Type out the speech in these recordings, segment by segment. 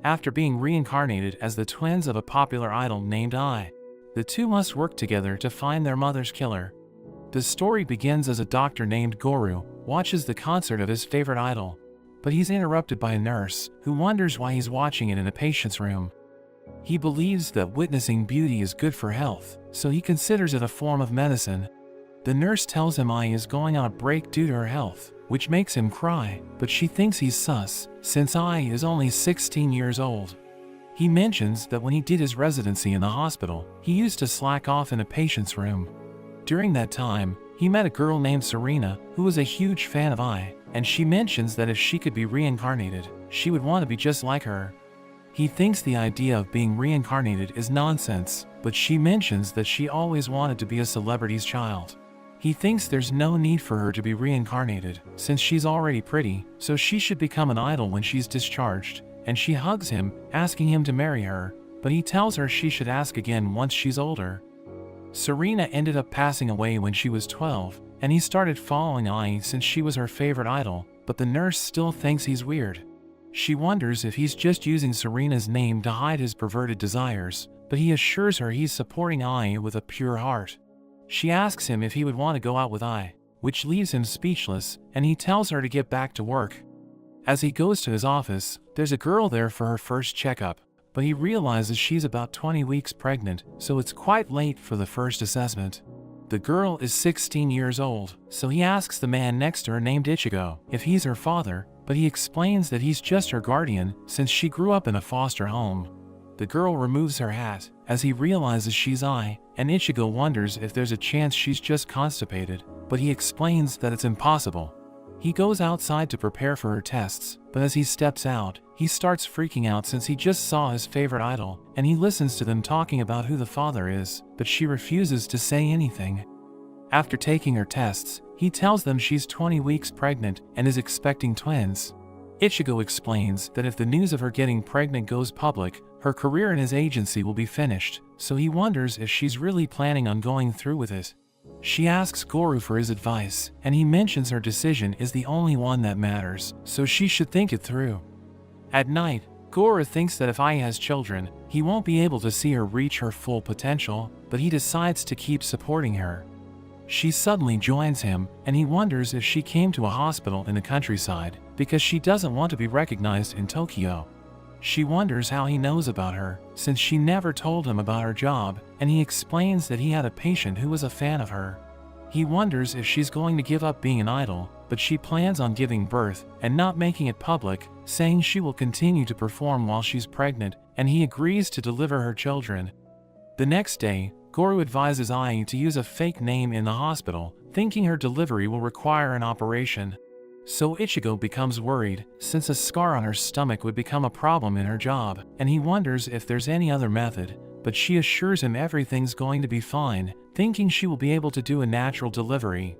after being reincarnated as the twins of a popular idol named Ai. The two must work together to find their mother's killer. The story begins as a doctor named Guru watches the concert of his favorite idol, but he's interrupted by a nurse who wonders why he's watching it in a patient's room. He believes that witnessing beauty is good for health, so he considers it a form of medicine. The nurse tells him Ai is going on a break due to her health, which makes him cry, but she thinks he's sus, since Ai is only 16 years old. He mentions that when he did his residency in the hospital, he used to slack off in a patient's room. During that time, he met a girl named Serena who was a huge fan of Ai, and she mentions that if she could be reincarnated, she would want to be just like her. He thinks the idea of being reincarnated is nonsense, but she mentions that she always wanted to be a celebrity's child. He thinks there's no need for her to be reincarnated, since she's already pretty, so she should become an idol when she's discharged, and she hugs him, asking him to marry her, but he tells her she should ask again once she's older. Serena ended up passing away when she was 12, and he started following Ai since she was her favorite idol, but the nurse still thinks he's weird. She wonders if he's just using Serena's name to hide his perverted desires, but he assures her he's supporting Ai with a pure heart. She asks him if he would want to go out with Ai, which leaves him speechless, and he tells her to get back to work. As he goes to his office, there's a girl there for her first checkup, but he realizes she's about 20 weeks pregnant, so it's quite late for the first assessment. The girl is 16 years old, so he asks the man next to her named Ichigo if he's her father, but he explains that he's just her guardian since she grew up in a foster home. The girl removes her hat as he realizes she's Ai, and Ichigo wonders if there's a chance she's just constipated, but he explains that it's impossible. He goes outside to prepare for her tests, but as he steps out, he starts freaking out since he just saw his favorite idol, and he listens to them talking about who the father is, but she refuses to say anything. After taking her tests, he tells them she's 20 weeks pregnant and is expecting twins. Ichigo explains that if the news of her getting pregnant goes public, her career in his agency will be finished, so he wonders if she's really planning on going through with it. She asks Guru for his advice, and he mentions her decision is the only one that matters, so she should think it through. At night, Guru thinks that if Ai has children, he won't be able to see her reach her full potential, but he decides to keep supporting her. She suddenly joins him, and he wonders if she came to a hospital in the countryside, because she doesn't want to be recognized in Tokyo. She wonders how he knows about her, since she never told him about her job, and he explains that he had a patient who was a fan of her. He wonders if she's going to give up being an idol, but she plans on giving birth and not making it public, saying she will continue to perform while she's pregnant, and he agrees to deliver her children. The next day, Guru advises Ai to use a fake name in the hospital, thinking her delivery will require an operation. So Ichigo becomes worried, since a scar on her stomach would become a problem in her job, and he wonders if there's any other method, but she assures him everything's going to be fine, thinking she will be able to do a natural delivery.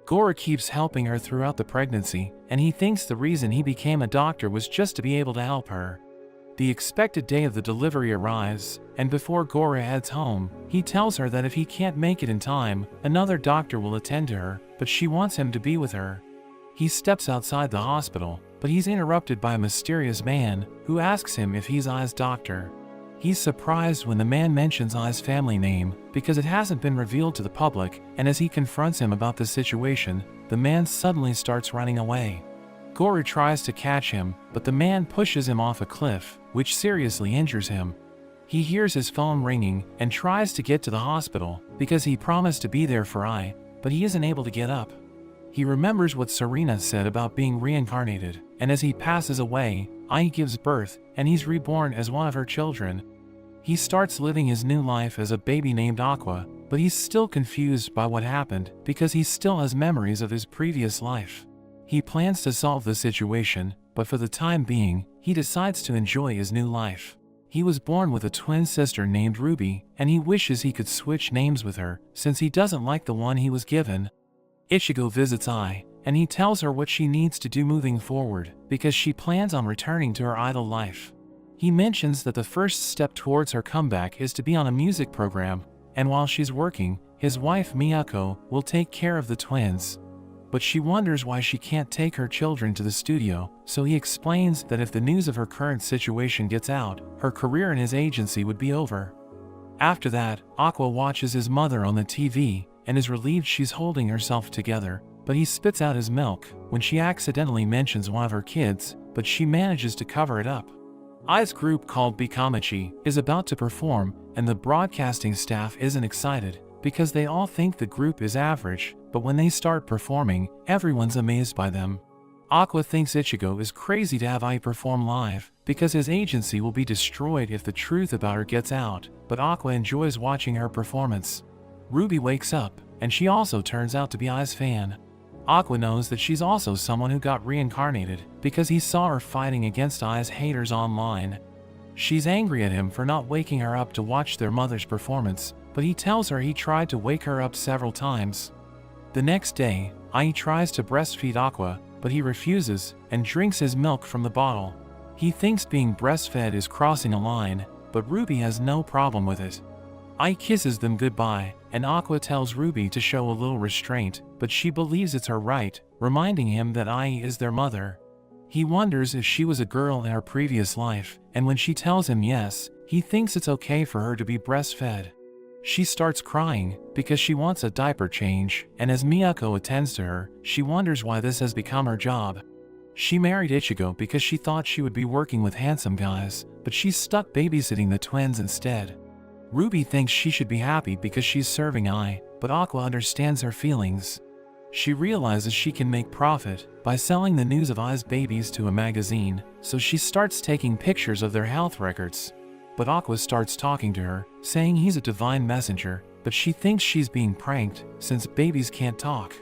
Goro keeps helping her throughout the pregnancy, and he thinks the reason he became a doctor was just to be able to help her. The expected day of the delivery arrives, and before Goro heads home, he tells her that if he can't make it in time, another doctor will attend to her, but she wants him to be with her. He steps outside the hospital, but he's interrupted by a mysterious man who asks him if he's Ai's doctor. He's surprised when the man mentions Ai's family name because it hasn't been revealed to the public, and as he confronts him about the situation, the man suddenly starts running away. Goro tries to catch him, but the man pushes him off a cliff, which seriously injures him. He hears his phone ringing and tries to get to the hospital because he promised to be there for Ai, but he isn't able to get up. He remembers what Serena said about being reincarnated, and as he passes away, Ai gives birth, and he's reborn as one of her children. He starts living his new life as a baby named Aqua, but he's still confused by what happened because he still has memories of his previous life. He plans to solve the situation, but for the time being, he decides to enjoy his new life. He was born with a twin sister named Ruby, and he wishes he could switch names with her, since he doesn't like the one he was given. Ichigo visits Ai, and he tells her what she needs to do moving forward, because she plans on returning to her idol life. He mentions that the first step towards her comeback is to be on a music program, and while she's working, his wife Miyako will take care of the twins. but she wonders why she can't take her children to the studio, so he explains that if the news of her current situation gets out, her career in his agency would be over. After that, Aqua watches his mother on the TV and is relieved she's holding herself together, but he spits out his milk when she accidentally mentions one of her kids, but she manages to cover it up. Ai's group called Bikamachi is about to perform, and the broadcasting staff isn't excited because they all think the group is average, but when they start performing, everyone's amazed by them. Aqua thinks Ichigo is crazy to have Ai perform live, because his agency will be destroyed if the truth about her gets out, but Aqua enjoys watching her performance. Ruby wakes up, and she also turns out to be Ai's fan. Aqua knows that she's also someone who got reincarnated, because he saw her fighting against Ai's haters online. She's angry at him for not waking her up to watch their mother's performance, but he tells her he tried to wake her up several times. The next day, Ai tries to breastfeed Aqua, but he refuses and drinks his milk from the bottle. He thinks being breastfed is crossing a line, but Ruby has no problem with it. Ai kisses them goodbye, and Aqua tells Ruby to show a little restraint, but she believes it's her right, reminding him that Ai is their mother. He wonders if she was a girl in her previous life, and when she tells him yes, he thinks it's okay for her to be breastfed. She starts crying because she wants a diaper change, and as Miyako attends to her, she wonders why this has become her job. She married Ichigo because she thought she would be working with handsome guys, but she's stuck babysitting the twins instead. Ruby thinks she should be happy because she's serving Ai, but Aqua understands her feelings. She realizes she can make profit by selling the news of Ai's babies to a magazine, so she starts taking pictures of their health records. But Aqua starts talking to her, saying he's a divine messenger, but she thinks she's being pranked since babies can't talk.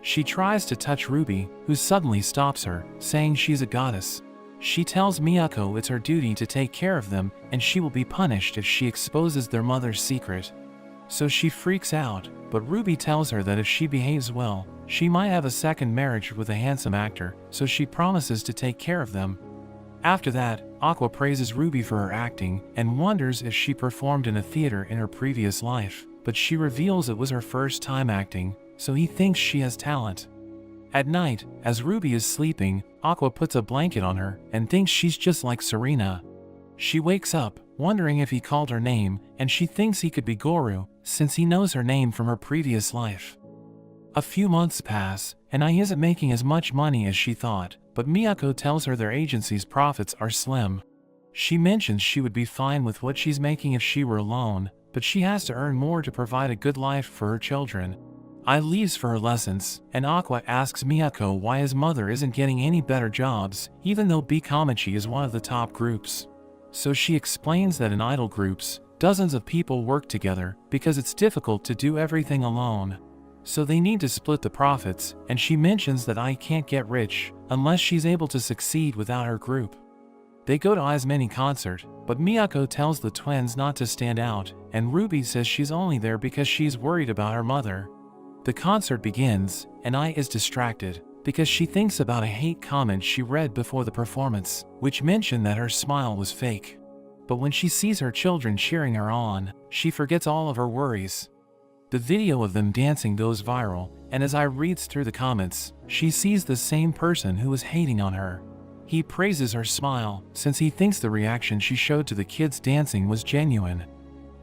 She tries to touch Ruby, who suddenly stops her, saying she's a goddess. She tells Miyako it's her duty to take care of them, and she will be punished if she exposes their mother's secret. So she freaks out, but Ruby tells her that if she behaves well, she might have a second marriage with a handsome actor, so she promises to take care of them. After that, Aqua praises Ruby for her acting and wonders if she performed in a theater in her previous life, but she reveals it was her first time acting, so he thinks she has talent. At night, as Ruby is sleeping, Aqua puts a blanket on her and thinks she's just like Serena. She wakes up, wondering if he called her name, and she thinks he could be Goru, since he knows her name from her previous life. A few months pass, and Ai isn't making as much money as she thought, but Miyako tells her their agency's profits are slim. She mentions she would be fine with what she's making if she were alone, but she has to earn more to provide a good life for her children. Ai leaves for her lessons, and Aqua asks Miyako why his mother isn't getting any better jobs, even though Bikamachi is one of the top groups. So she explains that in idol groups, dozens of people work together because it's difficult to do everything alone. So they need to split the profits, and she mentions that Ai can't get rich unless she's able to succeed without her group. They go to Ai's mini concert, but Miyako tells the twins not to stand out, and Ruby says she's only there because she's worried about her mother. The concert begins, and Ai is distracted because she thinks about a hate comment she read before the performance, which mentioned that her smile was fake. But when she sees her children cheering her on, she forgets all of her worries. The video of them dancing goes viral, and as Ai reads through the comments, she sees the same person who was hating on her. He praises her smile, since he thinks the reaction she showed to the kids dancing was genuine.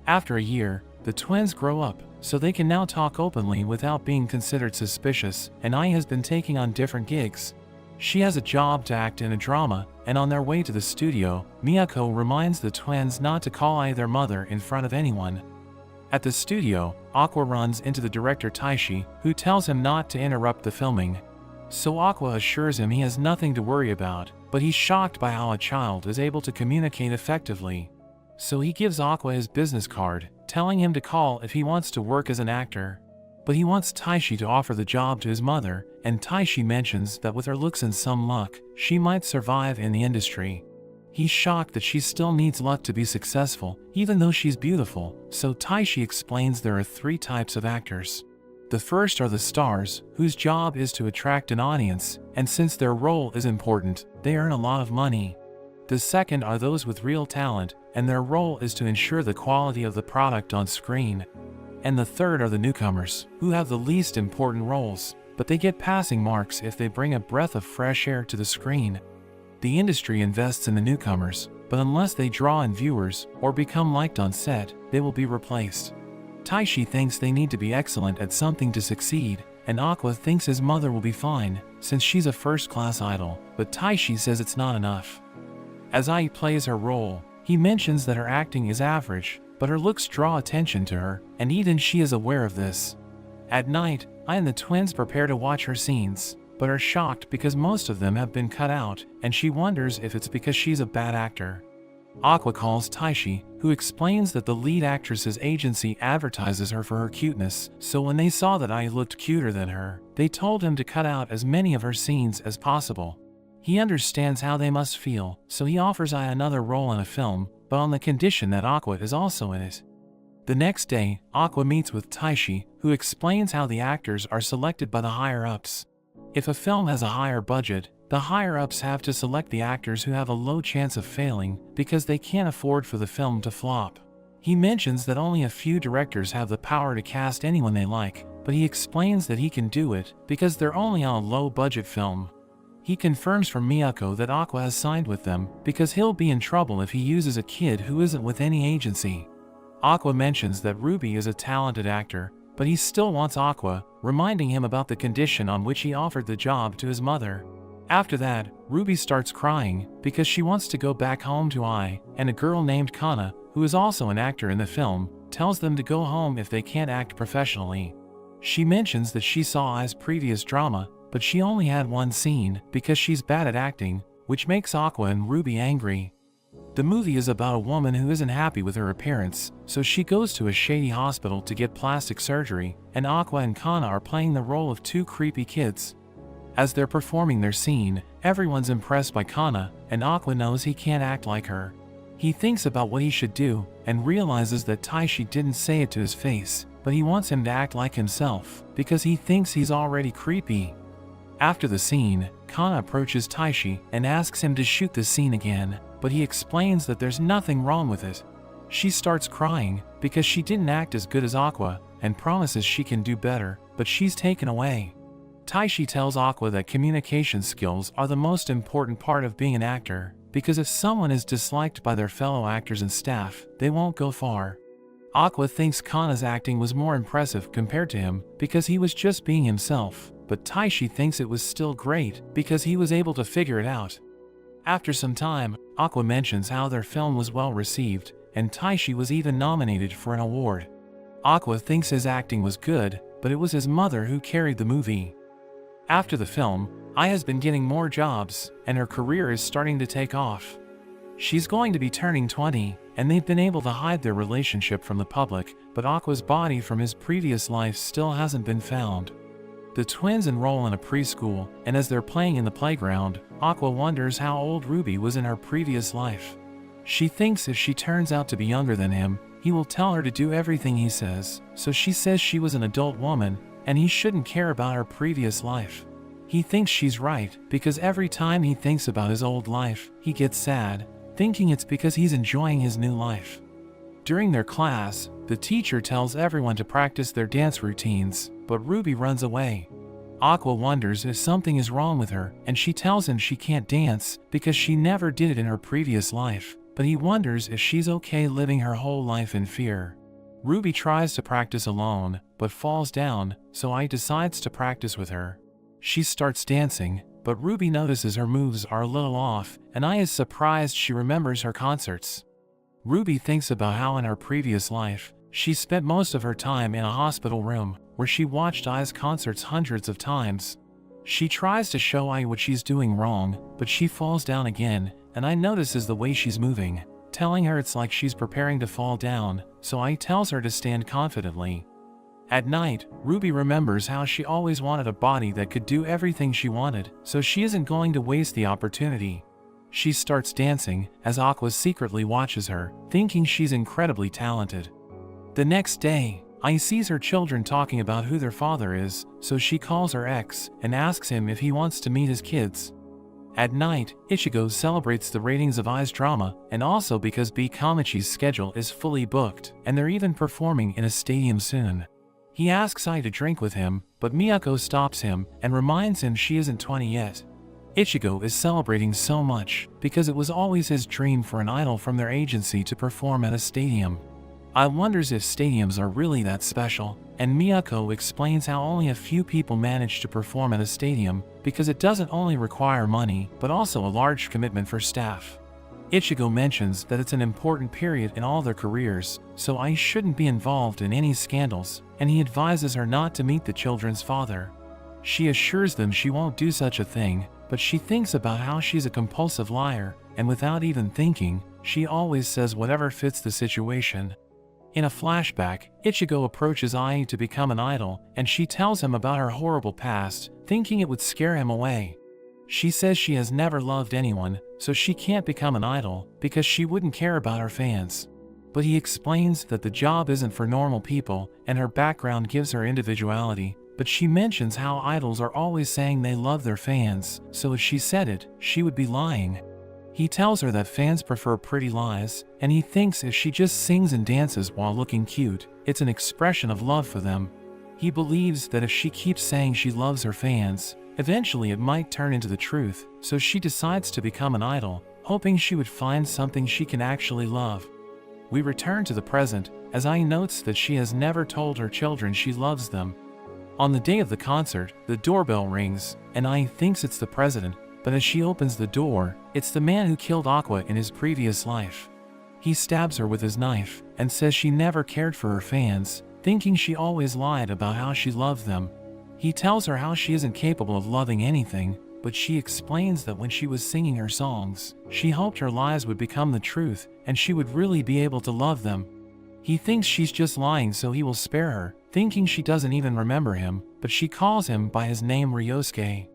After a year, the twins grow up, so they can now talk openly without being considered suspicious, and Ai has been taking on different gigs. She has a job to act in a drama, and on their way to the studio, Miyako reminds the twins not to call Ai their mother in front of anyone. At the studio, Aqua runs into the director Taishi, who tells him not to interrupt the filming. So Aqua assures him he has nothing to worry about, but he's shocked by how a child is able to communicate effectively. So he gives Aqua his business card, telling him to call if he wants to work as an actor. But he wants Taishi to offer the job to his mother, and Taishi mentions that with her looks and some luck, she might survive in the industry. He's shocked that she still needs luck to be successful, even though she's beautiful, so Taishi explains there are 3 types of actors. The first are the stars, whose job is to attract an audience, and since their role is important, they earn a lot of money. The second are those with real talent, and their role is to ensure the quality of the product on screen. And the third are the newcomers, who have the least important roles, but they get passing marks if they bring a breath of fresh air to the screen. The industry invests in the newcomers, but unless they draw in viewers or become liked on set, they will be replaced. Taishi thinks they need to be excellent at something to succeed, and Aqua thinks his mother will be fine, since she's a first-class idol, but Taishi says it's not enough. As Ai plays her role, he mentions that her acting is average, but her looks draw attention to her, and even she is aware of this. At night, Ai and the twins prepare to watch her scenes, but are shocked because most of them have been cut out, and she wonders if it's because she's a bad actor. Aqua calls Taishi, who explains that the lead actress's agency advertises her for her cuteness, so when they saw that Ai looked cuter than her, they told him to cut out as many of her scenes as possible. He understands how they must feel, so he offers Ai another role in a film, but on the condition that Aqua is also in it. The next day, Aqua meets with Taishi, who explains how the actors are selected by the higher-ups. If a film has a higher budget, the higher-ups have to select the actors who have a low chance of failing because they can't afford for the film to flop. He mentions that only a few directors have the power to cast anyone they like, but he explains that he can do it because they're only on a low-budget film. He confirms from Miyako that Aqua has signed with them because he'll be in trouble if he uses a kid who isn't with any agency. Aqua mentions that Ruby is a talented actor, but he still wants Aqua, reminding him about the condition on which he offered the job to his mother. After that, Ruby starts crying because she wants to go back home to Ai, and a girl named Kana, who is also an actor in the film, tells them to go home if they can't act professionally. She mentions that she saw Ai's previous drama, but she only had one scene because she's bad at acting, which makes Aqua and Ruby angry. The movie is about a woman who isn't happy with her appearance, so she goes to a shady hospital to get plastic surgery, and Aqua and Kana are playing the role of two creepy kids. As they're performing their scene, everyone's impressed by Kana, and Aqua knows he can't act like her. He thinks about what he should do, and realizes that Taishi didn't say it to his face, but he wants him to act like himself, because he thinks he's already creepy. After the scene, Kana approaches Taishi and asks him to shoot the scene again, but he explains that there's nothing wrong with it. She starts crying, because she didn't act as good as Aqua, and promises she can do better, but she's taken away. Taishi tells Aqua that communication skills are the most important part of being an actor, because if someone is disliked by their fellow actors and staff, they won't go far. Aqua thinks Kana's acting was more impressive compared to him because he was just being himself, but Taishi thinks it was still great because he was able to figure it out. After some time, Aqua mentions how their film was well received, and Taishi was even nominated for an award. Aqua thinks his acting was good, but it was his mother who carried the movie. After the film, Ai has been getting more jobs, and her career is starting to take off. She's going to be turning 20, and they've been able to hide their relationship from the public, but Aqua's body from his previous life still hasn't been found. The twins enroll in a preschool, and as they're playing in the playground, Aqua wonders how old Ruby was in her previous life. She thinks if she turns out to be younger than him, he will tell her to do everything he says, so she says she was an adult woman, and he shouldn't care about her previous life. He thinks she's right, because every time he thinks about his old life, he gets sad, thinking it's because he's enjoying his new life. During their class, the teacher tells everyone to practice their dance routines, but Ruby runs away. Aqua wonders if something is wrong with her, and she tells him she can't dance because she never did it in her previous life, but he wonders if she's okay living her whole life in fear. Ruby tries to practice alone, but falls down, so Ai decides to practice with her. She starts dancing, but Ruby notices her moves are a little off, and Ai is surprised she remembers her concerts. Ruby thinks about how in her previous life, she spent most of her time in a hospital room, where she watched Ai's concerts hundreds of times. She tries to show Ai what she's doing wrong, but she falls down again, and Ai notices the way she's moving, telling her it's like she's preparing to fall down, so Ai tells her to stand confidently. At night, Ruby remembers how she always wanted a body that could do everything she wanted, so she isn't going to waste the opportunity. She starts dancing, as Aqua secretly watches her, thinking she's incredibly talented. The next day, Ai sees her children talking about who their father is, so she calls her ex and asks him if he wants to meet his kids. At night, Ichigo celebrates the ratings of Ai's drama, and also because B. Kamichi's schedule is fully booked, and they're even performing in a stadium soon. He asks Ai to drink with him, but Miyako stops him and reminds him she isn't 20 yet. Ichigo is celebrating so much because it was always his dream for an idol from their agency to perform at a stadium. Ai wonders if stadiums are really that special, and Miyako explains how only a few people manage to perform at a stadium because it doesn't only require money but also a large commitment for staff. Ichigo mentions that it's an important period in all their careers, so Ai shouldn't be involved in any scandals, and he advises her not to meet the children's father. She assures them she won't do such a thing, but she thinks about how she's a compulsive liar, and without even thinking, she always says whatever fits the situation. In a flashback, Ichigo approaches Ai to become an idol, and she tells him about her horrible past, thinking it would scare him away. She says she has never loved anyone, so she can't become an idol because she wouldn't care about her fans. But he explains that the job isn't for normal people, and her background gives her individuality, but she mentions how idols are always saying they love their fans, so if she said it, she would be lying. He tells her that fans prefer pretty lies, and he thinks if she just sings and dances while looking cute, it's an expression of love for them. He believes that if she keeps saying she loves her fans, eventually it might turn into the truth, so she decides to become an idol, hoping she would find something she can actually love. We return to the present, as Ai notes that she has never told her children she loves them. On the day of the concert, the doorbell rings, and Ai thinks it's the president, but as she opens the door, it's the man who killed Aqua in his previous life. He stabs her with his knife, and says she never cared for her fans, thinking she always lied about how she loved them. He tells her how she isn't capable of loving anything, but she explains that when she was singing her songs, she hoped her lies would become the truth, and she would really be able to love them. He thinks she's just lying so he will spare her, thinking she doesn't even remember him, but she calls him by his name Ryosuke.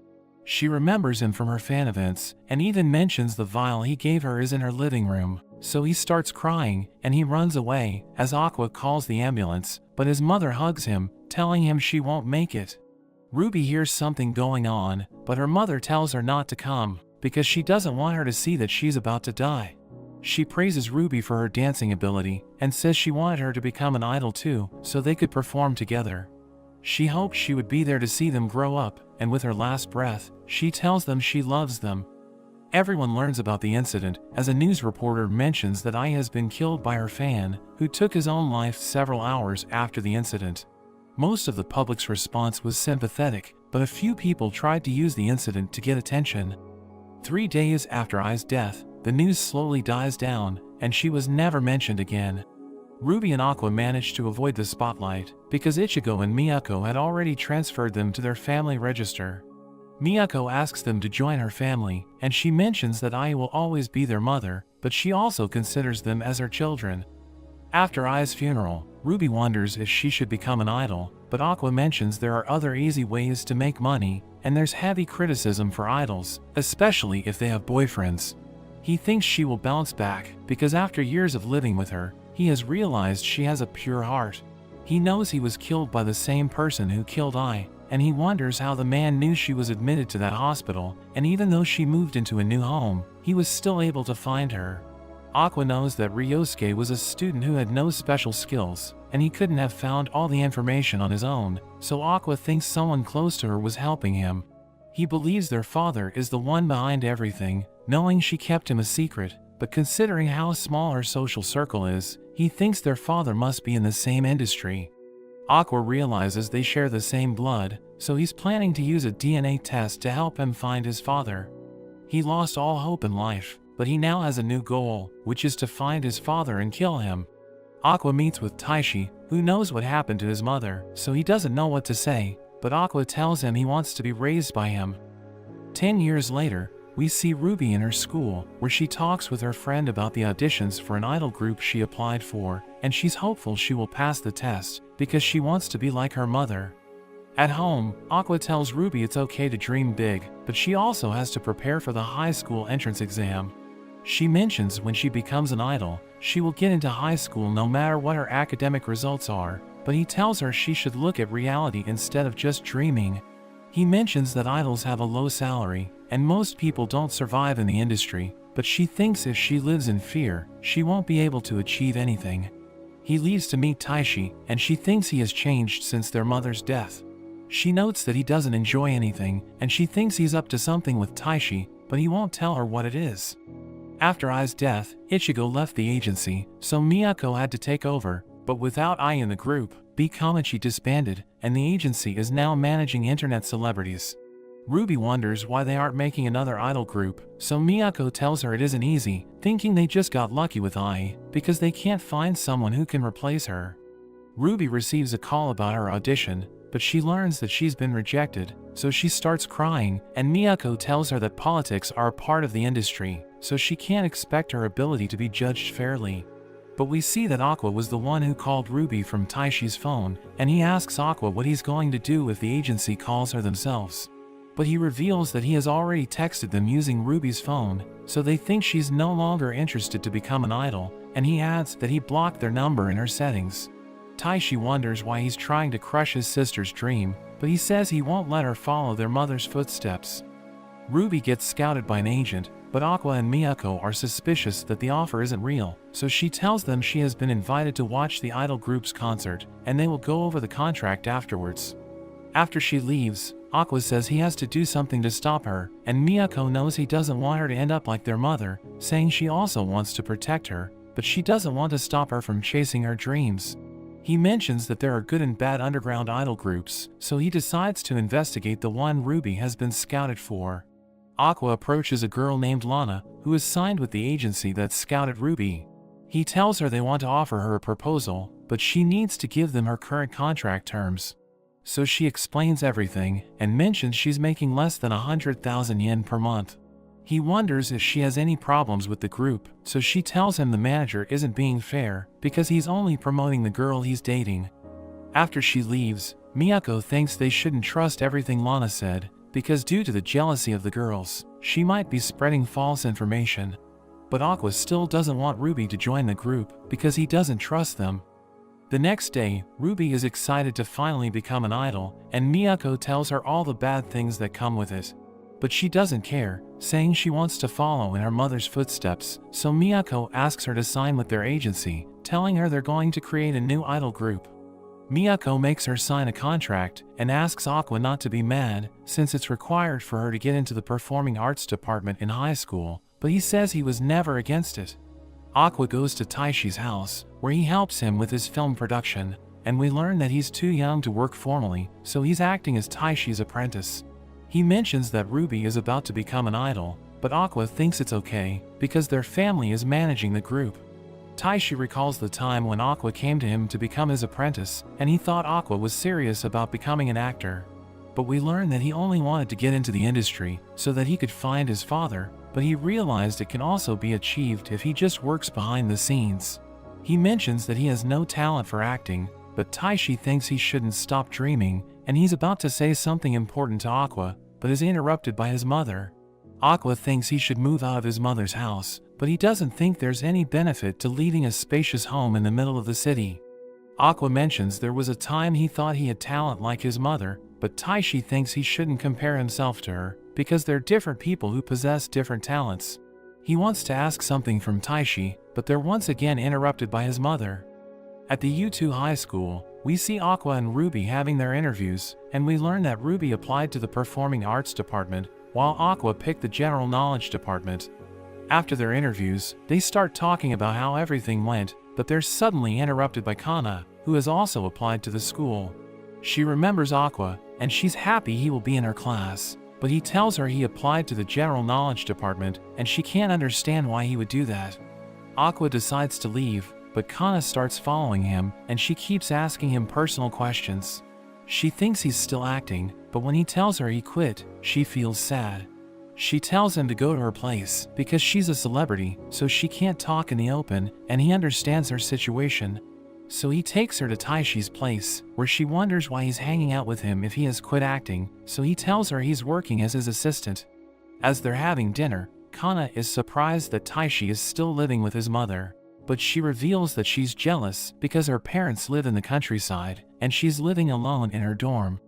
She remembers him from her fan events, and even mentions the vial he gave her is in her living room, so he starts crying, and he runs away, as Aqua calls the ambulance, but his mother hugs him, telling him she won't make it. Ruby hears something going on, but her mother tells her not to come, because she doesn't want her to see that she's about to die. She praises Ruby for her dancing ability, and says she wanted her to become an idol too, so they could perform together. She hopes she would be there to see them grow up, and with her last breath, she tells them she loves them. Everyone learns about the incident, as a news reporter mentions that Ai has been killed by her fan, who took his own life several hours after the incident. Most of the public's response was sympathetic, but a few people tried to use the incident to get attention. 3 days after Ai's death, the news slowly dies down, and she was never mentioned again. Ruby and Aqua managed to avoid the spotlight, because Ichigo and Miyako had already transferred them to their family register. Miyako asks them to join her family, and she mentions that Ai will always be their mother, but she also considers them as her children. After Ai's funeral, Ruby wonders if she should become an idol, but Aqua mentions there are other easy ways to make money, and there's heavy criticism for idols, especially if they have boyfriends. He thinks she will bounce back, because after years of living with her, he has realized she has a pure heart. He knows he was killed by the same person who killed Ai, and he wonders how the man knew she was admitted to that hospital, and even though she moved into a new home, he was still able to find her. Aqua knows that Ryosuke was a student who had no special skills, and he couldn't have found all the information on his own, so Aqua thinks someone close to her was helping him. He believes their father is the one behind everything, knowing she kept him a secret, but considering how small her social circle is, he thinks their father must be in the same industry. Aqua realizes they share the same blood, so he's planning to use a DNA test to help him find his father. He lost all hope in life, but he now has a new goal, which is to find his father and kill him. Aqua meets with Taishi, who knows what happened to his mother, so he doesn't know what to say, but Aqua tells him he wants to be raised by him. 10 years later, we see Ruby in her school, where she talks with her friend about the auditions for an idol group she applied for, and she's hopeful she will pass the test, because she wants to be like her mother. At home, Aqua tells Ruby it's okay to dream big, but she also has to prepare for the high school entrance exam. She mentions when she becomes an idol, she will get into high school no matter what her academic results are, but he tells her she should look at reality instead of just dreaming. He mentions that idols have a low salary, and most people don't survive in the industry, but she thinks if she lives in fear, she won't be able to achieve anything. He leaves to meet Taishi, and she thinks he has changed since their mother's death. She notes that he doesn't enjoy anything, and she thinks he's up to something with Taishi, but he won't tell her what it is. After Ai's death, Ichigo left the agency, so Miyako had to take over, but without Ai in the group, B. Komachi disbanded, and the agency is now managing internet celebrities. Ruby wonders why they aren't making another idol group, so Miyako tells her it isn't easy, thinking they just got lucky with Ai, because they can't find someone who can replace her. Ruby receives a call about her audition, but she learns that she's been rejected, so she starts crying, and Miyako tells her that politics are a part of the industry, so she can't expect her ability to be judged fairly. But we see that Aqua was the one who called Ruby from Taishi's phone, and he asks Aqua what he's going to do if the agency calls her themselves. But he reveals that he has already texted them using Ruby's phone, so they think she's no longer interested to become an idol, and he adds that he blocked their number in her settings. Taishi wonders why he's trying to crush his sister's dream, but he says he won't let her follow their mother's footsteps. Ruby gets scouted by an agent, but Aqua and Miyako are suspicious that the offer isn't real, so she tells them she has been invited to watch the idol group's concert, and they will go over the contract afterwards. After she leaves, Aqua says he has to do something to stop her, and Miyako knows he doesn't want her to end up like their mother, saying she also wants to protect her, but she doesn't want to stop her from chasing her dreams. He mentions that there are good and bad underground idol groups, so he decides to investigate the one Ruby has been scouted for. Aqua approaches a girl named Lana, who is signed with the agency that scouted Ruby. He tells her they want to offer her a proposal, but she needs to give them her current contract terms. So she explains everything, and mentions she's making less than 100,000 yen per month. He wonders if she has any problems with the group, so she tells him the manager isn't being fair, because he's only promoting the girl he's dating. After she leaves, Miyako thinks they shouldn't trust everything Lana said, because due to the jealousy of the girls, she might be spreading false information. But Aqua still doesn't want Ruby to join the group, because he doesn't trust them. The next day, Ruby is excited to finally become an idol, and Miyako tells her all the bad things that come with it. But she doesn't care, saying she wants to follow in her mother's footsteps, so Miyako asks her to sign with their agency, telling her they're going to create a new idol group. Miyako makes her sign a contract, and asks Aqua not to be mad, since it's required for her to get into the performing arts department in high school, but he says he was never against it. Aqua goes to Taishi's house, where he helps him with his film production, and we learn that he's too young to work formally, so he's acting as Taishi's apprentice. He mentions that Ruby is about to become an idol, but Aqua thinks it's okay, because their family is managing the group. Taishi recalls the time when Aqua came to him to become his apprentice, and he thought Aqua was serious about becoming an actor. But we learn that he only wanted to get into the industry, so that he could find his father, but he realized it can also be achieved if he just works behind the scenes. He mentions that he has no talent for acting, but Taishi thinks he shouldn't stop dreaming, and he's about to say something important to Aqua, but is interrupted by his mother. Aqua thinks he should move out of his mother's house, but he doesn't think there's any benefit to leaving a spacious home in the middle of the city. Aqua mentions there was a time he thought he had talent like his mother, but Taishi thinks he shouldn't compare himself to her, because they're different people who possess different talents. He wants to ask something from Taishi, but they're once again interrupted by his mother. At the U2 high school, we see Aqua and Ruby having their interviews, and we learn that Ruby applied to the performing arts department, while Aqua picked the general knowledge department. After their interviews, they start talking about how everything went, but they're suddenly interrupted by Kana, who has also applied to the school. She remembers Aqua, and she's happy he will be in her class, but he tells her he applied to the general knowledge department, and she can't understand why he would do that. Aqua decides to leave, but Kana starts following him, and she keeps asking him personal questions. She thinks he's still acting, but when he tells her he quit, she feels sad. She tells him to go to her place, because she's a celebrity, so she can't talk in the open, and he understands her situation. So he takes her to Taishi's place, where she wonders why he's hanging out with him if he has quit acting, so he tells her he's working as his assistant. As they're having dinner, Kana is surprised that Taishi is still living with his mother, but she reveals that she's jealous because her parents live in the countryside, and she's living alone in her dorm.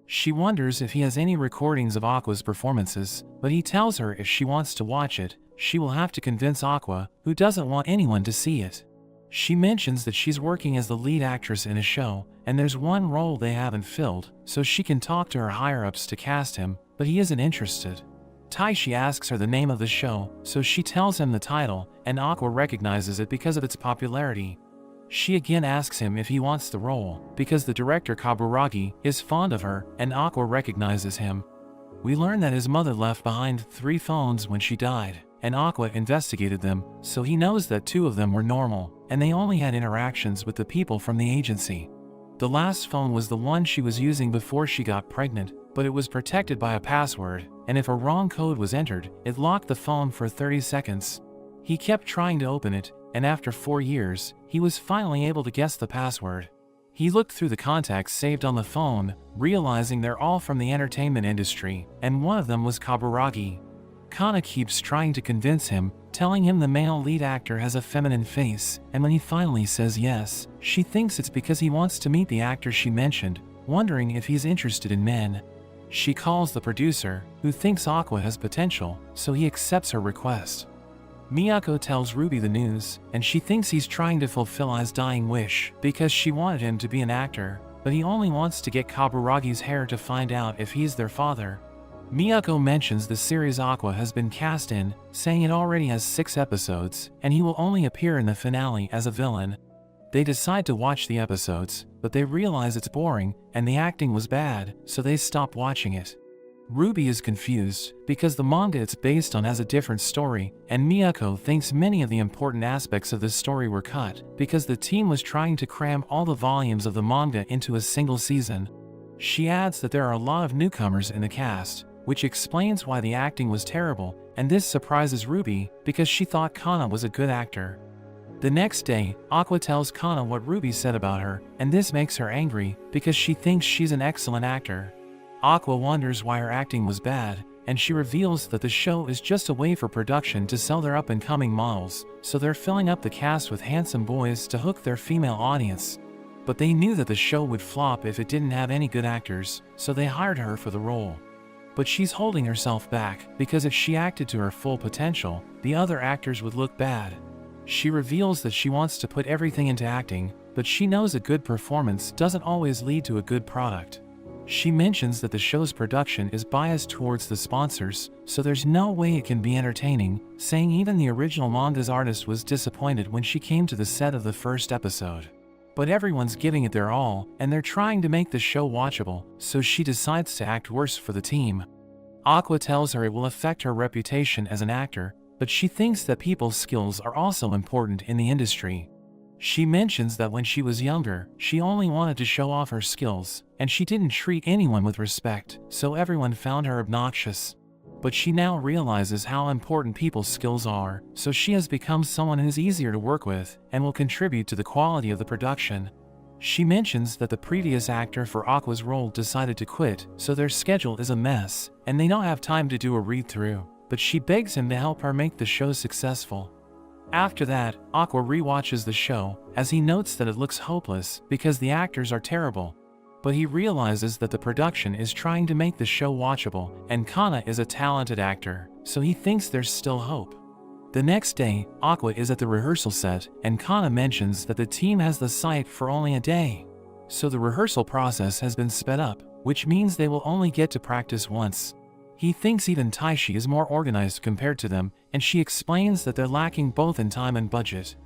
She wonders if he has any recordings of Aqua's performances, but he tells her if she wants to watch it, she will have to convince Aqua, who doesn't want anyone to see it. She mentions that she's working as the lead actress in a show, and there's one role they haven't filled, so she can talk to her higher-ups to cast him, but he isn't interested. Taishi asks her the name of the show, so she tells him the title, and Aqua recognizes it because of its popularity. She again asks him if he wants the role, because the director Kaburagi is fond of her, and Aqua recognizes him. We learn that his mother left behind 3 phones when she died, and Aqua investigated them, so he knows that 2 of them were normal, and they only had interactions with the people from the agency. The last phone was the one she was using before she got pregnant, but it was protected by a password, and if a wrong code was entered, it locked the phone for 30 seconds. He kept trying to open it, and after 4 years, he was finally able to guess the password. He looked through the contacts saved on the phone, realizing they're all from the entertainment industry, and one of them was Kaburagi. Kana keeps trying to convince him, telling him the male lead actor has a feminine face, and when he finally says yes, she thinks it's because he wants to meet the actor she mentioned, wondering if he's interested in men. She calls the producer, who thinks Aqua has potential, so he accepts her request. Miyako tells Ruby the news, and she thinks he's trying to fulfill Ai's dying wish because she wanted him to be an actor, but he only wants to get Kaburagi's hair to find out if he's their father. Miyako mentions the series Aqua has been cast in, saying it already has 6 episodes, and he will only appear in the finale as a villain. They decide to watch the episodes, but they realize it's boring, and the acting was bad, so they stop watching it. Ruby is confused, because the manga it's based on has a different story, and Miyako thinks many of the important aspects of the story were cut, because the team was trying to cram all the volumes of the manga into a single season. She adds that there are a lot of newcomers in the cast, which explains why the acting was terrible, and this surprises Ruby, because she thought Kana was a good actor. The next day, Aqua tells Kana what Ruby said about her, and this makes her angry, because she thinks she's an excellent actor. Aqua wonders why her acting was bad, and she reveals that the show is just a way for production to sell their up-and-coming models, so they're filling up the cast with handsome boys to hook their female audience. But they knew that the show would flop if it didn't have any good actors, so they hired her for the role. But she's holding herself back, because if she acted to her full potential, the other actors would look bad. She reveals that she wants to put everything into acting, but she knows a good performance doesn't always lead to a good product. She mentions that the show's production is biased towards the sponsors, so there's no way it can be entertaining, saying even the original manga's artist was disappointed when she came to the set of the first episode. But everyone's giving it their all, and they're trying to make the show watchable, so she decides to act worse for the team. Aqua tells her it will affect her reputation as an actor, but she thinks that people's skills are also important in the industry. She mentions that when she was younger, she only wanted to show off her skills, and she didn't treat anyone with respect, so everyone found her obnoxious. But she now realizes how important people's skills are, so she has become someone who's easier to work with, and will contribute to the quality of the production. She mentions that the previous actor for Aqua's role decided to quit, so their schedule is a mess, and they don't have time to do a read-through, but she begs him to help her make the show successful. After that, Aqua rewatches the show, as he notes that it looks hopeless because the actors are terrible. But he realizes that the production is trying to make the show watchable, and Kana is a talented actor, so he thinks there's still hope. The next day, Aqua is at the rehearsal set, and Kana mentions that the team has the site for only a day. So the rehearsal process has been sped up, which means they will only get to practice once. He thinks even Taishi is more organized compared to them, and she explains that they're lacking both in time and budget.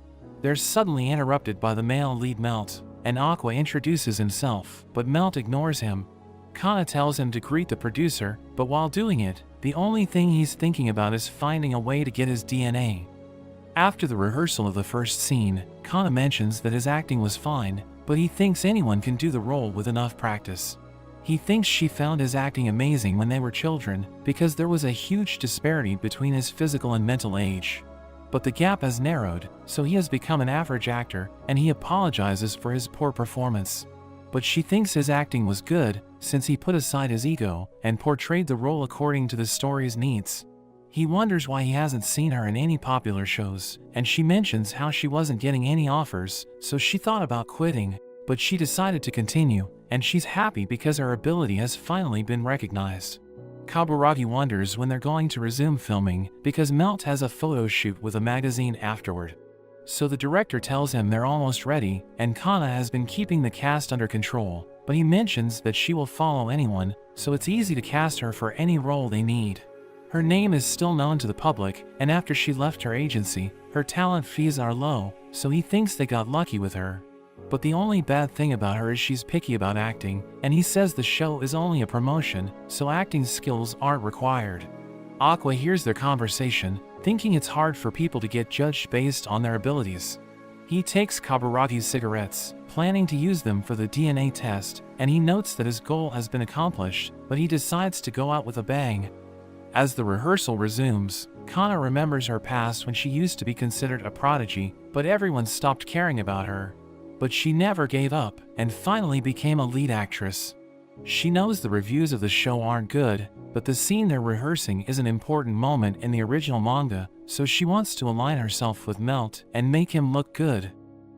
They're suddenly interrupted by the male lead Melt, and Aqua introduces himself, but Melt ignores him. Kana tells him to greet the producer, but while doing it, the only thing he's thinking about is finding a way to get his DNA. After the rehearsal of the first scene, Kana mentions that his acting was fine, but he thinks anyone can do the role with enough practice. He thinks she found his acting amazing when they were children, because there was a huge disparity between his physical and mental age. But the gap has narrowed, so he has become an average actor, and he apologizes for his poor performance. But she thinks his acting was good, since he put aside his ego, and portrayed the role according to the story's needs. He wonders why he hasn't seen her in any popular shows, and she mentions how she wasn't getting any offers, so she thought about quitting, but she decided to continue, and she's happy because her ability has finally been recognized. Kaburagi wonders when they're going to resume filming, because Melt has a photo shoot with a magazine afterward. So the director tells him they're almost ready, and Kana has been keeping the cast under control, but he mentions that she will follow anyone, so it's easy to cast her for any role they need. Her name is still known to the public, and after she left her agency, her talent fees are low, so he thinks they got lucky with her. But the only bad thing about her is she's picky about acting, and he says the show is only a promotion, so acting skills aren't required. Aqua hears their conversation, thinking it's hard for people to get judged based on their abilities. He takes Kaburagi's cigarettes, planning to use them for the DNA test, and he notes that his goal has been accomplished, but he decides to go out with a bang. As the rehearsal resumes, Kana remembers her past when she used to be considered a prodigy, but everyone stopped caring about her. But she never gave up, and finally became a lead actress. She knows the reviews of the show aren't good, but the scene they're rehearsing is an important moment in the original manga, so she wants to align herself with Melt and make him look good.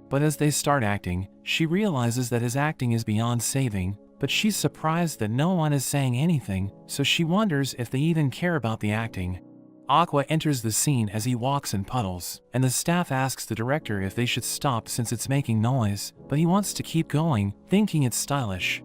But as they start acting, she realizes that his acting is beyond saving, but she's surprised that no one is saying anything, so she wonders if they even care about the acting. Aqua enters the scene as he walks in puddles, and the staff asks the director if they should stop since it's making noise, but he wants to keep going, thinking it's stylish.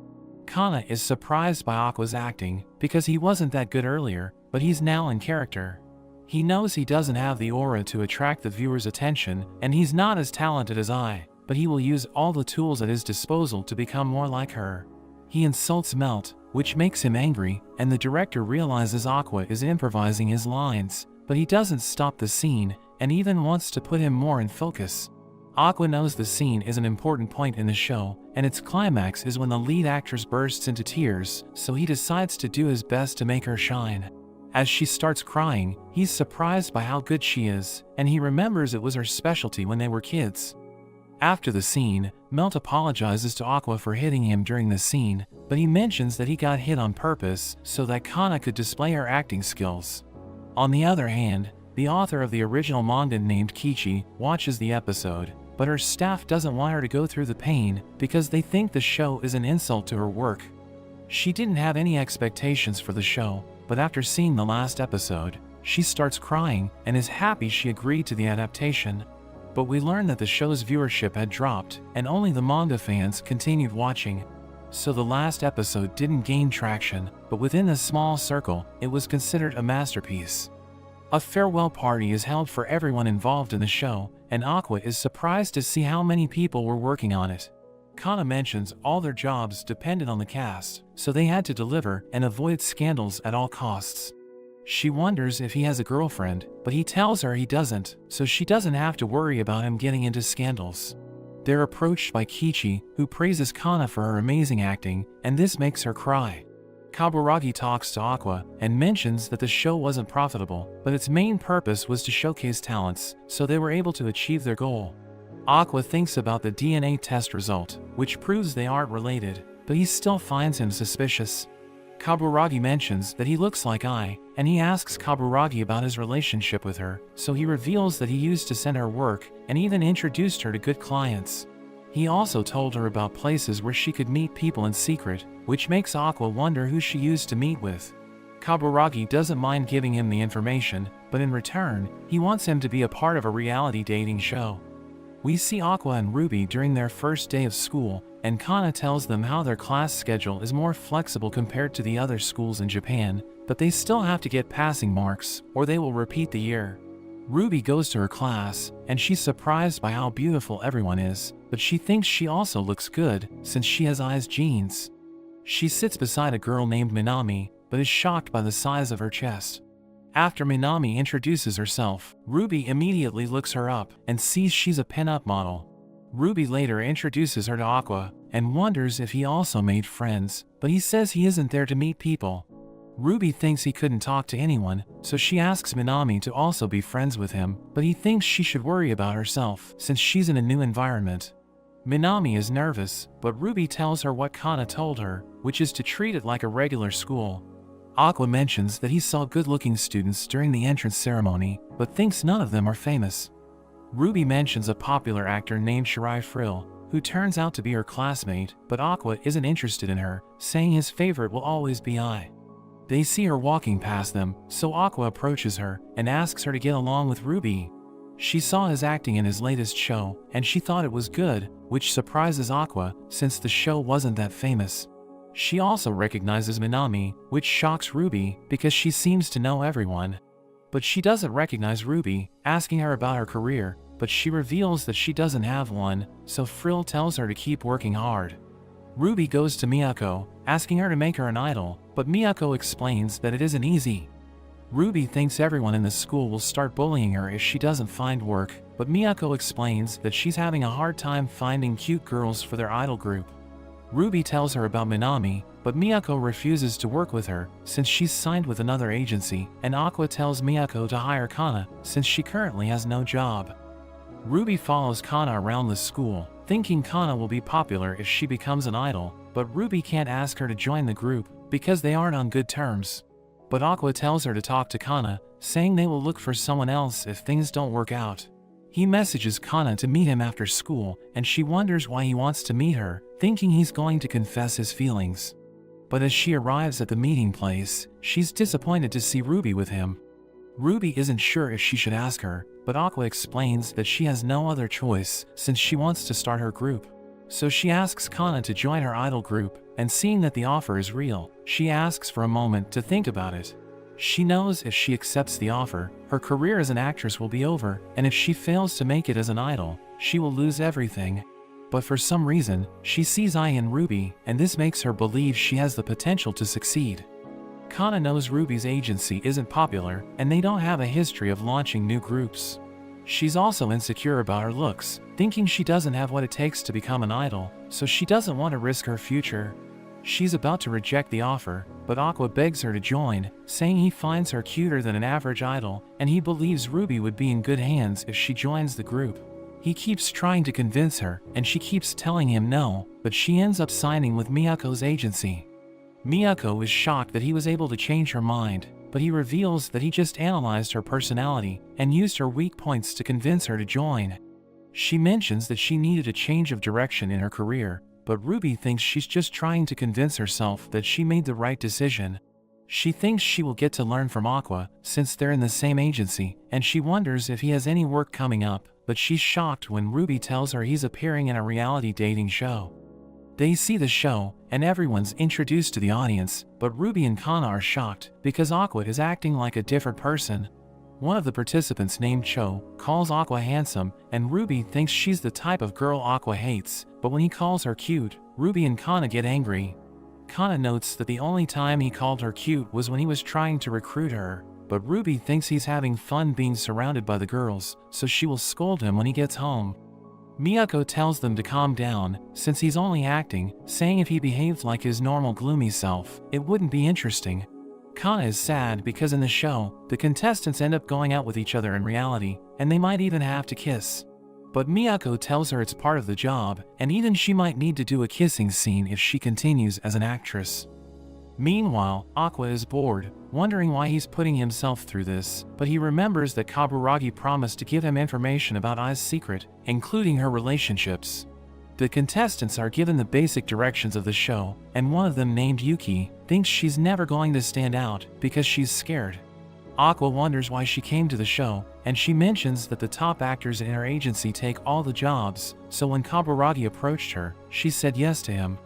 Kana is surprised by Aqua's acting, because he wasn't that good earlier, but he's now in character. He knows he doesn't have the aura to attract the viewer's attention, and he's not as talented as I, but he will use all the tools at his disposal to become more like her. He insults Melt, which makes him angry, and the director realizes Aqua is improvising his lines, but he doesn't stop the scene, and even wants to put him more in focus. Aqua knows the scene is an important point in the show, and its climax is when the lead actress bursts into tears, so he decides to do his best to make her shine. As she starts crying, he's surprised by how good she is, and he remembers it was her specialty when they were kids. After the scene, Melt apologizes to Aqua for hitting him during the scene, but he mentions that he got hit on purpose so that Kana could display her acting skills. On the other hand, the author of the original manga named Kichi watches the episode, but her staff doesn't want her to go through the pain because they think the show is an insult to her work. She didn't have any expectations for the show, but after seeing the last episode, she starts crying and is happy she agreed to the adaptation. But we learn that the show's viewership had dropped, and only the manga fans continued watching. So the last episode didn't gain traction, but within a small circle, it was considered a masterpiece. A farewell party is held for everyone involved in the show, and Aqua is surprised to see how many people were working on it. Kana mentions all their jobs depended on the cast, so they had to deliver and avoid scandals at all costs. She wonders if he has a girlfriend, but he tells her he doesn't, so she doesn't have to worry about him getting into scandals. They're approached by Kichi, who praises Kana for her amazing acting, and this makes her cry. Kaburagi talks to Aqua and mentions that the show wasn't profitable, but its main purpose was to showcase talents, so they were able to achieve their goal. Aqua thinks about the DNA test result, which proves they aren't related, but he still finds him suspicious. Kaburagi mentions that he looks like I, and he asks Kaburagi about his relationship with her, so he reveals that he used to send her work and even introduced her to good clients. He also told her about places where she could meet people in secret, which makes Aqua wonder who she used to meet with. Kaburagi doesn't mind giving him the information, but in return, he wants him to be a part of a reality dating show. We see Aqua and Ruby during their first day of school, and Kana tells them how their class schedule is more flexible compared to the other schools in Japan, but they still have to get passing marks, or they will repeat the year. Ruby goes to her class, and she's surprised by how beautiful everyone is, but she thinks she also looks good, since she has eyes jeans. She sits beside a girl named Minami, but is shocked by the size of her chest. After Minami introduces herself, Ruby immediately looks her up and sees she's a pin-up model. Ruby later introduces her to Aqua and wonders if he also made friends, but he says he isn't there to meet people. Ruby thinks he couldn't talk to anyone, so she asks Minami to also be friends with him, but he thinks she should worry about herself since she's in a new environment. Minami is nervous, but Ruby tells her what Kana told her, which is to treat it like a regular school. Aqua mentions that he saw good-looking students during the entrance ceremony, but thinks none of them are famous. Ruby mentions a popular actor named Shirai Frill, who turns out to be her classmate, but Aqua isn't interested in her, saying his favorite will always be I. They see her walking past them, so Aqua approaches her and asks her to get along with Ruby. She saw his acting in his latest show, and she thought it was good, which surprises Aqua, since the show wasn't that famous. She also recognizes Minami, which shocks Ruby, because she seems to know everyone. But she doesn't recognize Ruby, asking her about her career, but she reveals that she doesn't have one, so Frill tells her to keep working hard. Ruby goes to Miyako, asking her to make her an idol, but Miyako explains that it isn't easy. Ruby thinks everyone in the school will start bullying her if she doesn't find work, but Miyako explains that she's having a hard time finding cute girls for their idol group. Ruby tells her about Minami, but Miyako refuses to work with her since she's signed with another agency, and Aqua tells Miyako to hire Kana since she currently has no job. Ruby follows Kana around the school, thinking Kana will be popular if she becomes an idol, but Ruby can't ask her to join the group because they aren't on good terms. But Aqua tells her to talk to Kana, saying they will look for someone else if things don't work out. He messages Kana to meet him after school, and she wonders why he wants to meet her, thinking he's going to confess his feelings. But as she arrives at the meeting place, she's disappointed to see Ruby with him. Ruby isn't sure if she should ask her, but Aqua explains that she has no other choice since she wants to start her group. So she asks Kana to join her idol group, and seeing that the offer is real, she asks for a moment to think about it. She knows if she accepts the offer, her career as an actress will be over, and if she fails to make it as an idol, she will lose everything. But for some reason, she sees Ai in Ruby, and this makes her believe she has the potential to succeed. Kana knows Ruby's agency isn't popular, and they don't have a history of launching new groups. She's also insecure about her looks, thinking she doesn't have what it takes to become an idol, so she doesn't want to risk her future. She's about to reject the offer, but Aqua begs her to join, saying he finds her cuter than an average idol, and he believes Ruby would be in good hands if she joins the group. He keeps trying to convince her, and she keeps telling him no, but she ends up signing with Miyako's agency. Miyako is shocked that he was able to change her mind, but he reveals that he just analyzed her personality and used her weak points to convince her to join. She mentions that she needed a change of direction in her career, but Ruby thinks she's just trying to convince herself that she made the right decision. She thinks she will get to learn from Aqua since they're in the same agency, and she wonders if he has any work coming up, but she's shocked when Ruby tells her he's appearing in a reality dating show. They see the show, and everyone's introduced to the audience, but Ruby and Kana are shocked because Aqua is acting like a different person. One of the participants named Cho calls Aqua handsome, and Ruby thinks she's the type of girl Aqua hates, but when he calls her cute, Ruby and Kana get angry. Kana notes that the only time he called her cute was when he was trying to recruit her, but Ruby thinks he's having fun being surrounded by the girls, so she will scold him when he gets home. Miyako tells them to calm down, since he's only acting, saying if he behaved like his normal gloomy self, it wouldn't be interesting. Kana is sad because in the show, the contestants end up going out with each other in reality, and they might even have to kiss. But Miyako tells her it's part of the job, and even she might need to do a kissing scene if she continues as an actress. Meanwhile, Aqua is bored, wondering why he's putting himself through this, but he remembers that Kaburagi promised to give him information about Ai's secret, including her relationships. The contestants are given the basic directions of the show, and one of them, named Yuki, thinks she's never going to stand out because she's scared. Aqua wonders why she came to the show, and she mentions that the top actors in her agency take all the jobs, so when Kaburagi approached her, she said yes to him.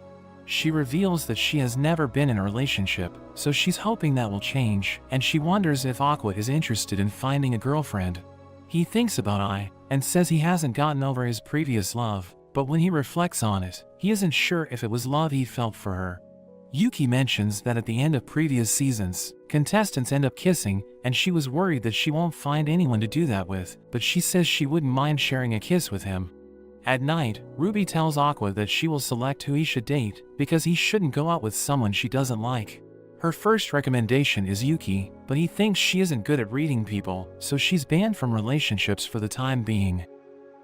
She reveals that she has never been in a relationship, so she's hoping that will change, and she wonders if Aqua is interested in finding a girlfriend. He thinks about Ai, and says he hasn't gotten over his previous love, but when he reflects on it, he isn't sure if it was love he felt for her. Yuki mentions that at the end of previous seasons, contestants end up kissing, and she was worried that she won't find anyone to do that with, but she says she wouldn't mind sharing a kiss with him. At night, Ruby tells Aqua that she will select who he should date, because he shouldn't go out with someone she doesn't like. Her first recommendation is Yuki, but he thinks she isn't good at reading people, so she's banned from relationships for the time being.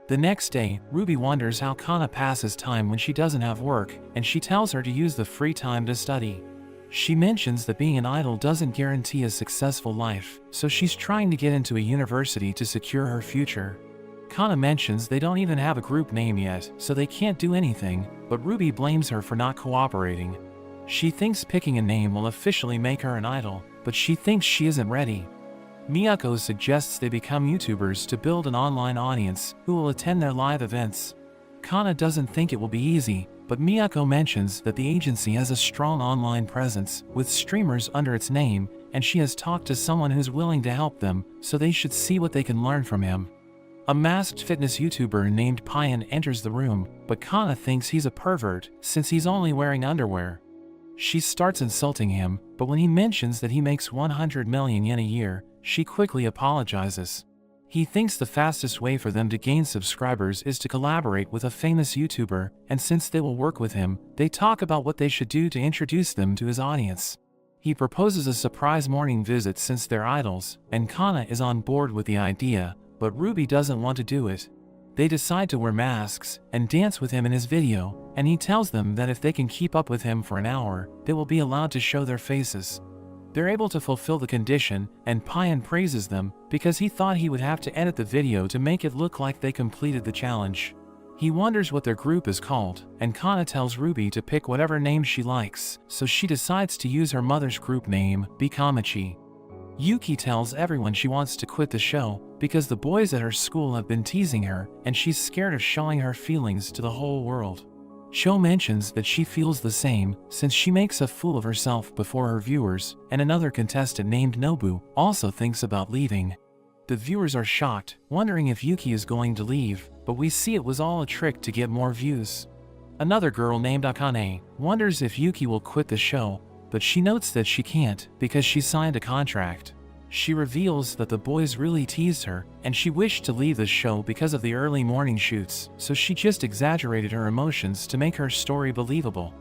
The next day, Ruby wonders how Kana passes time when she doesn't have work, and she tells her to use the free time to study. She mentions that being an idol doesn't guarantee a successful life, so she's trying to get into a university to secure her future. Kana mentions they don't even have a group name yet, so they can't do anything, but Ruby blames her for not cooperating. She thinks picking a name will officially make her an idol, but she thinks she isn't ready. Miyako suggests they become YouTubers to build an online audience who will attend their live events. Kana doesn't think it will be easy, but Miyako mentions that the agency has a strong online presence with streamers under its name, and she has talked to someone who's willing to help them, so they should see what they can learn from him. A masked fitness YouTuber named Payan enters the room, but Kana thinks he's a pervert since he's only wearing underwear. She starts insulting him, but when he mentions that he makes 100 million yen a year, she quickly apologizes. He thinks the fastest way for them to gain subscribers is to collaborate with a famous YouTuber, and since they will work with him, they talk about what they should do to introduce them to his audience. He proposes a surprise morning visit since they're idols, and Kana is on board with the idea, but Ruby doesn't want to do it. They decide to wear masks and dance with him in his video, and he tells them that if they can keep up with him for an hour, they will be allowed to show their faces. They're able to fulfill the condition, and Payan praises them because he thought he would have to edit the video to make it look like they completed the challenge. He wonders what their group is called, and Kana tells Ruby to pick whatever name she likes, so she decides to use her mother's group name, Bikamachi. Yuki tells everyone she wants to quit the show because the boys at her school have been teasing her, and she's scared of showing her feelings to the whole world. Cho mentions that she feels the same since she makes a fool of herself before her viewers, and another contestant named Nobu also thinks about leaving. The viewers are shocked, wondering if Yuki is going to leave, but we see it was all a trick to get more views. Another girl named Akane wonders if Yuki will quit the show, but she notes that she can't because she signed a contract. She reveals that the boys really teased her, and she wished to leave the show because of the early morning shoots, so she just exaggerated her emotions to make her story believable.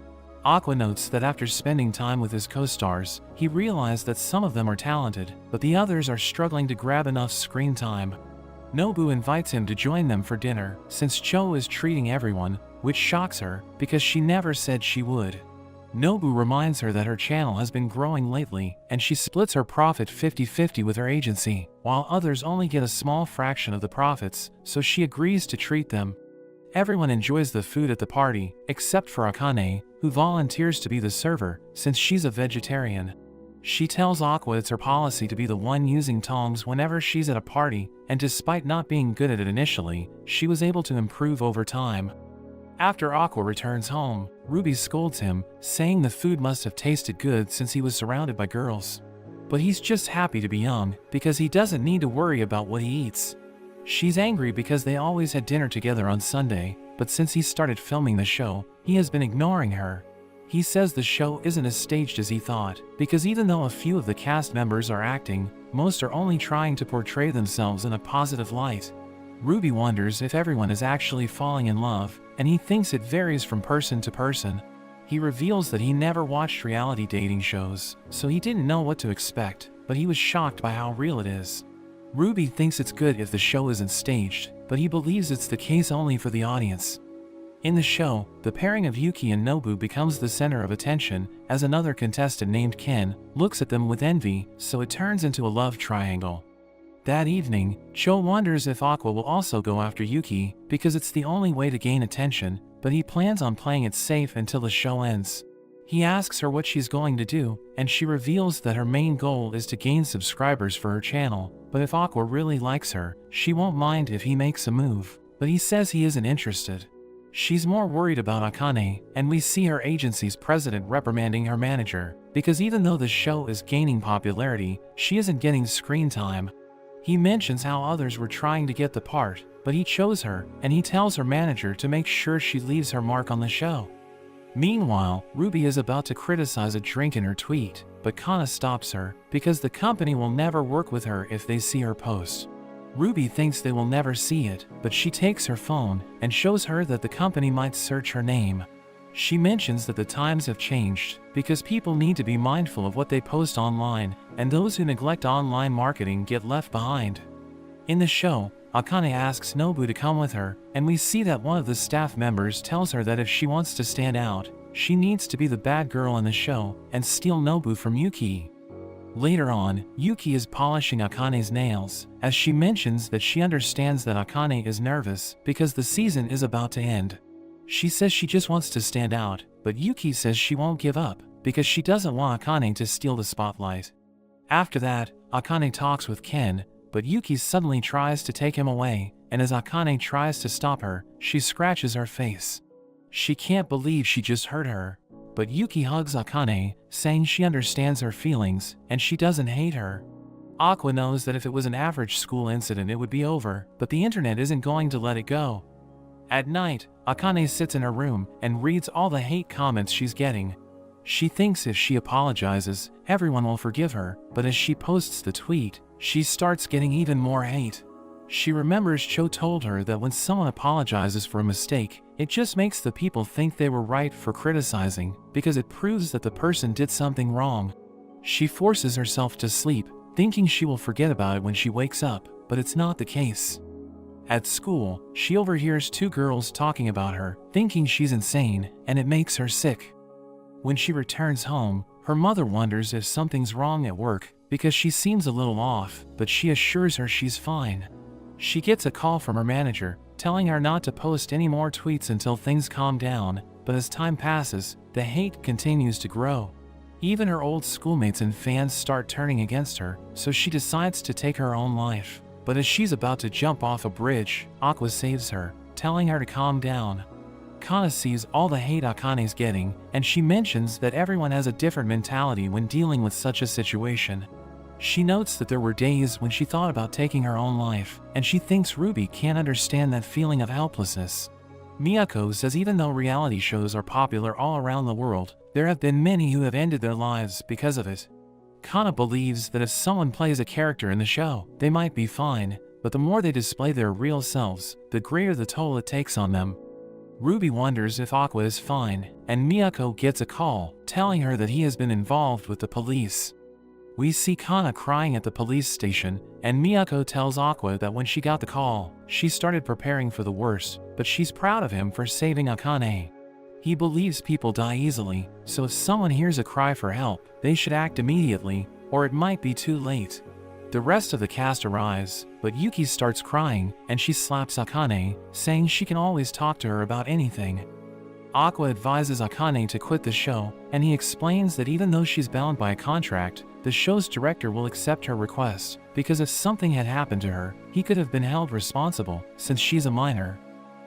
Aqua notes that after spending time with his co-stars, he realized that some of them are talented, but the others are struggling to grab enough screen time. Nobu invites him to join them for dinner, since Cho is treating everyone, which shocks her, because she never said she would. Nobu reminds her that her channel has been growing lately, and she splits her profit 50-50 with her agency, while others only get a small fraction of the profits, so she agrees to treat them. Everyone enjoys the food at the party, except for Akane, who volunteers to be the server, since she's a vegetarian. She tells Aqua it's her policy to be the one using tongs whenever she's at a party, and despite not being good at it initially, she was able to improve over time. After Aqua returns home, Ruby scolds him, saying the food must have tasted good since he was surrounded by girls. But he's just happy to be young, because he doesn't need to worry about what he eats. She's angry because they always had dinner together on Sunday, but since he started filming the show, he has been ignoring her. He says the show isn't as staged as he thought, because even though a few of the cast members are acting, most are only trying to portray themselves in a positive light. Ruby wonders if everyone is actually falling in love, and he thinks it varies from person to person. He reveals that he never watched reality dating shows, so he didn't know what to expect, but he was shocked by how real it is. Ruby thinks it's good if the show isn't staged, but he believes it's the case only for the audience. In the show, the pairing of Yuki and Nobu becomes the center of attention, as another contestant named Ken looks at them with envy, so it turns into a love triangle. That evening, Cho wonders if Aqua will also go after Yuki, because it's the only way to gain attention, but he plans on playing it safe until the show ends. He asks her what she's going to do, and she reveals that her main goal is to gain subscribers for her channel, but if Aqua really likes her, she won't mind if he makes a move, but he says he isn't interested. She's more worried about Akane, and we see her agency's president reprimanding her manager, because even though the show is gaining popularity, she isn't getting screen time. He mentions how others were trying to get the part, but he chose her, and he tells her manager to make sure she leaves her mark on the show. Meanwhile, Ruby is about to criticize a drink in her tweet, but Kana stops her, because the company will never work with her if they see her post. Ruby thinks they will never see it, but she takes her phone and shows her that the company might search her name. She mentions that the times have changed, because people need to be mindful of what they post online, and those who neglect online marketing get left behind. In the show, Akane asks Nobu to come with her, and we see that one of the staff members tells her that if she wants to stand out, she needs to be the bad girl in the show and steal Nobu from Yuki. Later on, Yuki is polishing Akane's nails, as she mentions that she understands that Akane is nervous because the season is about to end. She says she just wants to stand out, but Yuki says she won't give up, because she doesn't want Akane to steal the spotlight. After that, Akane talks with Ken, but Yuki suddenly tries to take him away, and as Akane tries to stop her, she scratches her face. She can't believe she just hurt her, but Yuki hugs Akane, saying she understands her feelings, and she doesn't hate her. Aqua knows that if it was an average school incident it would be over, but the internet isn't going to let it go. At night, Akane sits in her room and reads all the hate comments she's getting. She thinks if she apologizes, everyone will forgive her, but as she posts the tweet, she starts getting even more hate. She remembers Cho told her that when someone apologizes for a mistake, it just makes the people think they were right for criticizing, because it proves that the person did something wrong. She forces herself to sleep, thinking she will forget about it when she wakes up, but it's not the case. At school, she overhears two girls talking about her, thinking she's insane, and it makes her sick. When she returns home, her mother wonders if something's wrong at work, because she seems a little off, but she assures her she's fine. She gets a call from her manager, telling her not to post any more tweets until things calm down, but as time passes, the hate continues to grow. Even her old schoolmates and fans start turning against her, so she decides to take her own life. But as she's about to jump off a bridge, Aqua saves her, telling her to calm down. Kana sees all the hate Akane's getting, and she mentions that everyone has a different mentality when dealing with such a situation. She notes that there were days when she thought about taking her own life, and she thinks Ruby can't understand that feeling of helplessness. Miyako says even though reality shows are popular all around the world, there have been many who have ended their lives because of it. Kana believes that if someone plays a character in the show, they might be fine, but the more they display their real selves, the greater the toll it takes on them. Ruby wonders if Aqua is fine, and Miyako gets a call, telling her that he has been involved with the police. We see Kana crying at the police station, and Miyako tells Aqua that when she got the call, she started preparing for the worst, but she's proud of him for saving Akane. He believes people die easily, so if someone hears a cry for help, they should act immediately, or it might be too late. The rest of the cast arrives, but Yuki starts crying, and she slaps Akane, saying she can always talk to her about anything. Aqua advises Akane to quit the show, and he explains that even though she's bound by a contract, the show's director will accept her request, because if something had happened to her, he could have been held responsible, since she's a minor.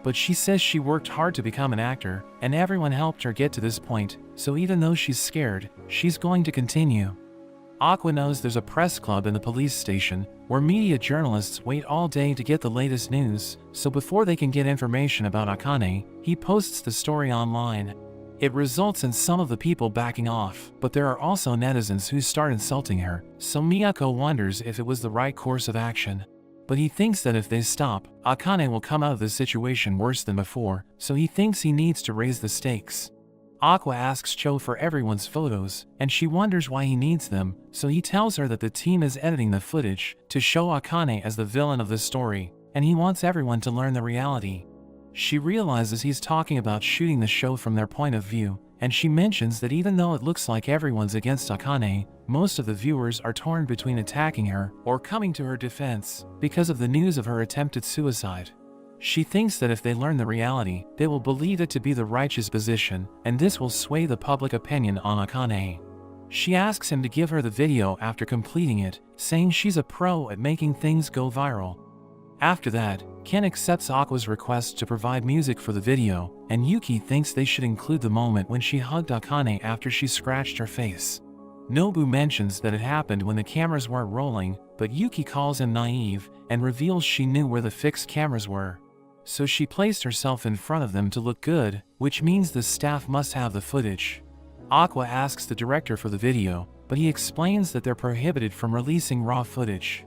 But she says she worked hard to become an actor, and everyone helped her get to this point, so even though she's scared, she's going to continue. Aqua knows there's a press club in the police station, where media journalists wait all day to get the latest news, so before they can get information about Akane, he posts the story online. It results in some of the people backing off, but there are also netizens who start insulting her, so Miyako wonders if it was the right course of action. But he thinks that if they stop, Akane will come out of the situation worse than before, so he thinks he needs to raise the stakes. Aqua asks Cho for everyone's photos, and she wonders why he needs them, so he tells her that the team is editing the footage to show Akane as the villain of the story, and he wants everyone to learn the reality. She realizes he's talking about shooting the show from their point of view, and she mentions that even though it looks like everyone's against Akane, most of the viewers are torn between attacking her or coming to her defense because of the news of her attempted suicide. She thinks that if they learn the reality, they will believe it to be the righteous position, and this will sway the public opinion on Akane. She asks him to give her the video after completing it, saying she's a pro at making things go viral. After that, Ken accepts Aqua's request to provide music for the video, and Yuki thinks they should include the moment when she hugged Akane after she scratched her face. Nobu mentions that it happened when the cameras weren't rolling, but Yuki calls him naive and reveals she knew where the fixed cameras were. So she placed herself in front of them to look good, which means the staff must have the footage. Aqua asks the director for the video, but he explains that they're prohibited from releasing raw footage.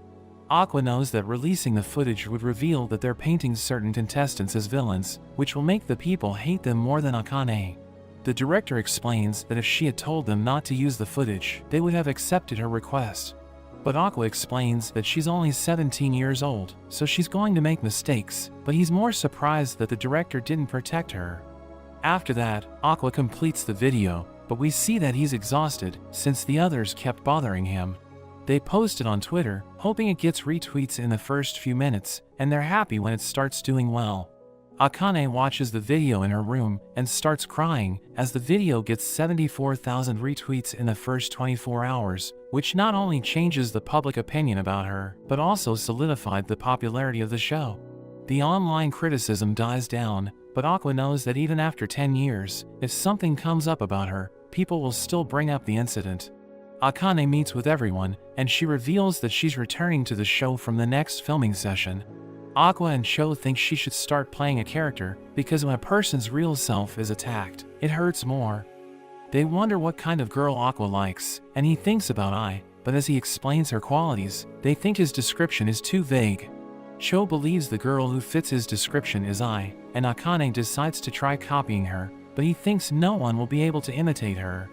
Aqua knows that releasing the footage would reveal that they're painting certain contestants as villains, which will make the people hate them more than Akane. The director explains that if she had told them not to use the footage, they would have accepted her request. But Aqua explains that she's only 17 years old, so she's going to make mistakes, but he's more surprised that the director didn't protect her. After that, Aqua completes the video, but we see that he's exhausted since the others kept bothering him. They post it on Twitter, hoping it gets retweets in the first few minutes, and they're happy when it starts doing well. Akane watches the video in her room and starts crying as the video gets 74,000 retweets in the first 24 hours, which not only changes the public opinion about her, but also solidified the popularity of the show. The online criticism dies down, but Aqua knows that even after 10 years, if something comes up about her, people will still bring up the incident. Akane meets with everyone, and she reveals that she's returning to the show from the next filming session. Aqua and Cho think she should start playing a character because when a person's real self is attacked, it hurts more. They wonder what kind of girl Aqua likes, and he thinks about Ai, but as he explains her qualities, they think his description is too vague. Cho believes the girl who fits his description is Ai, and Akane decides to try copying her, but he thinks no one will be able to imitate her.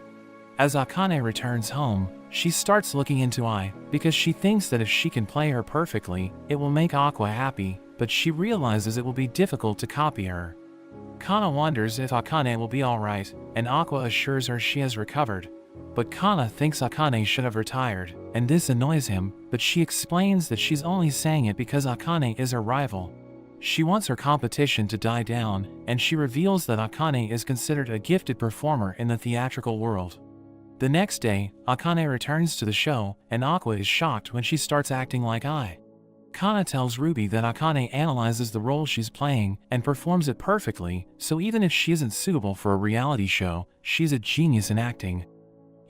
As Akane returns home, she starts looking into Ai because she thinks that if she can play her perfectly, it will make Aqua happy, but she realizes it will be difficult to copy her. Kana wonders if Akane will be alright, and Aqua assures her she has recovered. But Kana thinks Akane should have retired, and this annoys him, but she explains that she's only saying it because Akane is her rival. She wants her competition to die down, and she reveals that Akane is considered a gifted performer in the theatrical world. The next day, Akane returns to the show, and Aqua is shocked when she starts acting like Ai. Kana tells Ruby that Akane analyzes the role she's playing and performs it perfectly, so even if she isn't suitable for a reality show, she's a genius in acting.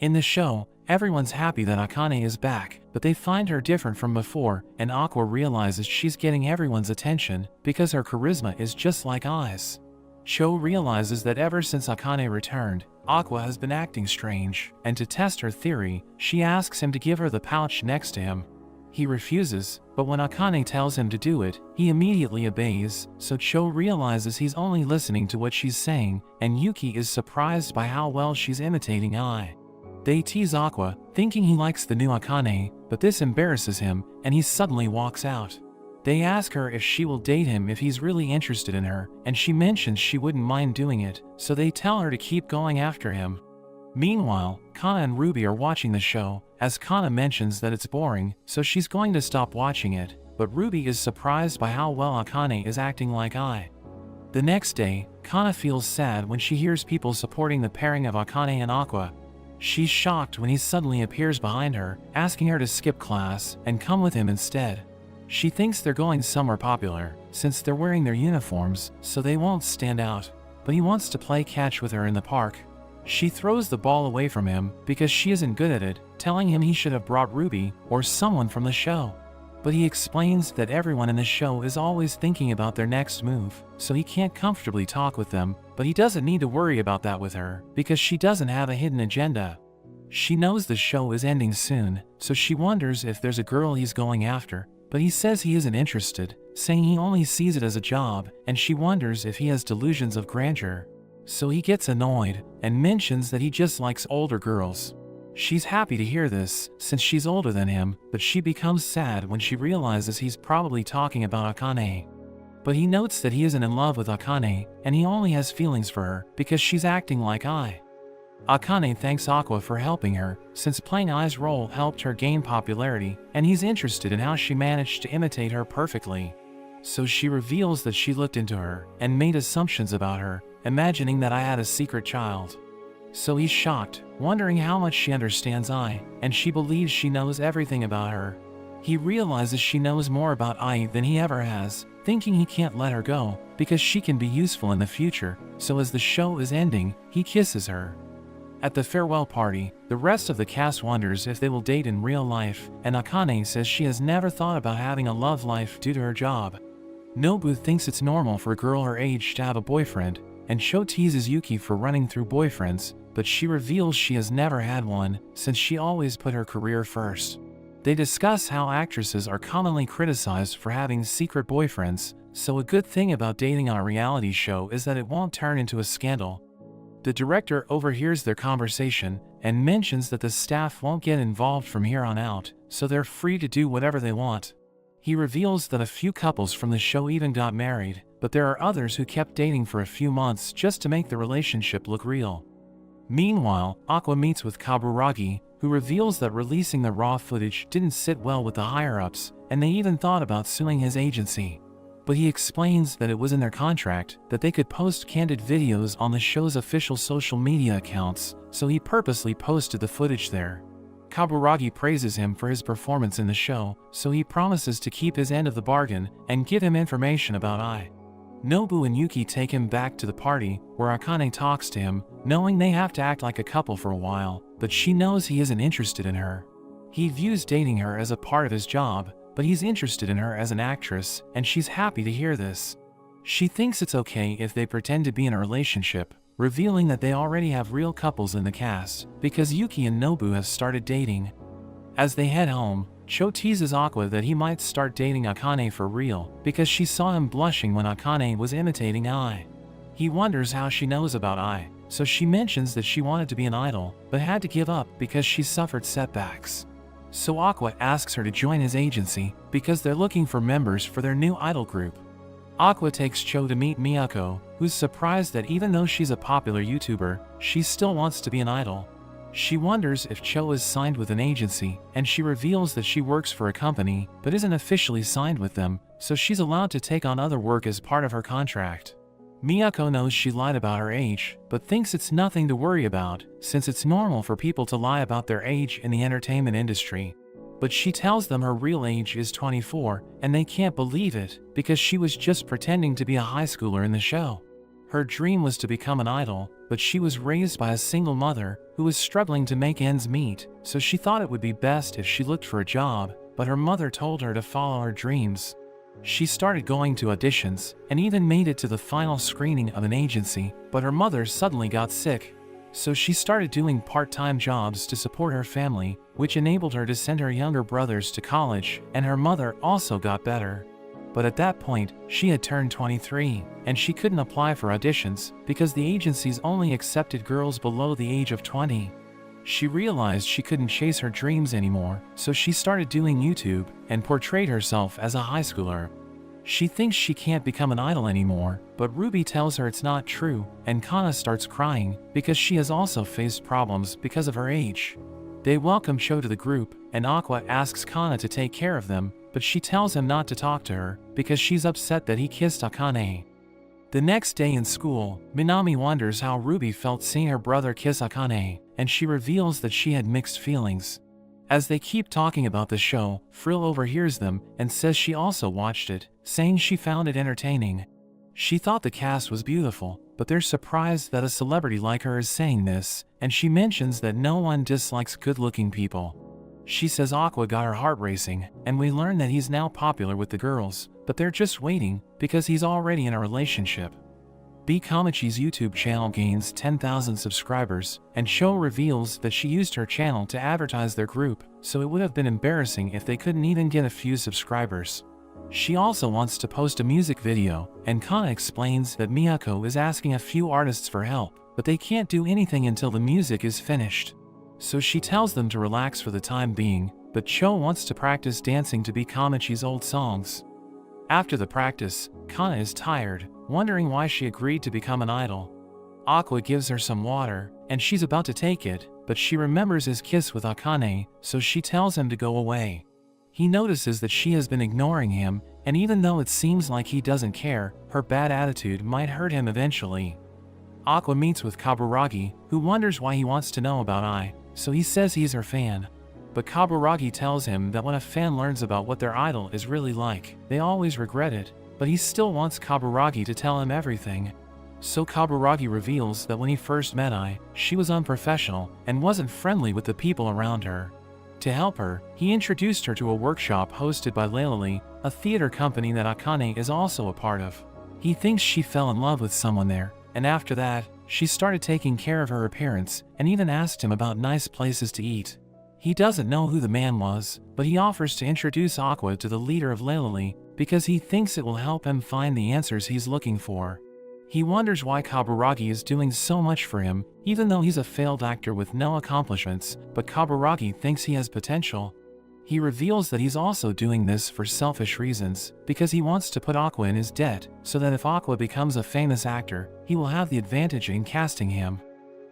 In the show, everyone's happy that Akane is back, but they find her different from before, and Aqua realizes she's getting everyone's attention because her charisma is just like Ai's. Cho realizes that ever since Akane returned, Aqua has been acting strange, and to test her theory, she asks him to give her the pouch next to him. He refuses, but when Akane tells him to do it, he immediately obeys, so Cho realizes he's only listening to what she's saying, and Yuki is surprised by how well she's imitating Ai. They tease Aqua, thinking he likes the new Akane, but this embarrasses him, and he suddenly walks out. They ask her if she will date him if he's really interested in her, and she mentions she wouldn't mind doing it, so they tell her to keep going after him. Meanwhile, Kana and Ruby are watching the show, as Kana mentions that it's boring, so she's going to stop watching it, but Ruby is surprised by how well Akane is acting like Ai. The next day, Kana feels sad when she hears people supporting the pairing of Akane and Aqua. She's shocked when he suddenly appears behind her, asking her to skip class and come with him instead. She thinks they're going somewhere popular, since they're wearing their uniforms, so they won't stand out, but he wants to play catch with her in the park. She throws the ball away from him because she isn't good at it, telling him he should have brought Ruby or someone from the show. But he explains that everyone in the show is always thinking about their next move, so he can't comfortably talk with them, but he doesn't need to worry about that with her, because she doesn't have a hidden agenda. She knows the show is ending soon, so she wonders if there's a girl he's going after, but he says he isn't interested, saying he only sees it as a job, and she wonders if he has delusions of grandeur. So he gets annoyed, and mentions that he just likes older girls. She's happy to hear this, since she's older than him, but she becomes sad when she realizes he's probably talking about Akane. But he notes that he isn't in love with Akane, and he only has feelings for her because she's acting like Ai. Akane thanks Aqua for helping her, since playing Ai's role helped her gain popularity, and he's interested in how she managed to imitate her perfectly. So she reveals that she looked into her, and made assumptions about her, imagining that Ai had a secret child. So he's shocked, wondering how much she understands Ai, and she believes she knows everything about her. He realizes she knows more about Ai than he ever has, thinking he can't let her go, because she can be useful in the future, so as the show is ending, he kisses her. At the farewell party, the rest of the cast wonders if they will date in real life, and Akane says she has never thought about having a love life due to her job. Nobu thinks it's normal for a girl her age to have a boyfriend, and Cho teases Yuki for running through boyfriends, but she reveals she has never had one, since she always put her career first. They discuss how actresses are commonly criticized for having secret boyfriends, so a good thing about dating on a reality show is that it won't turn into a scandal. The director overhears their conversation, and mentions that the staff won't get involved from here on out, so they're free to do whatever they want. He reveals that a few couples from the show even got married, but there are others who kept dating for a few months just to make the relationship look real. Meanwhile, Aqua meets with Kaburagi, who reveals that releasing the raw footage didn't sit well with the higher-ups, and they even thought about suing his agency. but he explains that it was in their contract that they could post candid videos on the show's official social media accounts, so he purposely posted the footage there. Kaburagi praises him for his performance in the show, so he promises to keep his end of the bargain and give him information about Ai. Nobu and Yuki take him back to the party, where Akane talks to him, knowing they have to act like a couple for a while, but she knows he isn't interested in her. He views dating her as a part of his job, but he's interested in her as an actress, and she's happy to hear this. She thinks it's okay if they pretend to be in a relationship, revealing that they already have real couples in the cast, because Yuki and Nobu have started dating. As they head home, Cho teases Aqua that he might start dating Akane for real, because she saw him blushing when Akane was imitating Ai. He wonders how she knows about Ai, so she mentions that she wanted to be an idol, but had to give up because she suffered setbacks. So Aqua asks her to join his agency, because they're looking for members for their new idol group. Aqua takes Cho to meet Miyako, who's surprised that even though she's a popular YouTuber, she still wants to be an idol. She wonders if Cho is signed with an agency, and she reveals that she works for a company, but isn't officially signed with them, so she's allowed to take on other work as part of her contract. Miyako knows she lied about her age, but thinks it's nothing to worry about, since it's normal for people to lie about their age in the entertainment industry. But she tells them her real age is 24, and they can't believe it, because she was just pretending to be a high schooler in the show. Her dream was to become an idol, but she was raised by a single mother who was struggling to make ends meet, so she thought it would be best if she looked for a job, but her mother told her to follow her dreams. She started going to auditions, and even made it to the final screening of an agency, but her mother suddenly got sick. So she started doing part-time jobs to support her family, which enabled her to send her younger brothers to college, and her mother also got better. But at that point, she had turned 23, and she couldn't apply for auditions because the agencies only accepted girls below the age of 20. She realized she couldn't chase her dreams anymore, so she started doing YouTube and portrayed herself as a high schooler. She thinks she can't become an idol anymore, but Ruby tells her it's not true, and Kana starts crying because she has also faced problems because of her age. They welcome Cho to the group, and Aqua asks Kana to take care of them, but she tells him not to talk to her because she's upset that he kissed Akane. The next day in school, Minami wonders how Ruby felt seeing her brother kiss Akane, and she reveals that she had mixed feelings. As they keep talking about the show, Frill overhears them and says she also watched it, saying she found it entertaining. She thought the cast was beautiful, but they're surprised that a celebrity like her is saying this, and she mentions that no one dislikes good-looking people. She says Aqua got her heart racing, and we learn that he's now popular with the girls, but they're just waiting because he's already in a relationship. B. Komichi's YouTube channel gains 10,000 subscribers, and Cho reveals that she used her channel to advertise their group, so it would have been embarrassing if they couldn't even get a few subscribers. She also wants to post a music video, and Kana explains that Miyako is asking a few artists for help, but they can't do anything until the music is finished. So she tells them to relax for the time being, but Cho wants to practice dancing to B. Komichi's old songs. After the practice, Kana is tired, wondering why she agreed to become an idol. Aqua gives her some water, and she's about to take it, but she remembers his kiss with Akane, so she tells him to go away. He notices that she has been ignoring him, and even though it seems like he doesn't care, her bad attitude might hurt him eventually. Aqua meets with Kaburagi, who wonders why he wants to know about Ai, so he says he's her fan. But Kaburagi tells him that when a fan learns about what their idol is really like, they always regret it, but he still wants Kaburagi to tell him everything. So Kaburagi reveals that when he first met Ai, she was unprofessional and wasn't friendly with the people around her. To help her, he introduced her to a workshop hosted by Leilani, a theater company that Akane is also a part of. He thinks she fell in love with someone there, and after that, she started taking care of her appearance and even asked him about nice places to eat. He doesn't know who the man was, but he offers to introduce Aqua to the leader of Leilani because he thinks it will help him find the answers he's looking for. He wonders why Kaburagi is doing so much for him, even though he's a failed actor with no accomplishments, but Kaburagi thinks he has potential. He reveals that he's also doing this for selfish reasons, because he wants to put Aqua in his debt, so that if Aqua becomes a famous actor, he will have the advantage in casting him.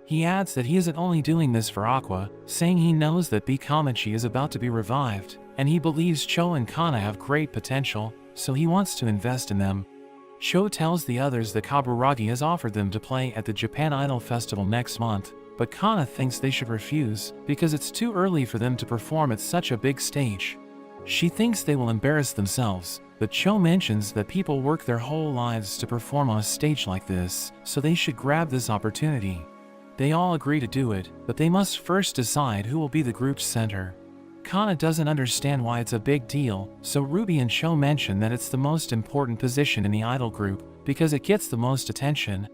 He adds that he isn't only doing this for Aqua, saying he knows that B. Komichi is about to be revived, and he believes Cho and Kana have great potential, so he wants to invest in them. Cho tells the others that Kaburagi has offered them to play at the Japan Idol Festival next month, but Kana thinks they should refuse because it's too early for them to perform at such a big stage. She thinks they will embarrass themselves, but Cho mentions that people work their whole lives to perform on a stage like this, so they should grab this opportunity. They all agree to do it, but they must first decide who will be the group's center. Kana doesn't understand why it's a big deal, so Ruby and Cho mention that it's the most important position in the idol group because it gets the most attention.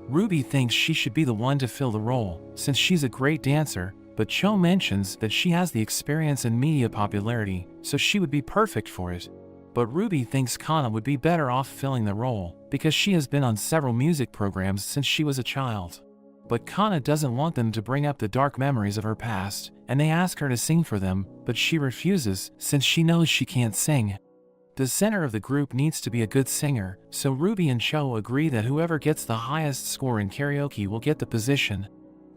Ruby thinks she should be the one to fill the role, since she's a great dancer, but Cho mentions that she has the experience and media popularity, so she would be perfect for it. But Ruby thinks Kana would be better off filling the role, because she has been on several music programs since she was a child. But Kana doesn't want them to bring up the dark memories of her past, and they ask her to sing for them, but she refuses since she knows she can't sing. The center of the group needs to be a good singer, so Ruby and Cho agree that whoever gets the highest score in karaoke will get the position.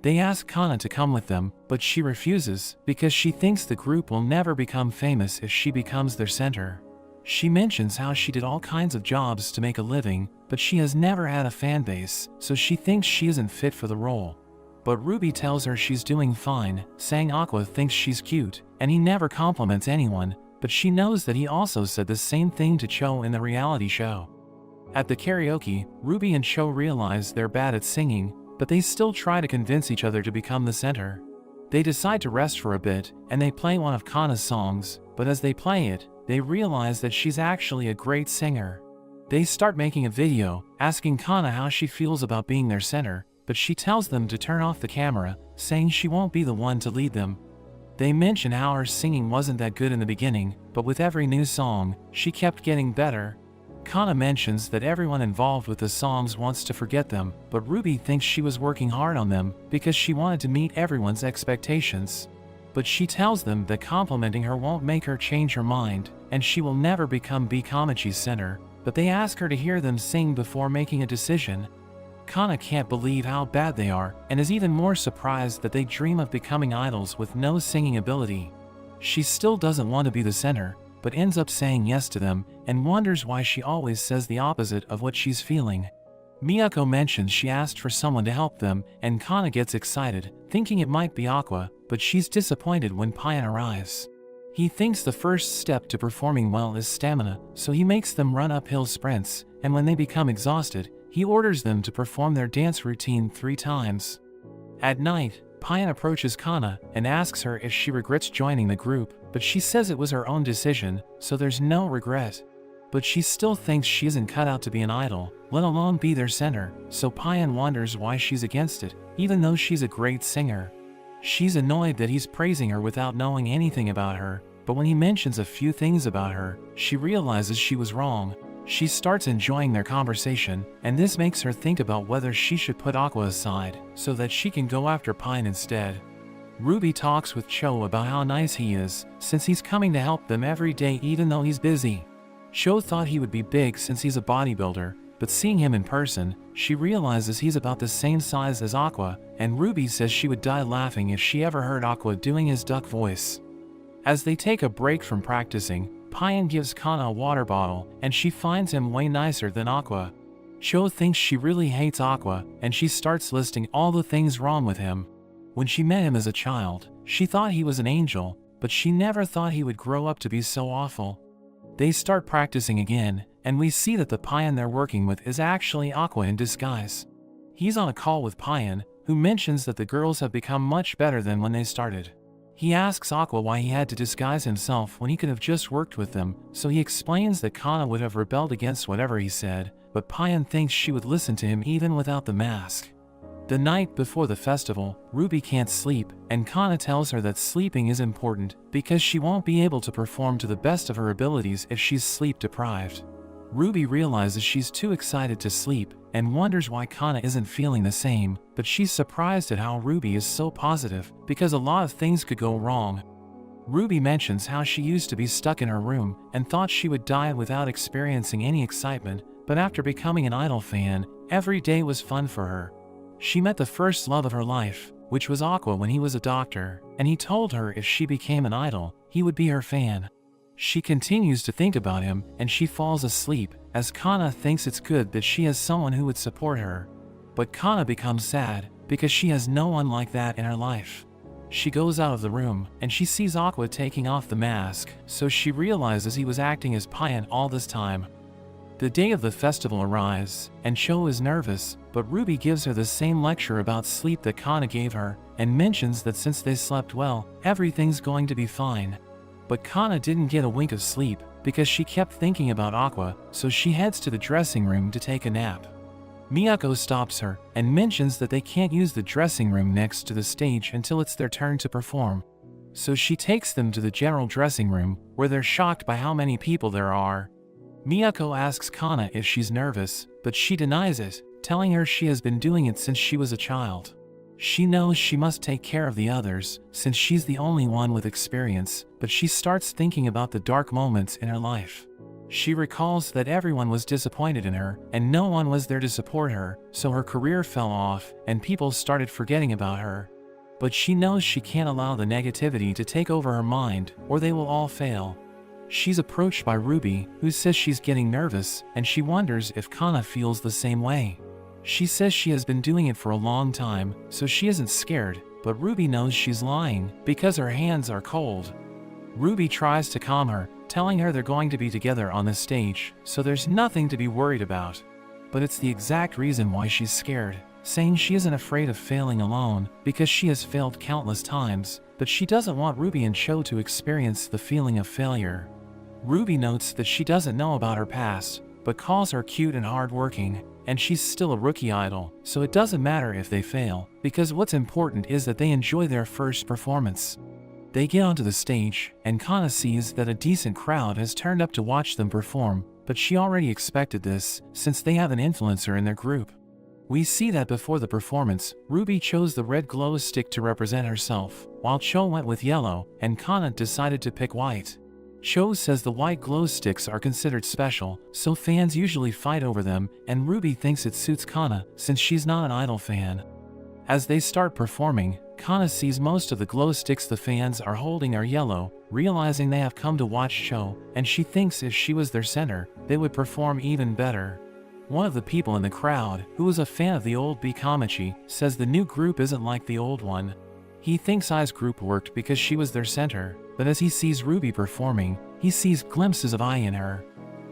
They ask Kana to come with them, but she refuses because she thinks the group will never become famous if she becomes their center. She mentions how she did all kinds of jobs to make a living, but she has never had a fan base, so she thinks she isn't fit for the role. But Ruby tells her she's doing fine, saying Aqua thinks she's cute, and he never compliments anyone, but she knows that he also said the same thing to Cho in the reality show. At the karaoke, Ruby and Cho realize they're bad at singing, but they still try to convince each other to become the center. They decide to rest for a bit, and they play one of Kana's songs, but as they play it, they realize that she's actually a great singer. They start making a video, asking Kana how she feels about being their center, but she tells them to turn off the camera, saying she won't be the one to lead them. They mention how her singing wasn't that good in the beginning, but with every new song, she kept getting better. Kana mentions that everyone involved with the songs wants to forget them, but Ruby thinks she was working hard on them because she wanted to meet everyone's expectations. But she tells them that complimenting her won't make her change her mind, and she will never become B Kamachi's center, but they ask her to hear them sing before making a decision. Kana can't believe how bad they are, and is even more surprised that they dream of becoming idols with no singing ability. She still doesn't want to be the center, but ends up saying yes to them, and wonders why she always says the opposite of what she's feeling. Miyako mentions she asked for someone to help them, and Kana gets excited, thinking it might be Aqua, but she's disappointed when Payan arrives. He thinks the first step to performing well is stamina, so he makes them run uphill sprints, and when they become exhausted, he orders them to perform their dance routine 3 times. At night, Payan approaches Kana and asks her if she regrets joining the group, but she says it was her own decision, so there's no regret. But she still thinks she isn't cut out to be an idol, let alone be their center, so Payan wonders why she's against it, even though she's a great singer. She's annoyed that he's praising her without knowing anything about her, but when he mentions a few things about her, she realizes she was wrong. She starts enjoying their conversation, and this makes her think about whether she should put Aqua aside, so that she can go after Payan instead. Ruby talks with Cho about how nice he is, since he's coming to help them every day even though he's busy. Cho thought he would be big since he's a bodybuilder, but seeing him in person, she realizes he's about the same size as Aqua, and Ruby says she would die laughing if she ever heard Aqua doing his duck voice. As they take a break from practicing, Payan gives Kana a water bottle, and she finds him way nicer than Aqua. Cho thinks she really hates Aqua, and she starts listing all the things wrong with him. When she met him as a child, she thought he was an angel, but she never thought he would grow up to be so awful. They start practicing again, and we see that the Payan they're working with is actually Aqua in disguise. He's on a call with Payan, who mentions that the girls have become much better than when they started. He asks Aqua why he had to disguise himself when he could have just worked with them, so he explains that Kana would have rebelled against whatever he said, but Payan thinks she would listen to him even without the mask. The night before the festival, Ruby can't sleep, and Kana tells her that sleeping is important because she won't be able to perform to the best of her abilities if she's sleep deprived. Ruby realizes she's too excited to sleep and wonders why Kana isn't feeling the same, but she's surprised at how Ruby is so positive because a lot of things could go wrong. Ruby mentions how she used to be stuck in her room and thought she would die without experiencing any excitement, but after becoming an idol fan, every day was fun for her. She met the first love of her life, which was Aqua when he was a doctor, and he told her if she became an idol, he would be her fan. She continues to think about him, and she falls asleep, as Kana thinks it's good that she has someone who would support her. But Kana becomes sad, because she has no one like that in her life. She goes out of the room, and she sees Aqua taking off the mask, so she realizes he was acting as Payan all this time. The day of the festival arrives, and Cho is nervous, but Ruby gives her the same lecture about sleep that Kana gave her, and mentions that since they slept well, everything's going to be fine. But Kana didn't get a wink of sleep, because she kept thinking about Aqua, so she heads to the dressing room to take a nap. Miyako stops her, and mentions that they can't use the dressing room next to the stage until it's their turn to perform. So she takes them to the general dressing room, where they're shocked by how many people there are. Miyako asks Kana if she's nervous, but she denies it, telling her she has been doing it since she was a child. She knows she must take care of the others, since she's the only one with experience, but she starts thinking about the dark moments in her life. She recalls that everyone was disappointed in her, and no one was there to support her, so her career fell off, and people started forgetting about her. But she knows she can't allow the negativity to take over her mind, or they will all fail. She's approached by Ruby, who says she's getting nervous, and she wonders if Kana feels the same way. She says she has been doing it for a long time, so she isn't scared, but Ruby knows she's lying, because her hands are cold. Ruby tries to calm her, telling her they're going to be together on the stage, so there's nothing to be worried about. But it's the exact reason why she's scared, saying she isn't afraid of failing alone, because she has failed countless times, but she doesn't want Ruby and Cho to experience the feeling of failure. Ruby notes that she doesn't know about her past, but calls her cute and hardworking, and she's still a rookie idol, so it doesn't matter if they fail, because what's important is that they enjoy their first performance. They get onto the stage, and Kana sees that a decent crowd has turned up to watch them perform, but she already expected this, since they have an influencer in their group. We see that before the performance, Ruby chose the red glow stick to represent herself, while Cho went with yellow, and Kana decided to pick white. Cho says the white glow sticks are considered special, so fans usually fight over them, and Ruby thinks it suits Kana, since she's not an idol fan. As they start performing, Kana sees most of the glow sticks the fans are holding are yellow, realizing they have come to watch Cho, and she thinks if she was their center, they would perform even better. One of the people in the crowd, who was a fan of the old Bikamachi, says the new group isn't like the old one. He thinks Ai's group worked because she was their center, but as he sees Ruby performing, he sees glimpses of Ai in her.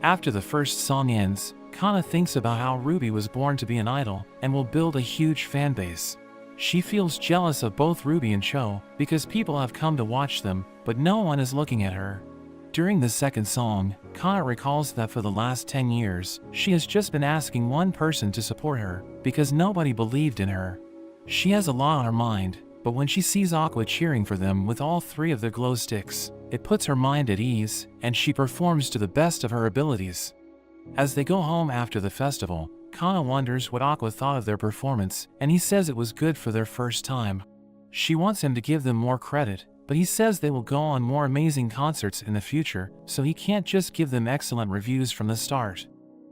After the first song ends, Kana thinks about how Ruby was born to be an idol, and will build a huge fanbase. She feels jealous of both Ruby and Cho, because people have come to watch them, but no one is looking at her. During the second song, Kana recalls that for the last 10 years, she has just been asking one person to support her, because nobody believed in her. She has a lot on her mind, but when she sees Aqua cheering for them with all 3 of their glow sticks, it puts her mind at ease, and she performs to the best of her abilities. As they go home after the festival, Kana wonders what Aqua thought of their performance, and he says it was good for their first time. She wants him to give them more credit, but he says they will go on more amazing concerts in the future, so he can't just give them excellent reviews from the start.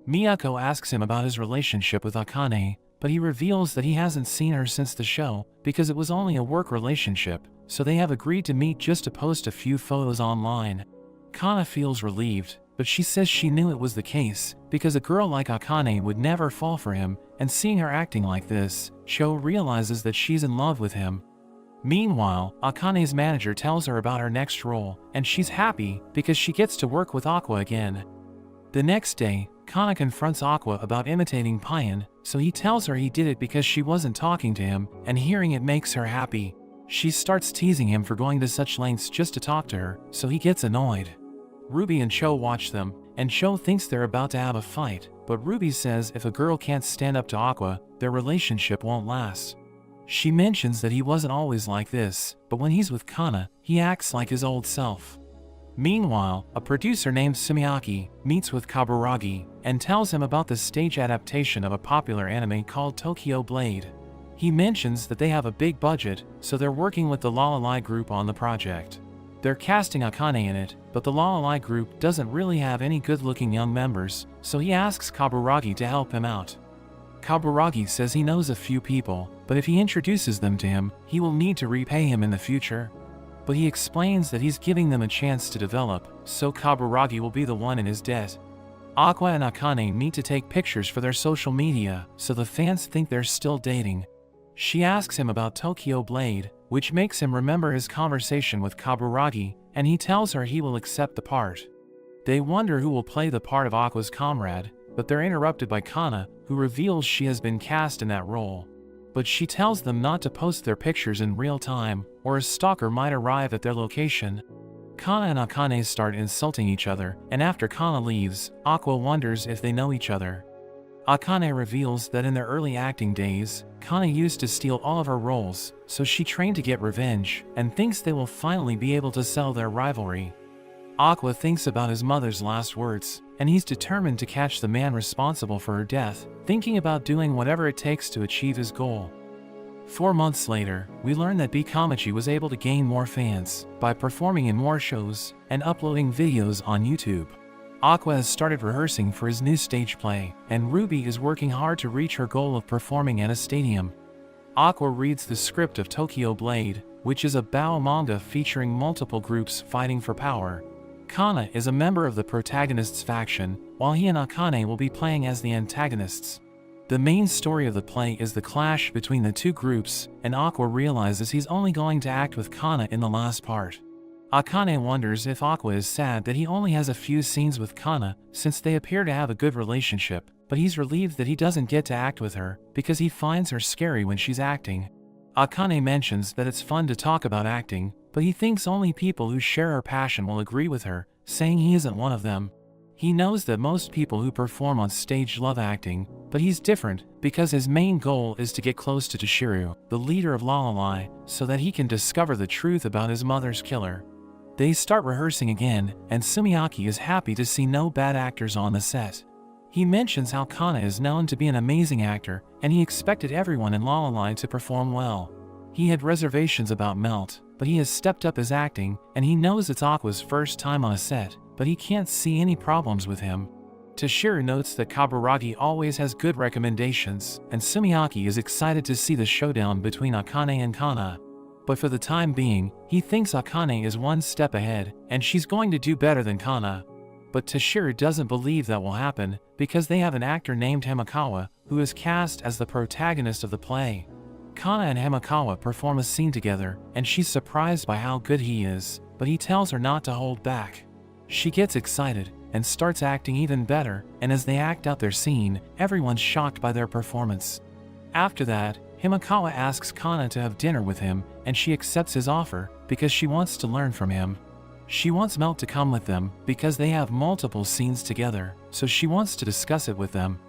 Miyako asks him about his relationship with Akane, but he reveals that he hasn't seen her since the show, because it was only a work relationship, so they have agreed to meet just to post a few photos online. Kana feels relieved, but she says she knew it was the case, because a girl like Akane would never fall for him, and seeing her acting like this, Cho realizes that she's in love with him. Meanwhile, Akane's manager tells her about her next role, and she's happy because she gets to work with Aqua again. The next day, Kana confronts Aqua about imitating Payan, so he tells her he did it because she wasn't talking to him, and hearing it makes her happy. She starts teasing him for going to such lengths just to talk to her, so he gets annoyed. Ruby and Cho watch them, and Cho thinks they're about to have a fight, but Ruby says if a girl can't stand up to Aqua, their relationship won't last. She mentions that he wasn't always like this, but when he's with Kana, he acts like his old self. Meanwhile, a producer named Sumiaki meets with Kaburagi and tells him about the stage adaptation of a popular anime called Tokyo Blade. He mentions that they have a big budget, so they're working with the Lalai group on the project. They're casting Akane in it, but the Lalai group doesn't really have any good-looking young members, so he asks Kaburagi to help him out. Kaburagi says he knows a few people, but if he introduces them to him, he will need to repay him in the future. but he explains that he's giving them a chance to develop, so Kaburagi will be the one in his debt. Aqua and Akane meet to take pictures for their social media, so the fans think they're still dating. She asks him about Tokyo Blade, which makes him remember his conversation with Kaburagi, and he tells her he will accept the part. They wonder who will play the part of Aqua's comrade, but they're interrupted by Kana, who reveals she has been cast in that role. But she tells them not to post their pictures in real time, or a stalker might arrive at their location. Kana and Akane start insulting each other, and after Kana leaves, Aqua wonders if they know each other. Akane reveals that in their early acting days, Kana used to steal all of her roles, so she trained to get revenge, and thinks they will finally be able to settle their rivalry. Aqua thinks about his mother's last words, and he's determined to catch the man responsible for her death, thinking about doing whatever it takes to achieve his goal. 4 months later, we learn that Bikamachi was able to gain more fans by performing in more shows and uploading videos on YouTube. Aqua has started rehearsing for his new stage play, and Ruby is working hard to reach her goal of performing at a stadium. Aqua reads the script of Tokyo Blade, which is a Bao manga featuring multiple groups fighting for power. Kana is a member of the protagonist's faction, while he and Akane will be playing as the antagonists. The main story of the play is the clash between the two groups, and Aqua realizes he's only going to act with Kana in the last part. Akane wonders if Aqua is sad that he only has a few scenes with Kana, since they appear to have a good relationship, but he's relieved that he doesn't get to act with her, because he finds her scary when she's acting. Akane mentions that it's fun to talk about acting, but he thinks only people who share her passion will agree with her, saying he isn't one of them. He knows that most people who perform on stage love acting, but he's different because his main goal is to get close to Toshiru, the leader of Lalalai, so that he can discover the truth about his mother's killer. They start rehearsing again, and Sumiaki is happy to see no bad actors on the set. He mentions how Kana is known to be an amazing actor, and he expected everyone in Lalalai to perform well. He had reservations about Melt, but he has stepped up his acting, and he knows it's Aqua's first time on a set, but he can't see any problems with him. Toshiru notes that Kaburagi always has good recommendations, and Sumiaki is excited to see the showdown between Akane and Kana. But for the time being, he thinks Akane is one step ahead, and she's going to do better than Kana. But Toshiru doesn't believe that will happen, because they have an actor named Himekawa, who is cast as the protagonist of the play. Kana and Himekawa perform a scene together, and she's surprised by how good he is, but he tells her not to hold back. She gets excited, and starts acting even better, and as they act out their scene, everyone's shocked by their performance. After that, Himekawa asks Kana to have dinner with him, and she accepts his offer, because she wants to learn from him. She wants Melt to come with them, because they have multiple scenes together, so she wants to discuss it with them.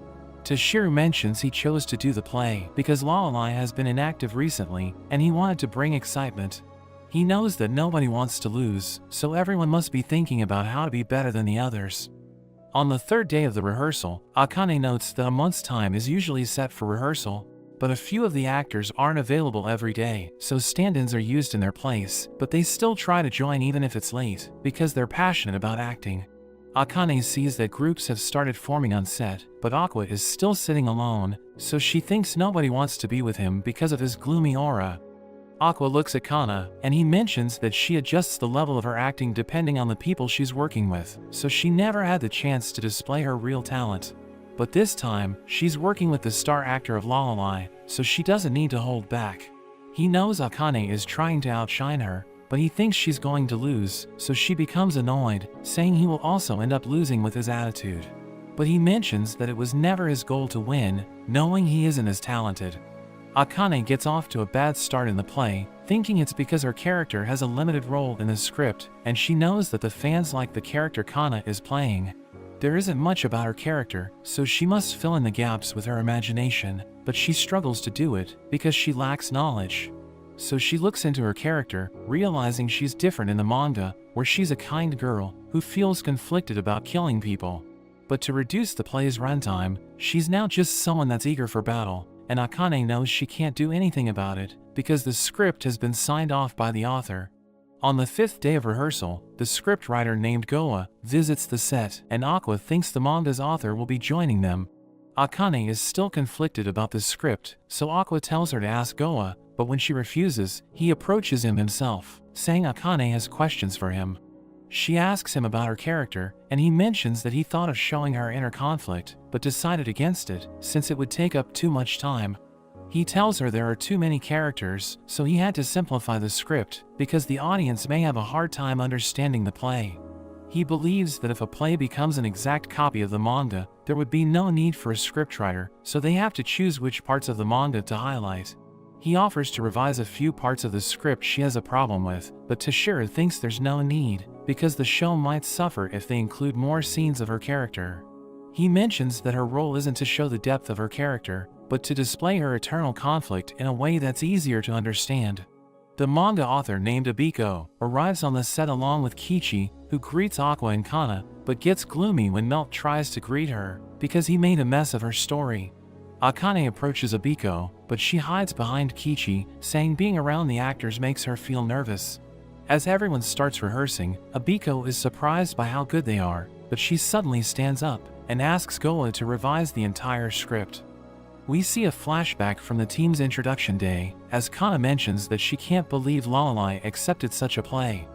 Toshiru mentions he chose to do the play because Lalalai has been inactive recently, and he wanted to bring excitement. He knows that nobody wants to lose, so everyone must be thinking about how to be better than the others. On the third day of the rehearsal, Akane notes that a month's time is usually set for rehearsal, but a few of the actors aren't available every day, so stand-ins are used in their place, but they still try to join even if it's late, because they're passionate about acting. Akane sees that groups have started forming on set, but Aqua is still sitting alone, so she thinks nobody wants to be with him because of his gloomy aura. Aqua looks at Kana, and he mentions that she adjusts the level of her acting depending on the people she's working with, so she never had the chance to display her real talent. But this time, she's working with the star actor of Lalalai, so she doesn't need to hold back. He knows Akane is trying to outshine her, but he thinks she's going to lose, so she becomes annoyed, saying he will also end up losing with his attitude. But he mentions that it was never his goal to win, knowing he isn't as talented. Akane gets off to a bad start in the play, thinking it's because her character has a limited role in the script, and she knows that the fans like the character Kana is playing. There isn't much about her character, so she must fill in the gaps with her imagination, but she struggles to do it because she lacks knowledge. So she looks into her character, realizing she's different in the manga, where she's a kind girl who feels conflicted about killing people. But to reduce the play's runtime, she's now just someone that's eager for battle, and Akane knows she can't do anything about it because the script has been signed off by the author. On the fifth day of rehearsal, the scriptwriter named Goa visits the set, and Aqua thinks the manga's author will be joining them. Akane is still conflicted about the script, so Aqua tells her to ask Goa, but when she refuses, he approaches him himself, saying Akane has questions for him. She asks him about her character, and he mentions that he thought of showing her inner conflict, but decided against it, since it would take up too much time. He tells her there are too many characters, so he had to simplify the script, because the audience may have a hard time understanding the play. He believes that if a play becomes an exact copy of the manga, there would be no need for a scriptwriter, so they have to choose which parts of the manga to highlight. He offers to revise a few parts of the script she has a problem with, but Toshiro thinks there's no need, because the show might suffer if they include more scenes of her character. He mentions that her role isn't to show the depth of her character, but to display her eternal conflict in a way that's easier to understand. The manga author named Abiko arrives on the set along with Kichi, who greets Aqua and Kana, but gets gloomy when Melt tries to greet her, because he made a mess of her story. Akane approaches Abiko, but she hides behind Kichi, saying being around the actors makes her feel nervous. As everyone starts rehearsing, Abiko is surprised by how good they are, but she suddenly stands up and asks Goa to revise the entire script. We see a flashback from the team's introduction day, as Kana mentions that she can't believe Lalai accepted such a play.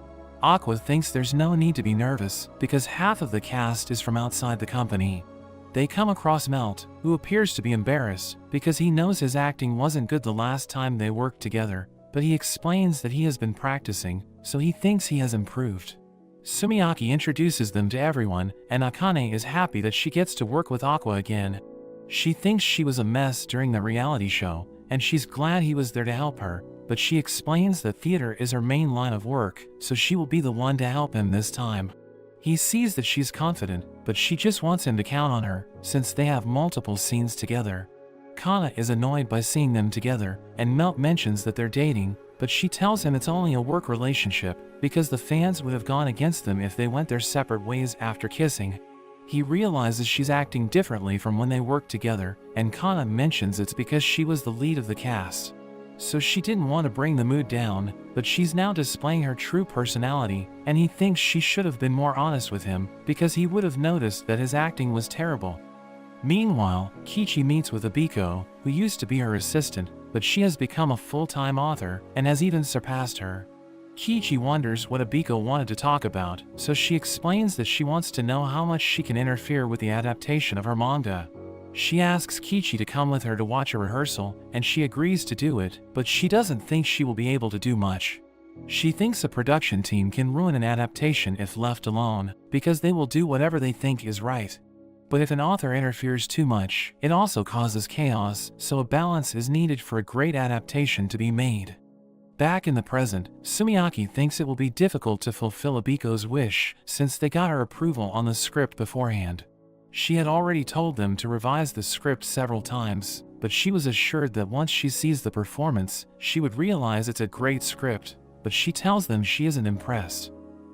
Aqua thinks there's no need to be nervous, because half of the cast is from outside the company. They come across Melt, who appears to be embarrassed, because he knows his acting wasn't good the last time they worked together, but he explains that he has been practicing, so he thinks he has improved. Sumiaki introduces them to everyone, and Akane is happy that she gets to work with Aqua again. She thinks she was a mess during the reality show, and she's glad he was there to help her, but she explains that theater is her main line of work, so she will be the one to help him this time. He sees that she's confident, but she just wants him to count on her, since they have multiple scenes together. Kana is annoyed by seeing them together, and Melt mentions that they're dating, but she tells him it's only a work relationship, because the fans would have gone against them if they went their separate ways after kissing. He realizes she's acting differently from when they worked together, and Kana mentions it's because she was the lead of the cast. So she didn't want to bring the mood down, but she's now displaying her true personality, and he thinks she should have been more honest with him, because he would have noticed that his acting was terrible. Meanwhile, Kichi meets with Abiko, who used to be her assistant, but she has become a full-time author, and has even surpassed her. Kichi wonders what Abiko wanted to talk about, so she explains that she wants to know how much she can interfere with the adaptation of her manga. She asks Kichi to come with her to watch a rehearsal, and she agrees to do it, but she doesn't think she will be able to do much. She thinks a production team can ruin an adaptation if left alone, because they will do whatever they think is right. But if an author interferes too much, it also causes chaos, so a balance is needed for a great adaptation to be made. Back in the present, Sumiaki thinks it will be difficult to fulfill Abiko's wish, since they got her approval on the script beforehand. She had already told them to revise the script several times, but she was assured that once she sees the performance, she would realize it's a great script, but she tells them she isn't impressed.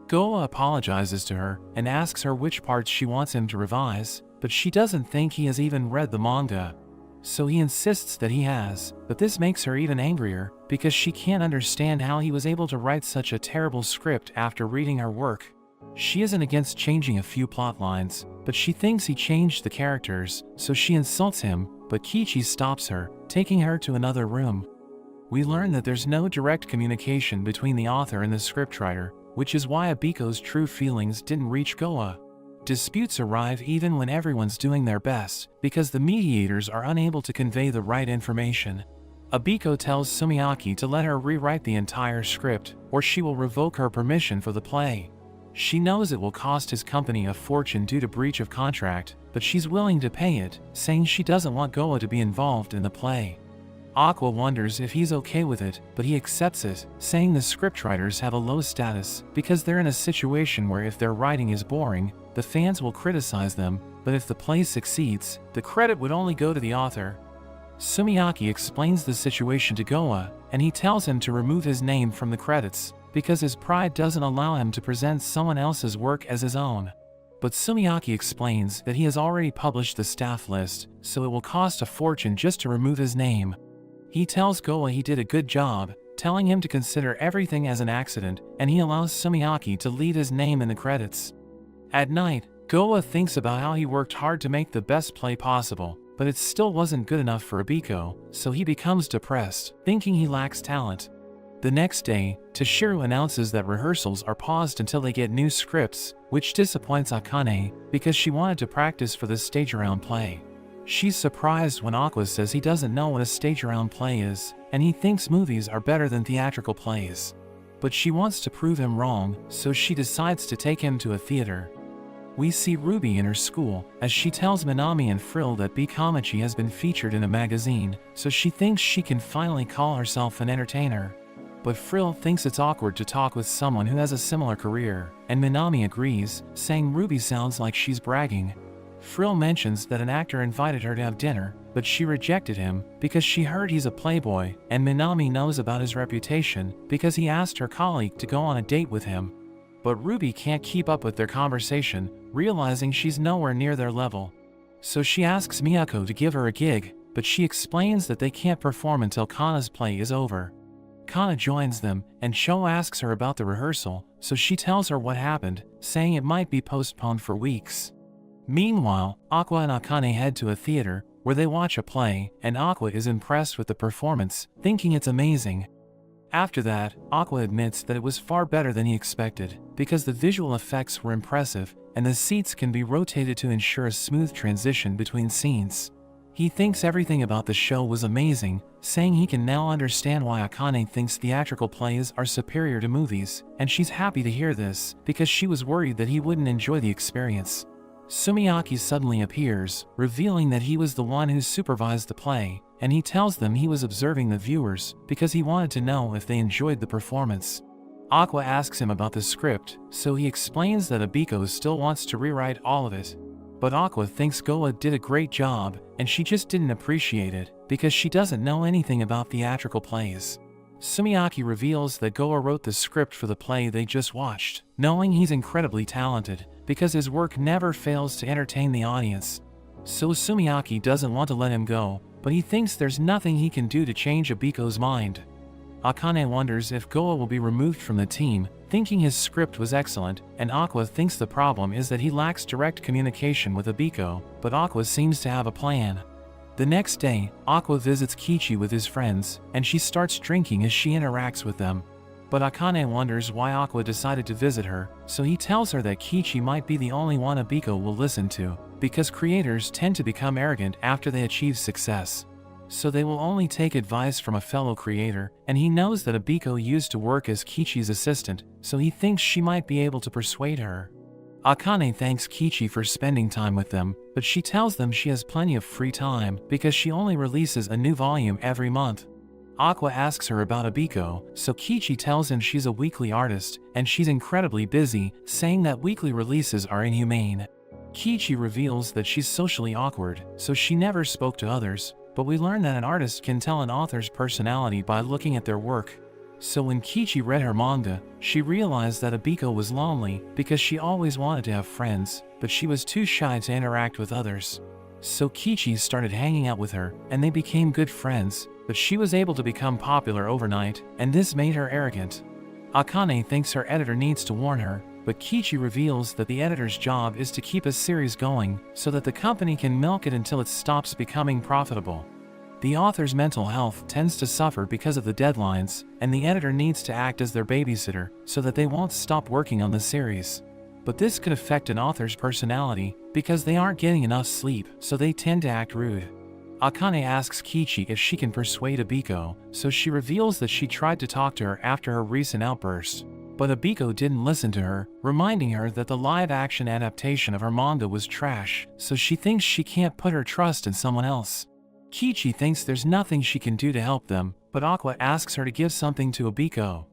Goa apologizes to her and asks her which parts she wants him to revise, but she doesn't think he has even read the manga. So he insists that he has, but this makes her even angrier, because she can't understand how he was able to write such a terrible script after reading her work. She isn't against changing a few plot lines, but she thinks he changed the characters, so she insults him, but Kichi stops her, taking her to another room. We learn that there's no direct communication between the author and the scriptwriter, which is why Abiko's true feelings didn't reach Goa. Disputes arrive even when everyone's doing their best, because the mediators are unable to convey the right information. Abiko tells Sumiaki to let her rewrite the entire script, or she will revoke her permission for the play. She knows it will cost his company a fortune due to breach of contract, but she's willing to pay it, saying she doesn't want Goa to be involved in the play. Aqua wonders if he's okay with it, but he accepts it, saying the scriptwriters have a low status, because they're in a situation where if their writing is boring, the fans will criticize them, but if the play succeeds, the credit would only go to the author. Sumiaki explains the situation to Goa, and he tells him to remove his name from the credits, because his pride doesn't allow him to present someone else's work as his own. But Sumiaki explains that he has already published the staff list, so it will cost a fortune just to remove his name. He tells Goa he did a good job, telling him to consider everything as an accident, and he allows Sumiaki to leave his name in the credits. At night, Goa thinks about how he worked hard to make the best play possible, but it still wasn't good enough for Abiko, so he becomes depressed, thinking he lacks talent. The next day, Toshiro announces that rehearsals are paused until they get new scripts, which disappoints Akane because she wanted to practice for the stage-around play. She's surprised when Aqua says he doesn't know what a stage-around play is, and he thinks movies are better than theatrical plays. But she wants to prove him wrong, so she decides to take him to a theater. We see Ruby in her school, as she tells Minami and Frill that Bikomachi has been featured in a magazine, so she thinks she can finally call herself an entertainer. But Frill thinks it's awkward to talk with someone who has a similar career, and Minami agrees, saying Ruby sounds like she's bragging. Frill mentions that an actor invited her to have dinner, but she rejected him because she heard he's a playboy, and Minami knows about his reputation because he asked her colleague to go on a date with him. But Ruby can't keep up with their conversation, realizing she's nowhere near their level. So she asks Miyako to give her a gig, but she explains that they can't perform until Kana's play is over. Kana joins them, and Sho asks her about the rehearsal, so she tells her what happened, saying it might be postponed for weeks. Meanwhile, Aqua and Akane head to a theater, where they watch a play, and Aqua is impressed with the performance, thinking it's amazing. After that, Aqua admits that it was far better than he expected, because the visual effects were impressive, and the seats can be rotated to ensure a smooth transition between scenes. He thinks everything about the show was amazing, saying he can now understand why Akane thinks theatrical plays are superior to movies, and she's happy to hear this, because she was worried that he wouldn't enjoy the experience. Sumiaki suddenly appears, revealing that he was the one who supervised the play, and he tells them he was observing the viewers because he wanted to know if they enjoyed the performance. Aqua asks him about the script, so he explains that Abiko still wants to rewrite all of it. But Aqua thinks Goa did a great job, and she just didn't appreciate it, because she doesn't know anything about theatrical plays. Sumiaki reveals that Goa wrote the script for the play they just watched, knowing he's incredibly talented, because his work never fails to entertain the audience. So Sumiaki doesn't want to let him go, but he thinks there's nothing he can do to change Abiko's mind. Akane wonders if Goa will be removed from the team, thinking his script was excellent, and Aqua thinks the problem is that he lacks direct communication with Abiko, but Aqua seems to have a plan. The next day, Aqua visits Kichi with his friends, and she starts drinking as she interacts with them. But Akane wonders why Aqua decided to visit her, so he tells her that Kichi might be the only one Abiko will listen to, because creators tend to become arrogant after they achieve success. So they will only take advice from a fellow creator, and he knows that Abiko used to work as Kichi's assistant, so he thinks she might be able to persuade her. Akane thanks Kichi for spending time with them, but she tells them she has plenty of free time because she only releases a new volume every month. Aqua asks her about Abiko, so Kichi tells him she's a weekly artist, and she's incredibly busy, saying that weekly releases are inhumane. Kichi reveals that she's socially awkward, so she never spoke to others, but we learn that an artist can tell an author's personality by looking at their work. So when Kichi read her manga, she realized that Abiko was lonely because she always wanted to have friends, but she was too shy to interact with others. So Kichi started hanging out with her, and they became good friends, but she was able to become popular overnight, and this made her arrogant. Akane thinks her editor needs to warn her, but Kichi reveals that the editor's job is to keep a series going, so that the company can milk it until it stops becoming profitable. The author's mental health tends to suffer because of the deadlines, and the editor needs to act as their babysitter, so that they won't stop working on the series. But this could affect an author's personality, because they aren't getting enough sleep, so they tend to act rude. Akane asks Kichi if she can persuade Abiko, so she reveals that she tried to talk to her after her recent outburst. But Abiko didn't listen to her, reminding her that the live-action adaptation of her manga was trash, so she thinks she can't put her trust in someone else. Kichi thinks there's nothing she can do to help them, but Aqua asks her to give something to Abiko.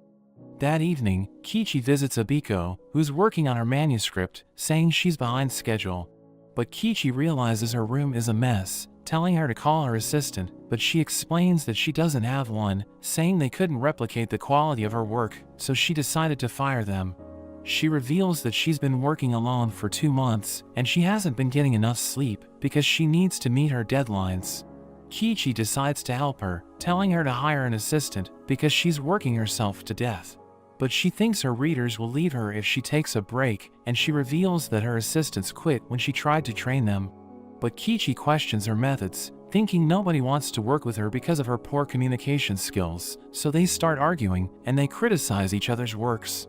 That evening, Kichi visits Abiko, who's working on her manuscript, saying she's behind schedule. But Kichi realizes her room is a mess, telling her to call her assistant, but she explains that she doesn't have one, saying they couldn't replicate the quality of her work, so she decided to fire them. She reveals that she's been working alone for 2 months, and she hasn't been getting enough sleep, because she needs to meet her deadlines. Kichi decides to help her, telling her to hire an assistant, because she's working herself to death. But she thinks her readers will leave her if she takes a break, and she reveals that her assistants quit when she tried to train them. But Kichi questions her methods, thinking nobody wants to work with her because of her poor communication skills, so they start arguing and they criticize each other's works.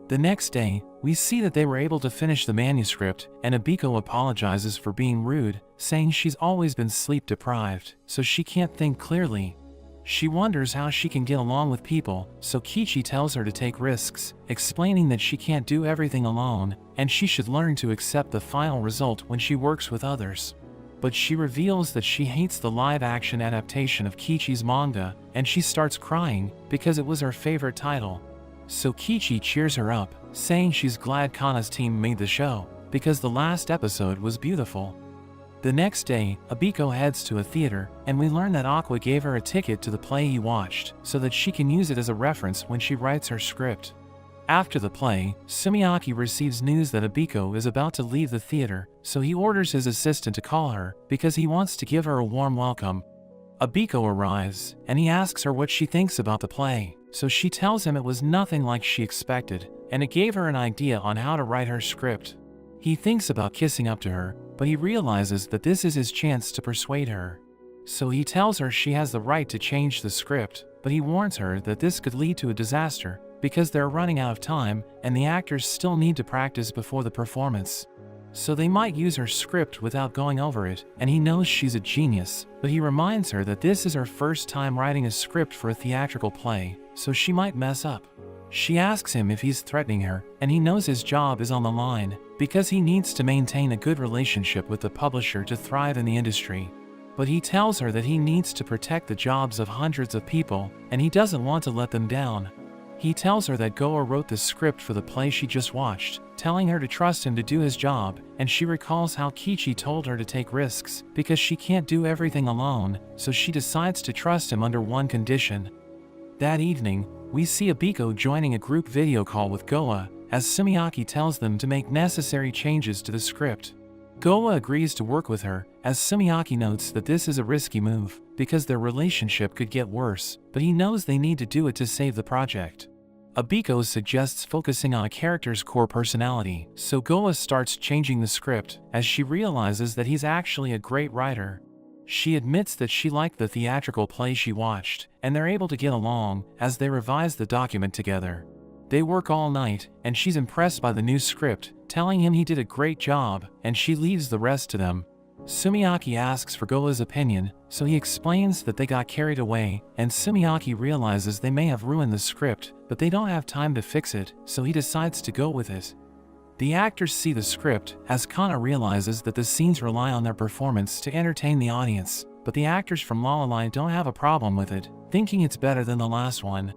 The next day, we see that they were able to finish the manuscript, and Abiko apologizes for being rude, saying she's always been sleep deprived, so she can't think clearly. She wonders how she can get along with people, so Kichi tells her to take risks, explaining that she can't do everything alone, and she should learn to accept the final result when she works with others. But she reveals that she hates the live-action adaptation of Kichi's manga, and she starts crying because it was her favorite title. So Kichi cheers her up, saying she's glad Kana's team made the show, because the last episode was beautiful. The next day, Abiko heads to a theater, and we learn that Aqua gave her a ticket to the play he watched, so that she can use it as a reference when she writes her script. After the play, Sumiaki receives news that Abiko is about to leave the theater, so he orders his assistant to call her, because he wants to give her a warm welcome. Abiko arrives, and he asks her what she thinks about the play, so she tells him it was nothing like she expected, and it gave her an idea on how to write her script. He thinks about kissing up to her, but he realizes that this is his chance to persuade her. So he tells her she has the right to change the script, but he warns her that this could lead to a disaster, because they're running out of time, and the actors still need to practice before the performance. So they might use her script without going over it, and he knows she's a genius, but he reminds her that this is her first time writing a script for a theatrical play, so she might mess up. She asks him if he's threatening her, and he knows his job is on the line, because he needs to maintain a good relationship with the publisher to thrive in the industry. But he tells her that he needs to protect the jobs of hundreds of people, and he doesn't want to let them down. He tells her that Goa wrote the script for the play she just watched, telling her to trust him to do his job, and she recalls how Kichi told her to take risks, because she can't do everything alone, so she decides to trust him under one condition. That evening, we see Abiko joining a group video call with Goa, as Sumiaki tells them to make necessary changes to the script. Goa agrees to work with her, as Sumiaki notes that this is a risky move, because their relationship could get worse, but he knows they need to do it to save the project. Abiko suggests focusing on a character's core personality, so Goa starts changing the script, as she realizes that he's actually a great writer. She admits that she liked the theatrical play she watched, and they're able to get along, as they revise the document together. They work all night, and she's impressed by the new script, telling him he did a great job, and she leaves the rest to them. Sumiaki asks for Goa's opinion, so he explains that they got carried away, and Sumiaki realizes they may have ruined the script, but they don't have time to fix it, so he decides to go with it. The actors see the script, as Kana realizes that the scenes rely on their performance to entertain the audience, but the actors from La La Land don't have a problem with it, thinking it's better than the last one.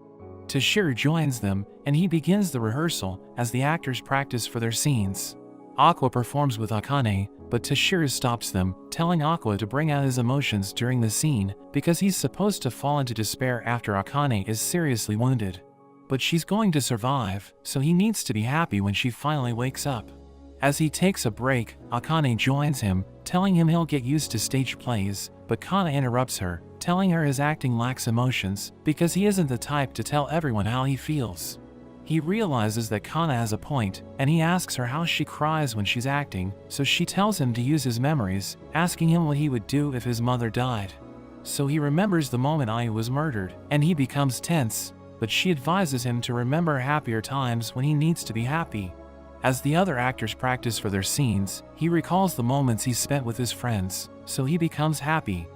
Toshiro joins them, and he begins the rehearsal, as the actors practice for their scenes. Aqua performs with Akane, but Toshiro stops them, telling Aqua to bring out his emotions during the scene, because he's supposed to fall into despair after Akane is seriously wounded. But she's going to survive, so he needs to be happy when she finally wakes up. As he takes a break, Akane joins him, telling him he'll get used to stage plays, but Kana interrupts her, telling her his acting lacks emotions, because he isn't the type to tell everyone how he feels. He realizes that Kana has a point, and he asks her how she cries when she's acting, so she tells him to use his memories, asking him what he would do if his mother died. So he remembers the moment Ai was murdered, and he becomes tense, but she advises him to remember happier times when he needs to be happy. As the other actors practice for their scenes, he recalls the moments he spent with his friends, so he becomes happy.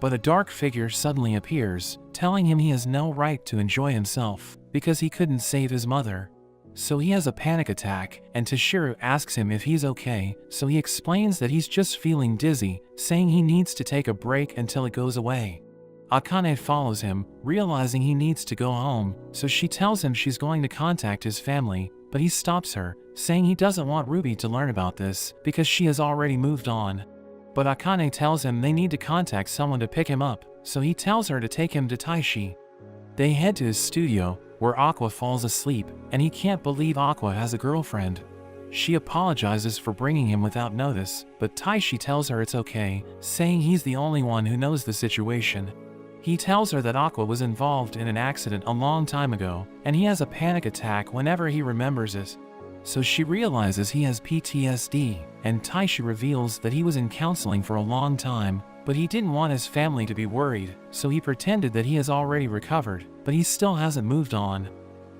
But a dark figure suddenly appears, telling him he has no right to enjoy himself, because he couldn't save his mother. So he has a panic attack, and Toshiro asks him if he's okay, so he explains that he's just feeling dizzy, saying he needs to take a break until it goes away. Akane follows him, realizing he needs to go home, so she tells him she's going to contact his family, but he stops her, saying he doesn't want Ruby to learn about this, because she has already moved on. But Akane tells him they need to contact someone to pick him up, so he tells her to take him to Taishi. They head to his studio, where Aqua falls asleep, and he can't believe Aqua has a girlfriend. She apologizes for bringing him without notice, but Taishi tells her it's okay, saying he's the only one who knows the situation. He tells her that Aqua was involved in an accident a long time ago, and he has a panic attack whenever he remembers it. So she realizes he has PTSD, and Taishi reveals that he was in counseling for a long time, But he didn't want his family to be worried, so he pretended that he has already recovered, but he still hasn't moved on.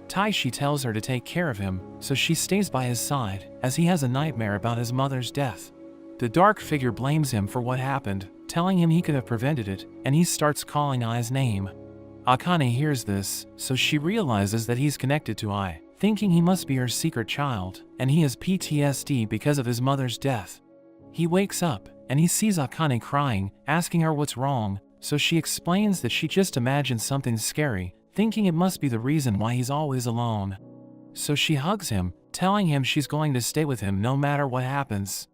Taishi tells her to take care of him, so she stays by his side, as he has a nightmare about his mother's death. The dark figure blames him for what happened, telling him he could have prevented it, and he starts calling Ai's name. Akane hears this, so she realizes that he's connected to Ai, thinking he must be her secret child, and he has PTSD because of his mother's death. He wakes up, and he sees Akane crying, asking her what's wrong, so she explains that she just imagined something scary, thinking it must be the reason why he's always alone. So she hugs him, telling him she's going to stay with him no matter what happens.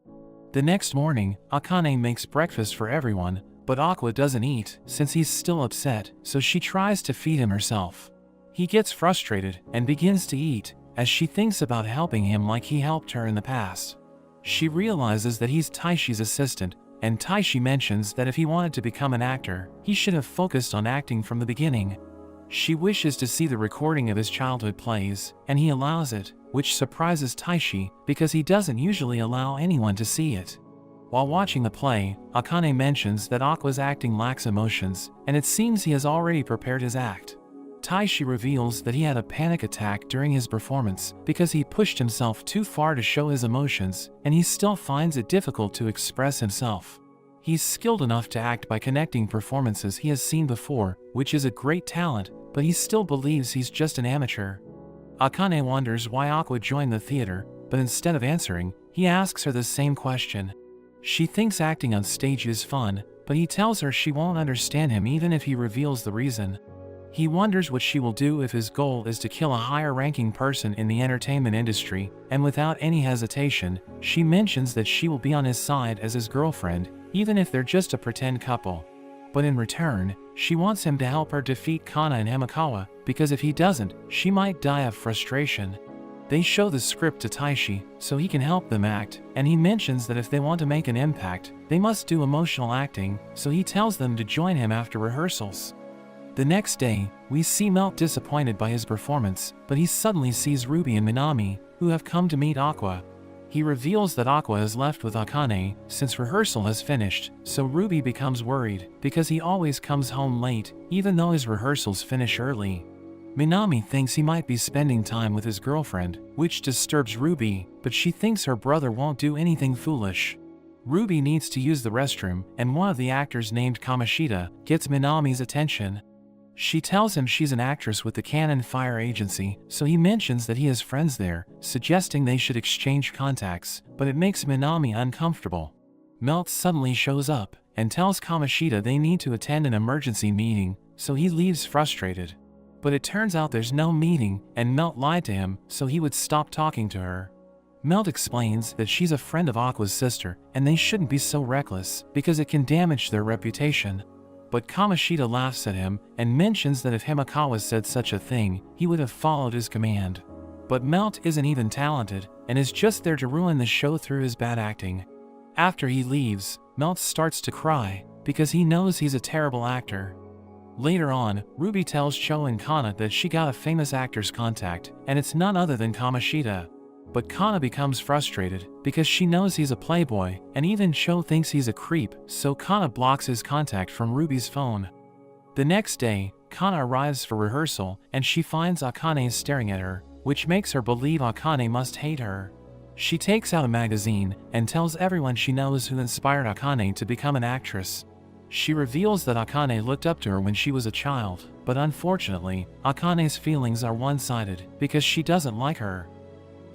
The next morning, Akane makes breakfast for everyone, but Aqua doesn't eat since he's still upset, so she tries to feed him herself. He gets frustrated and begins to eat, as she thinks about helping him like he helped her in the past. She realizes that he's Taishi's assistant, and Taishi mentions that if he wanted to become an actor, he should have focused on acting from the beginning. She wishes to see the recording of his childhood plays, and he allows it, which surprises Taishi because he doesn't usually allow anyone to see it. While watching the play, Akane mentions that Aqua's acting lacks emotions, and it seems he has already prepared his act. Taishi reveals that he had a panic attack during his performance because he pushed himself too far to show his emotions, and he still finds it difficult to express himself. He's skilled enough to act by connecting performances he has seen before, which is a great talent, but he still believes he's just an amateur. Akane wonders why Aqua joined the theater, but instead of answering, he asks her the same question. She thinks acting on stage is fun, but he tells her she won't understand him even if he reveals the reason. He wonders what she will do if his goal is to kill a higher-ranking person in the entertainment industry, and without any hesitation, she mentions that she will be on his side as his girlfriend, even if they're just a pretend couple. But in return, she wants him to help her defeat Kana and Himekawa, because if he doesn't, she might die of frustration. They show the script to Taishi, so he can help them act, and he mentions that if they want to make an impact, they must do emotional acting, so he tells them to join him after rehearsals. The next day, we see Melt disappointed by his performance, but he suddenly sees Ruby and Minami, who have come to meet Aqua. He reveals that Aqua is left with Akane, since rehearsal has finished, so Ruby becomes worried, because he always comes home late, even though his rehearsals finish early. Minami thinks he might be spending time with his girlfriend, which disturbs Ruby, but she thinks her brother won't do anything foolish. Ruby needs to use the restroom, and one of the actors named Kamoshida gets Minami's attention. She tells him she's an actress with the Cannon Fire Agency, so he mentions that he has friends there, suggesting they should exchange contacts, but it makes Minami uncomfortable. Melt suddenly shows up, and tells Kamoshida they need to attend an emergency meeting, so he leaves frustrated. But it turns out there's no meeting, and Melt lied to him, so he would stop talking to her. Melt explains that she's a friend of Aqua's sister, and they shouldn't be so reckless, because it can damage their reputation. But Kamoshida laughs at him, and mentions that if Himekawa said such a thing, he would have followed his command. But Melt isn't even talented, and is just there to ruin the show through his bad acting. After he leaves, Melt starts to cry, because he knows he's a terrible actor. Later on, Ruby tells Cho and Kana that she got a famous actor's contact, and it's none other than Kamoshida. But Kana becomes frustrated, because she knows he's a playboy, and even Cho thinks he's a creep, so Kana blocks his contact from Ruby's phone. The next day, Kana arrives for rehearsal, and she finds Akane staring at her, which makes her believe Akane must hate her. She takes out a magazine, and tells everyone she knows who inspired Akane to become an actress. She reveals that Akane looked up to her when she was a child, but unfortunately, Akane's feelings are one-sided, because she doesn't like her.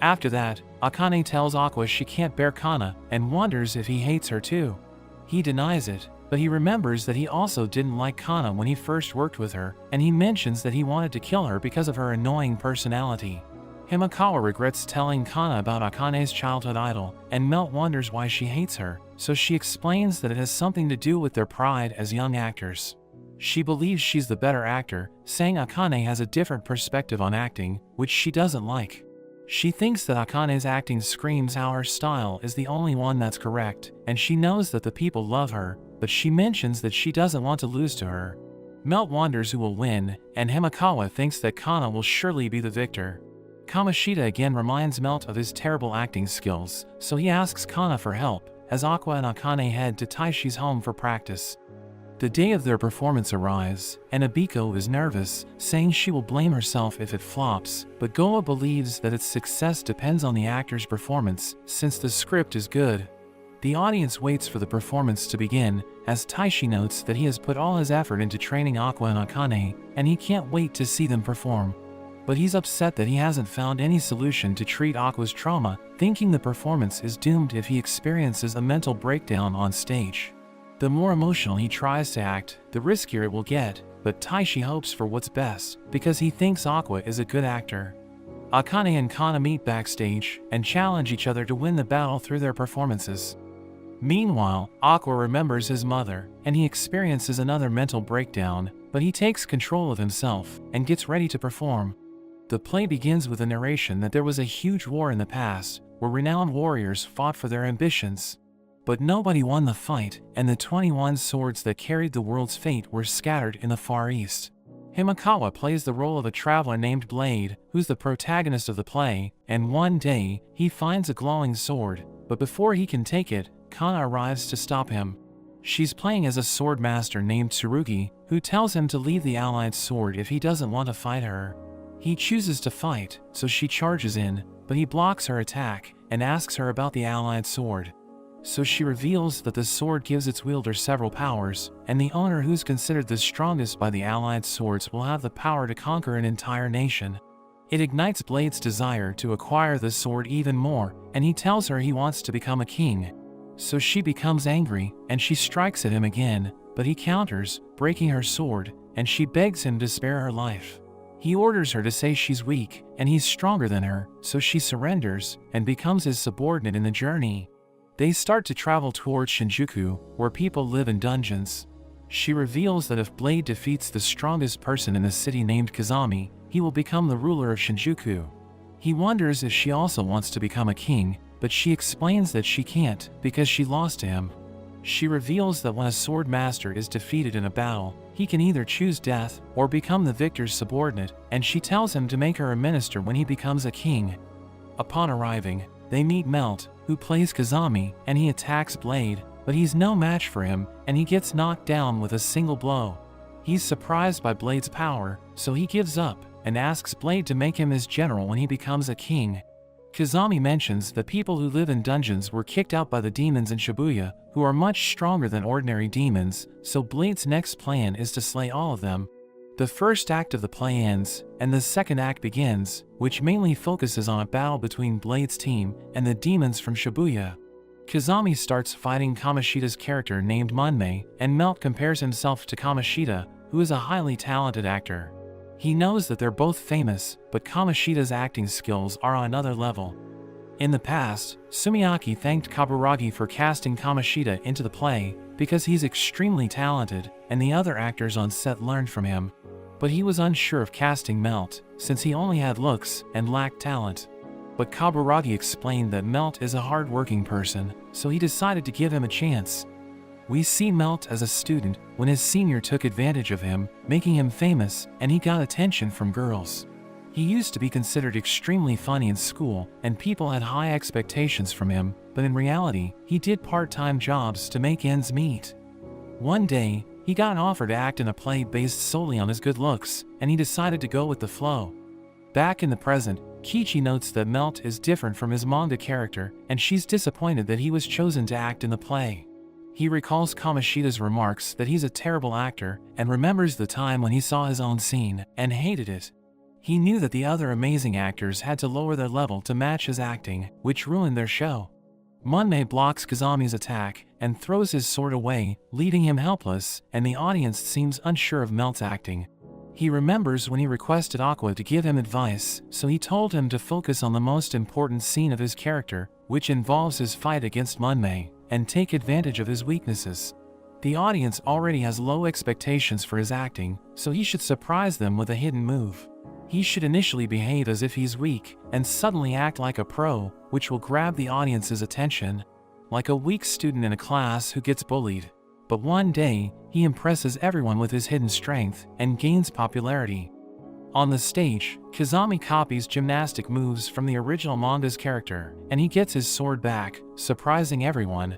After that, Akane tells Aqua she can't bear Kana, and wonders if he hates her too. He denies it, but he remembers that he also didn't like Kana when he first worked with her, and he mentions that he wanted to kill her because of her annoying personality. Himekawa regrets telling Kana about Akane's childhood idol, and Melt wonders why she hates her, so she explains that it has something to do with their pride as young actors. She believes she's the better actor, saying Akane has a different perspective on acting, which she doesn't like. She thinks that Akane's acting screams how her style is the only one that's correct, and she knows that the people love her, but she mentions that she doesn't want to lose to her. Melt wonders who will win, and Himekawa thinks that Kana will surely be the victor. Kamoshida again reminds Melt of his terrible acting skills, so he asks Kana for help, as Aqua and Akane head to Taishi's home for practice. The day of their performance arrives, and Abiko is nervous, saying she will blame herself if it flops, but Goa believes that its success depends on the actor's performance, since the script is good. The audience waits for the performance to begin, as Taishi notes that he has put all his effort into training Aqua and Akane, and he can't wait to see them perform. But he's upset that he hasn't found any solution to treat Aqua's trauma, thinking the performance is doomed if he experiences a mental breakdown on stage. The more emotional he tries to act, the riskier it will get, but Taishi hopes for what's best, because he thinks Aqua is a good actor. Akane and Kana meet backstage, and challenge each other to win the battle through their performances. Meanwhile, Aqua remembers his mother, and he experiences another mental breakdown, but he takes control of himself, and gets ready to perform. The play begins with a narration that there was a huge war in the past, where renowned warriors fought for their ambitions. But nobody won the fight, and the 21 swords that carried the world's fate were scattered in the Far East. Himekawa plays the role of a traveler named Blade, who's the protagonist of the play, and one day, he finds a glowing sword, but before he can take it, Kana arrives to stop him. She's playing as a sword master named Tsurugi, who tells him to leave the allied sword if he doesn't want to fight her. He chooses to fight, so she charges in, but he blocks her attack, and asks her about the allied sword. So she reveals that the sword gives its wielder several powers, and the owner who's considered the strongest by the allied swords will have the power to conquer an entire nation. It ignites Blade's desire to acquire the sword even more, and he tells her he wants to become a king. So she becomes angry, and she strikes at him again, but he counters, breaking her sword, and she begs him to spare her life. He orders her to say she's weak, and he's stronger than her, so she surrenders, and becomes his subordinate in the journey. They start to travel towards Shinjuku, where people live in dungeons. She reveals that if Blade defeats the strongest person in the city named Kazami, he will become the ruler of Shinjuku. He wonders if she also wants to become a king, but she explains that she can't, because she lost to him. She reveals that when a sword master is defeated in a battle, he can either choose death, or become the victor's subordinate, and she tells him to make her a minister when he becomes a king. Upon arriving, they meet Melt, who plays Kazami, and he attacks Blade, but he's no match for him, and he gets knocked down with a single blow. He's surprised by Blade's power, so he gives up, and asks Blade to make him his general when he becomes a king. Kazami mentions that people who live in dungeons were kicked out by the demons in Shibuya, who are much stronger than ordinary demons, so Blade's next plan is to slay all of them. The first act of the play ends, and the second act begins, which mainly focuses on a battle between Blade's team and the demons from Shibuya. Kazami starts fighting Kamoshida's character named Munmei, and Melt compares himself to Kamoshida, who is a highly talented actor. He knows that they're both famous, but Kamoshida's acting skills are on another level. In the past, Sumiaki thanked Kaburagi for casting Kamoshida into the play, because he's extremely talented, and the other actors on set learned from him. But he was unsure of casting Melt, since he only had looks and lacked talent. But Kaburagi explained that Melt is a hard-working person, so he decided to give him a chance. We see Melt as a student when his senior took advantage of him, making him famous, and he got attention from girls. He used to be considered extremely funny in school, and people had high expectations from him, but in reality, he did part-time jobs to make ends meet. One day, he got an offer to act in a play based solely on his good looks, and he decided to go with the flow. Back in the present, Kichi notes that Melt is different from his manga character, and she's disappointed that he was chosen to act in the play. He recalls Kamoshida's remarks that he's a terrible actor, and remembers the time when he saw his own scene, and hated it. He knew that the other amazing actors had to lower their level to match his acting, which ruined their show. Munmei blocks Kazami's attack, and throws his sword away, leaving him helpless, and the audience seems unsure of Melt's acting. He remembers when he requested Aqua to give him advice, so he told him to focus on the most important scene of his character, which involves his fight against Munmei, and take advantage of his weaknesses. The audience already has low expectations for his acting, so he should surprise them with a hidden move. He should initially behave as if he's weak, and suddenly act like a pro, which will grab the audience's attention. Like a weak student in a class who gets bullied. But one day, he impresses everyone with his hidden strength, and gains popularity. On the stage, Kazami copies gymnastic moves from the original manga's character, and he gets his sword back, surprising everyone.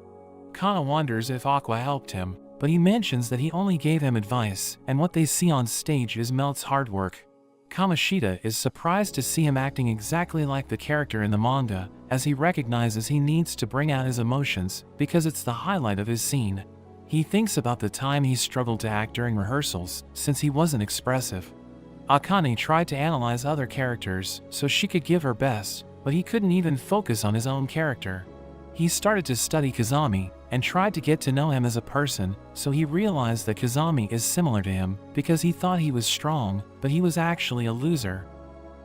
Kana wonders if Aqua helped him, but he mentions that he only gave him advice, and what they see on stage is Melt's hard work. Kamoshida is surprised to see him acting exactly like the character in the manga, as he recognizes he needs to bring out his emotions, because it's the highlight of his scene. He thinks about the time he struggled to act during rehearsals, since he wasn't expressive. Akane tried to analyze other characters so she could give her best, but he couldn't even focus on his own character. He started to study Kazami, and tried to get to know him as a person, so he realized that Kazami is similar to him, because he thought he was strong, but he was actually a loser.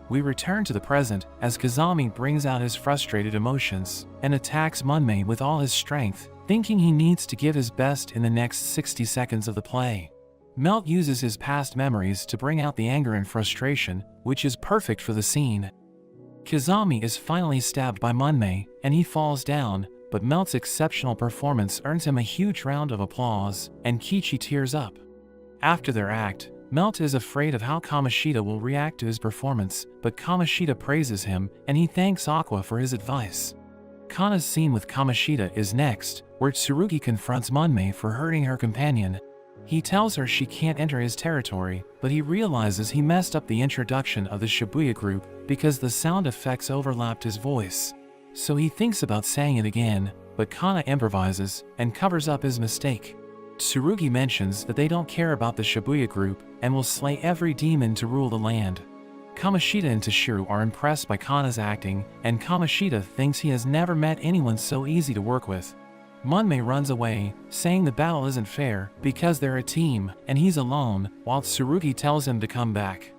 We return to the present, as Kazami brings out his frustrated emotions, and attacks Munmei with all his strength, thinking he needs to give his best in the next 60 seconds of the play. Melt uses his past memories to bring out the anger and frustration, which is perfect for the scene. Kazami is finally stabbed by Munmei, and he falls down, but Melt's exceptional performance earns him a huge round of applause, and Kichi tears up. After their act, Melt is afraid of how Kamoshida will react to his performance, but Kamoshida praises him, and he thanks Aqua for his advice. Kana's scene with Kamoshida is next, where Tsurugi confronts Munmei for hurting her companion. He tells her she can't enter his territory, but he realizes he messed up the introduction of the Shibuya group because the sound effects overlapped his voice. So he thinks about saying it again, but Kana improvises and covers up his mistake. Tsurugi mentions that they don't care about the Shibuya group and will slay every demon to rule the land. Kamoshida and Toshiru are impressed by Kana's acting, and Kamoshida thinks he has never met anyone so easy to work with. Munmei runs away, saying the battle isn't fair because they're a team and he's alone, while Tsurugi tells him to come back.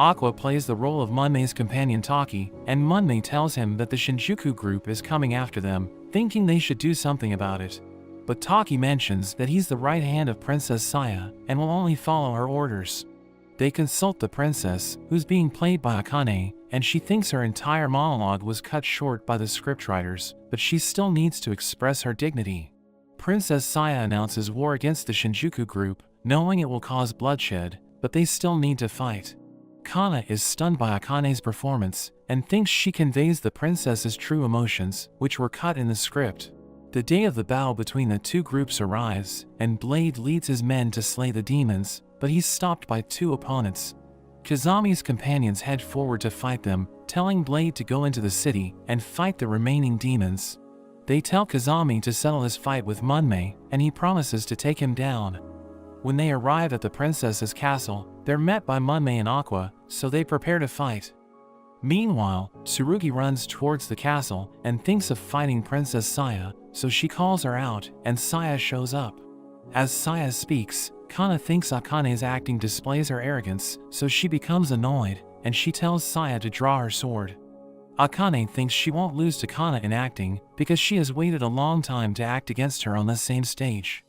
Aqua plays the role of Munmei's companion Taki, and Munmei tells him that the Shinjuku group is coming after them, thinking they should do something about it. But Taki mentions that he's the right hand of Princess Saya and will only follow her orders. They consult the princess, who's being played by Akane, and she thinks her entire monologue was cut short by the scriptwriters, but she still needs to express her dignity. Princess Saya announces war against the Shinjuku group, knowing it will cause bloodshed, but they still need to fight. Kana is stunned by Akane's performance, and thinks she conveys the princess's true emotions, which were cut in the script. The day of the battle between the two groups arrives, and Blade leads his men to slay the demons, but he's stopped by two opponents. Kazami's companions head forward to fight them, telling Blade to go into the city and fight the remaining demons. They tell Kazami to settle his fight with Munmei, and he promises to take him down. When they arrive at the princess's castle, they're met by Munmei and Aqua, so they prepare to fight. Meanwhile, Tsurugi runs towards the castle and thinks of fighting Princess Saya, so she calls her out, and Saya shows up. As Saya speaks, Kana thinks Akane's acting displays her arrogance, so she becomes annoyed, and she tells Saya to draw her sword. Akane thinks she won't lose to Kana in acting, because she has waited a long time to act against her on the same stage.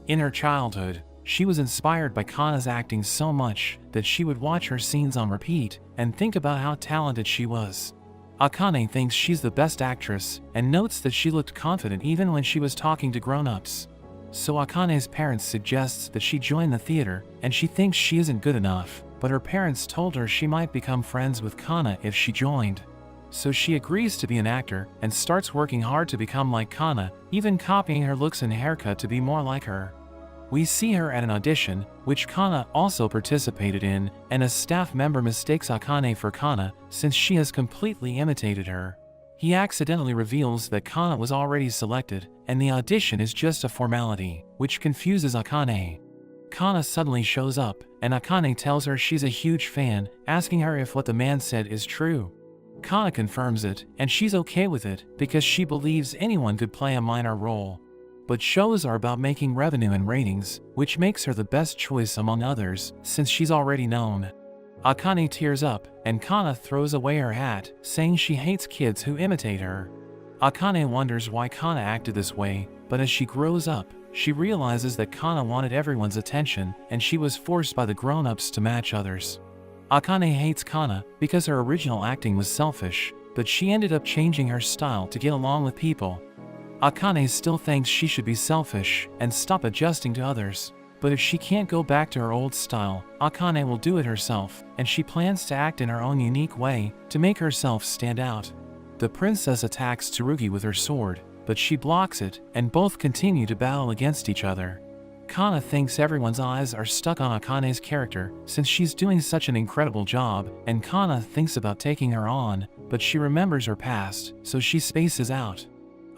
In her childhood, she was inspired by Kana's acting so much that she would watch her scenes on repeat and think about how talented she was. Akane thinks she's the best actress and notes that she looked confident even when she was talking to grown-ups. So Akane's parents suggests that she join the theater, and she thinks she isn't good enough, but her parents told her she might become friends with Kana if she joined. So she agrees to be an actor and starts working hard to become like Kana, even copying her looks and haircut to be more like her. We see her at an audition, which Kana also participated in, and a staff member mistakes Akane for Kana since she has completely imitated her. He accidentally reveals that Kana was already selected, and the audition is just a formality, which confuses Akane. Kana suddenly shows up, and Akane tells her she's a huge fan, asking her if what the man said is true. Kana confirms it, and she's okay with it, because she believes anyone could play a minor role. But shows are about making revenue and ratings, which makes her the best choice among others, since she's already known. Akane tears up, and Kana throws away her hat, saying she hates kids who imitate her. Akane wonders why Kana acted this way, but as she grows up, she realizes that Kana wanted everyone's attention, and she was forced by the grown-ups to match others. Akane hates Kana because her original acting was selfish, but she ended up changing her style to get along with people. Akane still thinks she should be selfish and stop adjusting to others. But if she can't go back to her old style, Akane will do it herself, and she plans to act in her own unique way to make herself stand out. The princess attacks Tsurugi with her sword, but she blocks it, and both continue to battle against each other. Kana thinks everyone's eyes are stuck on Akane's character since she's doing such an incredible job, and Kana thinks about taking her on, but she remembers her past, so she spaces out.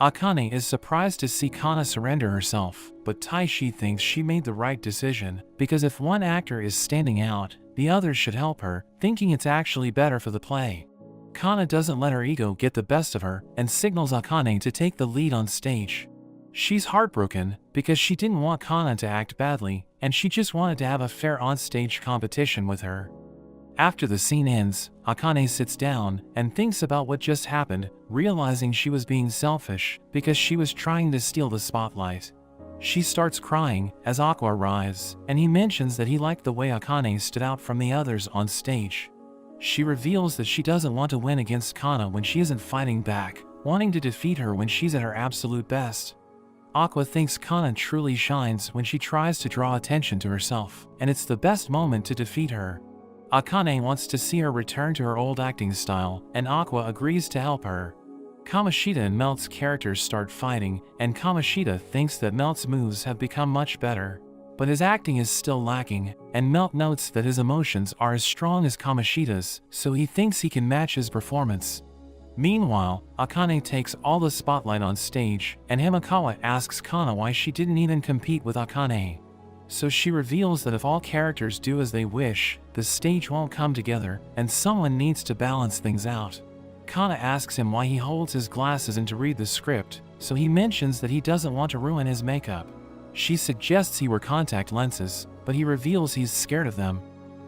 Akane is surprised to see Kana surrender herself, but Taishi thinks she made the right decision, because if one actor is standing out, the others should help her, thinking it's actually better for the play. Kana doesn't let her ego get the best of her and signals Akane to take the lead on stage. She's heartbroken because she didn't want Kana to act badly, and she just wanted to have a fair onstage competition with her. After the scene ends, Akane sits down and thinks about what just happened, realizing she was being selfish because she was trying to steal the spotlight. She starts crying as Aqua arrives, and he mentions that he liked the way Akane stood out from the others on stage. She reveals that she doesn't want to win against Kana when she isn't fighting back, wanting to defeat her when she's at her absolute best. Aqua thinks Kana truly shines when she tries to draw attention to herself, and it's the best moment to defeat her. Akane wants to see her return to her old acting style, and Aqua agrees to help her. Kamoshida and Melt's characters start fighting, and Kamoshida thinks that Melt's moves have become much better. But his acting is still lacking, and Melt notes that his emotions are as strong as Kamoshida's, so he thinks he can match his performance. Meanwhile, Akane takes all the spotlight on stage, and Himekawa asks Kana why she didn't even compete with Akane. So she reveals that if all characters do as they wish, the stage won't come together, and someone needs to balance things out. Kana asks him why he holds his glasses in to read the script, so he mentions that he doesn't want to ruin his makeup. She suggests he wear contact lenses, but he reveals he's scared of them.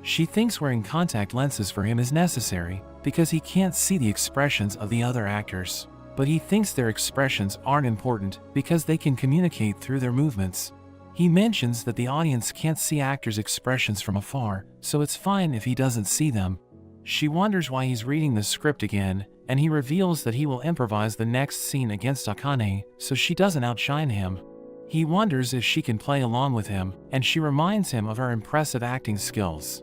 She thinks wearing contact lenses for him is necessary, because he can't see the expressions of the other actors. But he thinks their expressions aren't important because they can communicate through their movements. He mentions that the audience can't see actors' expressions from afar, so it's fine if he doesn't see them. She wonders why he's reading the script again, and he reveals that he will improvise the next scene against Akane, so she doesn't outshine him. He wonders if she can play along with him, and she reminds him of her impressive acting skills.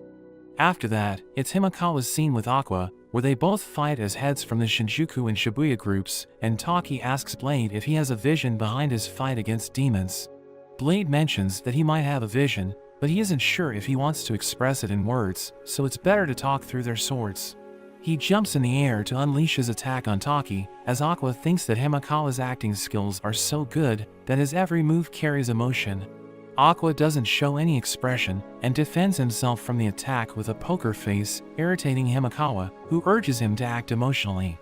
After that, it's Himekawa's scene with Aqua, where they both fight as heads from the Shinjuku and Shibuya groups, and Taki asks Blade if he has a vision behind his fight against demons. Blade mentions that he might have a vision, but he isn't sure if he wants to express it in words, so it's better to talk through their swords. He jumps in the air to unleash his attack on Taki, as Aqua thinks that Himekawa's acting skills are so good that his every move carries emotion. Aqua doesn't show any expression and defends himself from the attack with a poker face, irritating Himekawa, who urges him to act emotionally.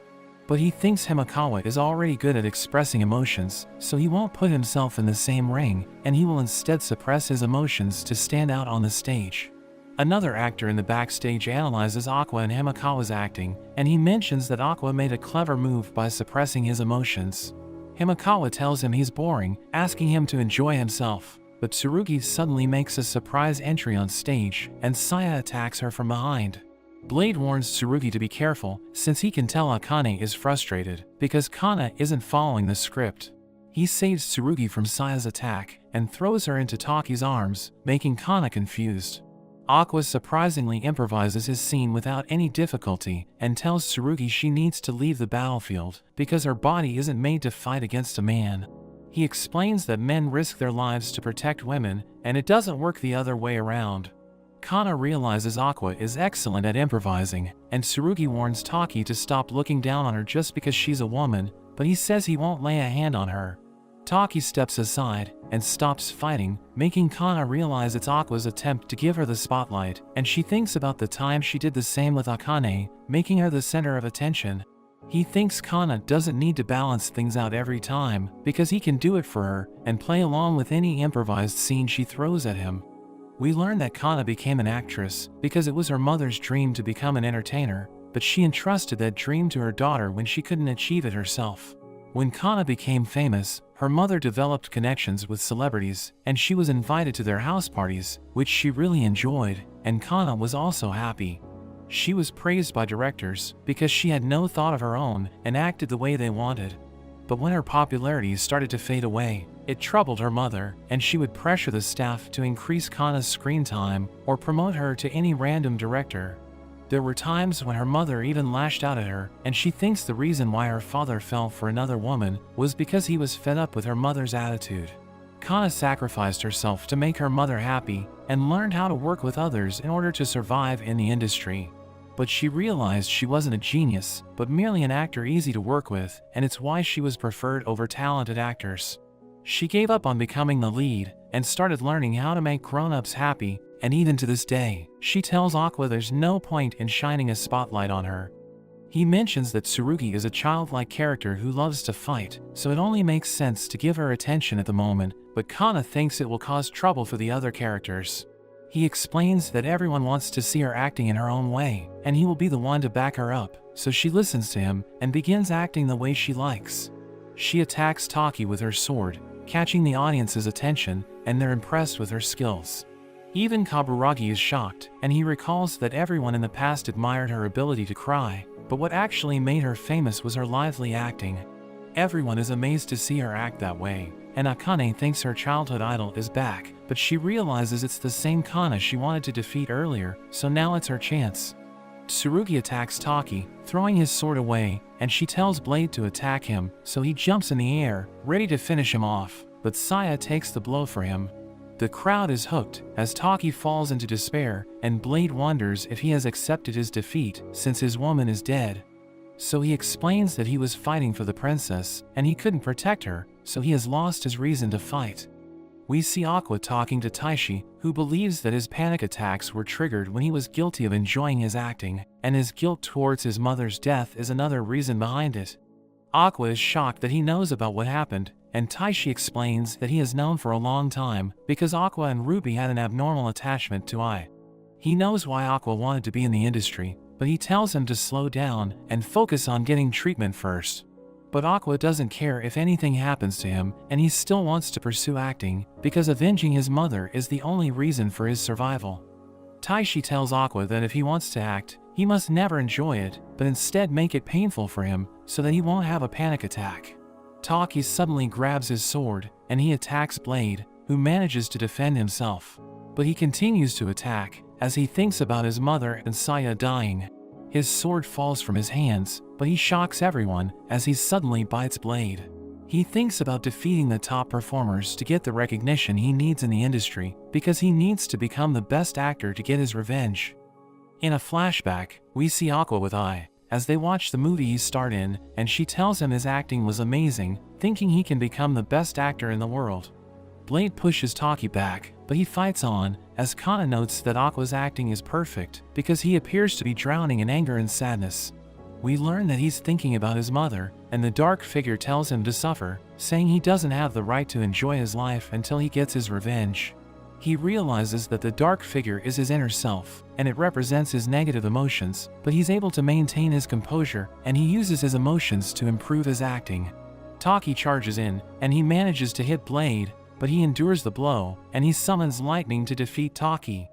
But he thinks Himekawa is already good at expressing emotions, so he won't put himself in the same ring, and he will instead suppress his emotions to stand out on the stage. Another actor in the backstage analyzes Aqua and Himekawa's acting, and he mentions that Aqua made a clever move by suppressing his emotions. Himekawa tells him he's boring, asking him to enjoy himself, but Tsurugi suddenly makes a surprise entry on stage, and Saya attacks her from behind. Blade warns Tsurugi to be careful, since he can tell Akane is frustrated, because Kana isn't following the script. He saves Tsurugi from Saya's attack, and throws her into Taki's arms, making Kana confused. Aqua surprisingly improvises his scene without any difficulty, and tells Tsurugi she needs to leave the battlefield, because her body isn't made to fight against a man. He explains that men risk their lives to protect women, and it doesn't work the other way around. Kana realizes Aqua is excellent at improvising, and Tsurugi warns Taki to stop looking down on her just because she's a woman, but he says he won't lay a hand on her. Taki steps aside and stops fighting, making Kana realize it's Aqua's attempt to give her the spotlight, and she thinks about the time she did the same with Akane, making her the center of attention. He thinks Kana doesn't need to balance things out every time, because he can do it for her and play along with any improvised scene she throws at him. We learn that Kana became an actress because it was her mother's dream to become an entertainer, but she entrusted that dream to her daughter when she couldn't achieve it herself. When Kana became famous, her mother developed connections with celebrities, and she was invited to their house parties, which she really enjoyed, and Kana was also happy. She was praised by directors because she had no thought of her own and acted the way they wanted. But when her popularity started to fade away, it troubled her mother, and she would pressure the staff to increase Kana's screen time or promote her to any random director. There were times when her mother even lashed out at her, and she thinks the reason why her father fell for another woman was because he was fed up with her mother's attitude. Kana sacrificed herself to make her mother happy and learned how to work with others in order to survive in the industry. But she realized she wasn't a genius, but merely an actor easy to work with, and it's why she was preferred over talented actors. She gave up on becoming the lead and started learning how to make grown-ups happy, and even to this day, she tells Aqua there's no point in shining a spotlight on her. He mentions that Tsurugi is a childlike character who loves to fight, so it only makes sense to give her attention at the moment, but Kana thinks it will cause trouble for the other characters. He explains that everyone wants to see her acting in her own way, and he will be the one to back her up, so she listens to him and begins acting the way she likes. She attacks Taki with her sword, catching the audience's attention, and they're impressed with her skills. Even Kaburagi is shocked, and he recalls that everyone in the past admired her ability to cry, but what actually made her famous was her lively acting. Everyone is amazed to see her act that way, and Akane thinks her childhood idol is back, but she realizes it's the same Kana she wanted to defeat earlier, so now it's her chance. Tsurugi attacks Taki, throwing his sword away, and she tells Blade to attack him, so he jumps in the air, ready to finish him off, but Saya takes the blow for him. The crowd is hooked as Taki falls into despair, and Blade wonders if he has accepted his defeat since his woman is dead. So he explains that he was fighting for the princess, and he couldn't protect her, so he has lost his reason to fight. We see Aqua talking to Taishi, who believes that his panic attacks were triggered when he was guilty of enjoying his acting, and his guilt towards his mother's death is another reason behind it. Aqua is shocked that he knows about what happened, and Taishi explains that he has known for a long time because Aqua and Ruby had an abnormal attachment to Ai. He knows why Aqua wanted to be in the industry, but he tells him to slow down and focus on getting treatment first. But Aqua doesn't care if anything happens to him, and he still wants to pursue acting because avenging his mother is the only reason for his survival. Taishi tells Aqua that if he wants to act, he must never enjoy it, but instead make it painful for him so that he won't have a panic attack. Taki suddenly grabs his sword, and he attacks Blade, who manages to defend himself. But he continues to attack, as he thinks about his mother and Saya dying. His sword falls from his hands, but he shocks everyone as he suddenly bites Blade. He thinks about defeating the top performers to get the recognition he needs in the industry, because he needs to become the best actor to get his revenge. In a flashback, we see Aqua with Ai, as they watch the movie he starred in, and she tells him his acting was amazing, thinking he can become the best actor in the world. Blade pushes Taki back, but he fights on, as Kana notes that Aqua's acting is perfect, because he appears to be drowning in anger and sadness. We learn that he's thinking about his mother, and the dark figure tells him to suffer, saying he doesn't have the right to enjoy his life until he gets his revenge. He realizes that the dark figure is his inner self, and it represents his negative emotions, but he's able to maintain his composure, and he uses his emotions to improve his acting. Taki charges in, and he manages to hit Blade, but he endures the blow, and he summons lightning to defeat Taki.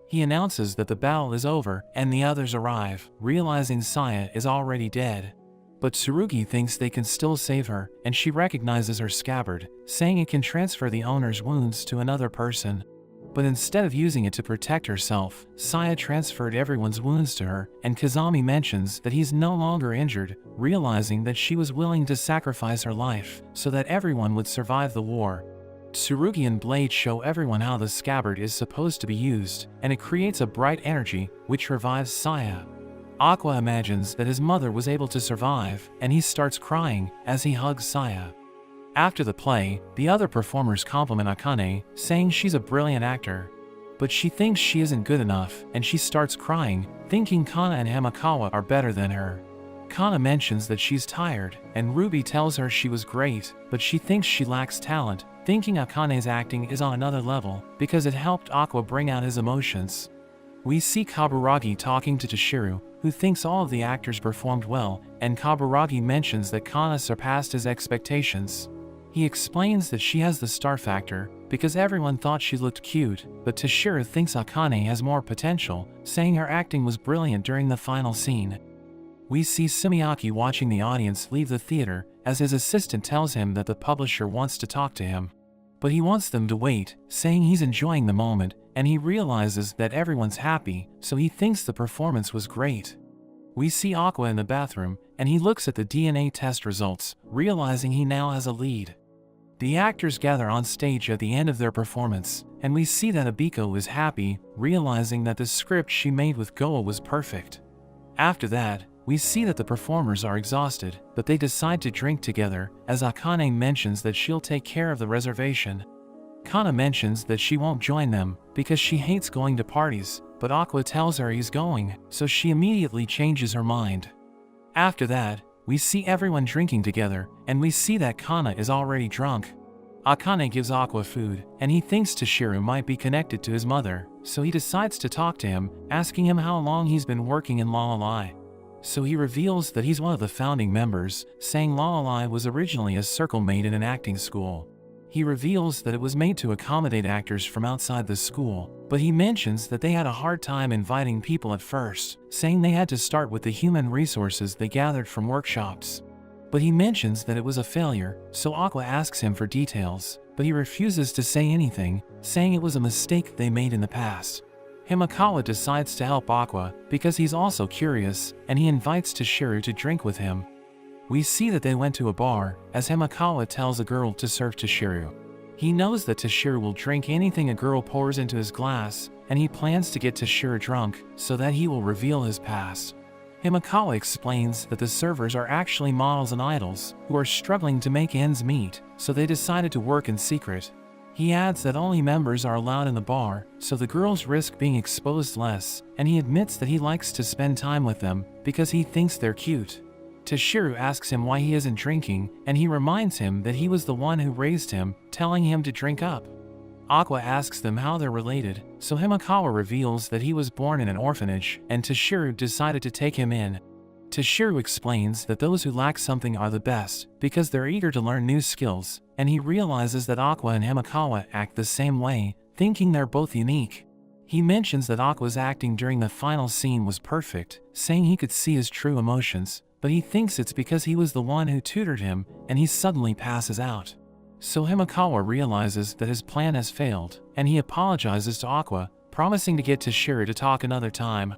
He announces that the battle is over, and the others arrive, realizing Saya is already dead. But Tsurugi thinks they can still save her, and she recognizes her scabbard, saying it can transfer the owner's wounds to another person. But instead of using it to protect herself, Saya transferred everyone's wounds to her, and Kazami mentions that he's no longer injured, realizing that she was willing to sacrifice her life so that everyone would survive the war. Tsurugi and Blade show everyone how the scabbard is supposed to be used, and it creates a bright energy, which revives Saya. Aqua imagines that his mother was able to survive, and he starts crying as he hugs Saya. After the play, the other performers compliment Akane, saying she's a brilliant actor. But she thinks she isn't good enough, and she starts crying, thinking Kana and Hamakawa are better than her. Kana mentions that she's tired, and Ruby tells her she was great, but she thinks she lacks talent, thinking Akane's acting is on another level, because it helped Aqua bring out his emotions. We see Kaburagi talking to Toshiru, who thinks all of the actors performed well, and Kaburagi mentions that Kana surpassed his expectations. He explains that she has the star factor, because everyone thought she looked cute, but Toshiru thinks Akane has more potential, saying her acting was brilliant during the final scene. We see Sumiaki watching the audience leave the theater, as his assistant tells him that the publisher wants to talk to him. But he wants them to wait, saying he's enjoying the moment, and he realizes that everyone's happy, so he thinks the performance was great. We see Aqua in the bathroom, and he looks at the DNA test results, realizing he now has a lead. The actors gather on stage at the end of their performance, and we see that Abiko is happy, realizing that the script she made with Goa was perfect. After that, we see that the performers are exhausted, but they decide to drink together, as Akane mentions that she'll take care of the reservation. Kana mentions that she won't join them, because she hates going to parties, but Aqua tells her he's going, so she immediately changes her mind. After that, we see everyone drinking together, and we see that Kana is already drunk. Akane gives Aqua food, and he thinks Toshiru might be connected to his mother, so he decides to talk to him, asking him how long he's been working in Lalai. So he reveals that he's one of the founding members, saying Lalai was originally a circle mate in an acting school. He reveals that it was made to accommodate actors from outside the school, but he mentions that they had a hard time inviting people at first, saying they had to start with the human resources they gathered from workshops. But he mentions that it was a failure, so Aqua asks him for details, but he refuses to say anything, saying it was a mistake they made in the past. Himekawa decides to help Aqua because he's also curious, and he invites Toshiru to drink with him. We see that they went to a bar, as Himekawa tells a girl to serve Toshiru. He knows that Toshiru will drink anything a girl pours into his glass, and he plans to get Toshiru drunk so that he will reveal his past. Himekawa explains that the servers are actually models and idols who are struggling to make ends meet, so they decided to work in secret. He adds that only members are allowed in the bar, so the girls risk being exposed less, and he admits that he likes to spend time with them because he thinks they're cute. Toshiru asks him why he isn't drinking, and he reminds him that he was the one who raised him, telling him to drink up. Aqua asks them how they're related, so Himekawa reveals that he was born in an orphanage, and Toshiru decided to take him in. Toshiru explains that those who lack something are the best, because they're eager to learn new skills, and he realizes that Aqua and Himekawa act the same way, thinking they're both unique. He mentions that Aqua's acting during the final scene was perfect, saying he could see his true emotions, but he thinks it's because he was the one who tutored him, and he suddenly passes out. So Himekawa realizes that his plan has failed, and he apologizes to Aqua, promising to get Toshiru to talk another time.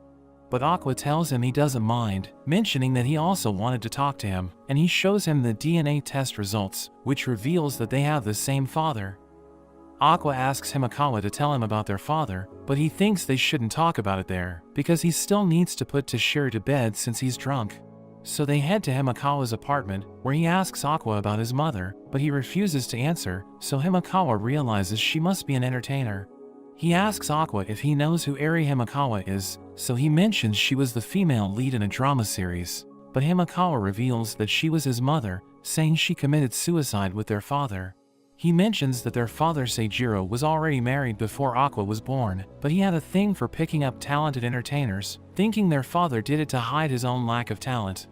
But Aqua tells him he doesn't mind, mentioning that he also wanted to talk to him, and he shows him the DNA test results, which reveals that they have the same father. Aqua asks Himekawa to tell him about their father, but he thinks they shouldn't talk about it there, because he still needs to put Toshiru to bed since he's drunk. So they head to Himekawa's apartment, where he asks Aqua about his mother, but he refuses to answer, so Himekawa realizes she must be an entertainer. He asks Aqua if he knows who Eri Himekawa is, so he mentions she was the female lead in a drama series, but Himekawa reveals that she was his mother, saying she committed suicide with their father. He mentions that their father Seijiro was already married before Aqua was born, but he had a thing for picking up talented entertainers, thinking their father did it to hide his own lack of talent.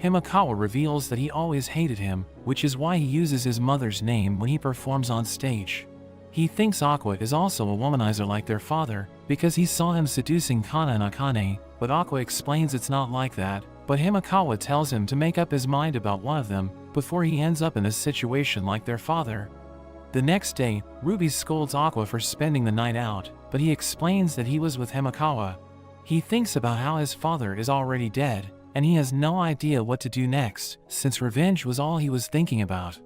Himekawa reveals that he always hated him, which is why he uses his mother's name when he performs on stage. He thinks Aqua is also a womanizer like their father, because he saw him seducing Kana and Akane, but Aqua explains it's not like that, but Himekawa tells him to make up his mind about one of them, before he ends up in a situation like their father. The next day, Ruby scolds Aqua for spending the night out, but he explains that he was with Himekawa. He thinks about how his father is already dead, and he has no idea what to do next, since revenge was all he was thinking about.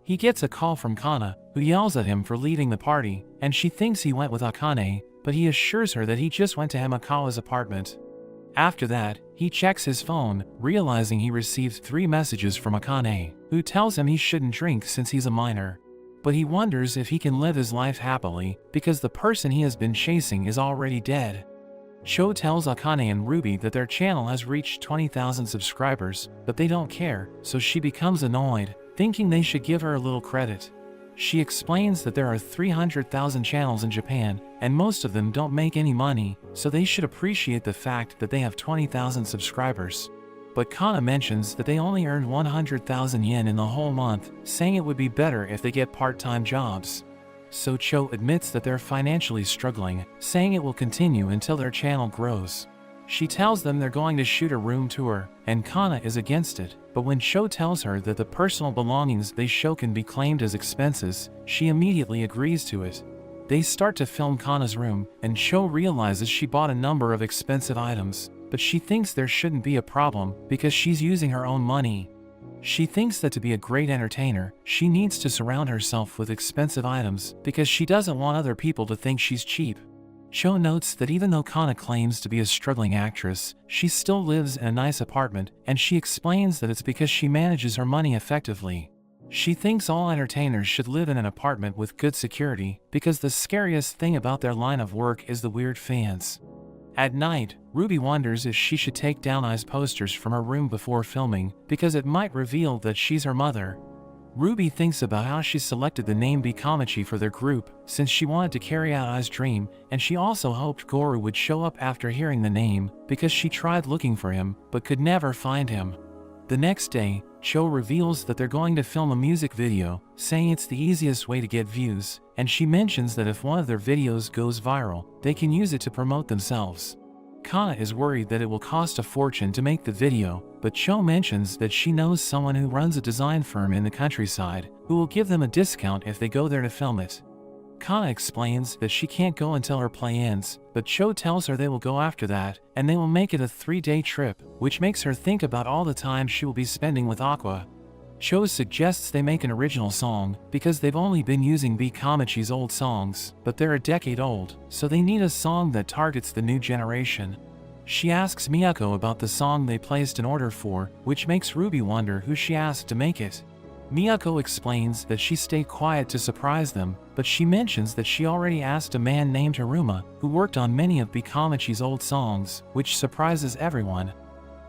He gets a call from Kana, who yells at him for leaving the party, and she thinks he went with Akane, but he assures her that he just went to Himekawa's apartment. After that, he checks his phone, realizing he received 3 messages from Akane, who tells him he shouldn't drink since he's a minor. But he wonders if he can live his life happily, because the person he has been chasing is already dead. Cho tells Akane and Ruby that their channel has reached 20,000 subscribers, but they don't care, so she becomes annoyed, thinking they should give her a little credit. She explains that there are 300,000 channels in Japan, and most of them don't make any money, so they should appreciate the fact that they have 20,000 subscribers. But Kana mentions that they only earned 100,000 yen in the whole month, saying it would be better if they get part-time jobs. So Cho admits that they're financially struggling, saying it will continue until their channel grows. She tells them they're going to shoot a room tour, and Kana is against it, but when Cho tells her that the personal belongings they show can be claimed as expenses, she immediately agrees to it. They start to film Kana's room, and Cho realizes she bought a number of expensive items, but she thinks there shouldn't be a problem because she's using her own money. She thinks that to be a great entertainer, she needs to surround herself with expensive items because she doesn't want other people to think she's cheap. Cho notes that even though Kana claims to be a struggling actress, she still lives in a nice apartment, and she explains that it's because she manages her money effectively. She thinks all entertainers should live in an apartment with good security because the scariest thing about their line of work is the weird fans. At night, Ruby wonders if she should take down Ai's posters from her room before filming because it might reveal that she's her mother. Ruby thinks about how she selected the name Bikamachi for their group since she wanted to carry out Ai's dream, and she also hoped Goro would show up after hearing the name because she tried looking for him but could never find him. The next day, Cho reveals that they're going to film a music video, saying it's the easiest way to get views, and she mentions that if one of their videos goes viral, they can use it to promote themselves. Kana is worried that it will cost a fortune to make the video, but Cho mentions that she knows someone who runs a design firm in the countryside, who will give them a discount if they go there to film it. Kana explains that she can't go until her play ends, but Cho tells her they will go after that, and they will make it a 3-day trip, which makes her think about all the time she will be spending with Aqua. Cho suggests they make an original song, because they've only been using Bikamachi's old songs, but they're a decade old, so they need a song that targets the new generation. She asks Miyako about the song they placed an order for, which makes Ruby wonder who she asked to make it. Miyako explains that she stayed quiet to surprise them, but she mentions that she already asked a man named Haruma, who worked on many of Bikamachi's old songs, which surprises everyone.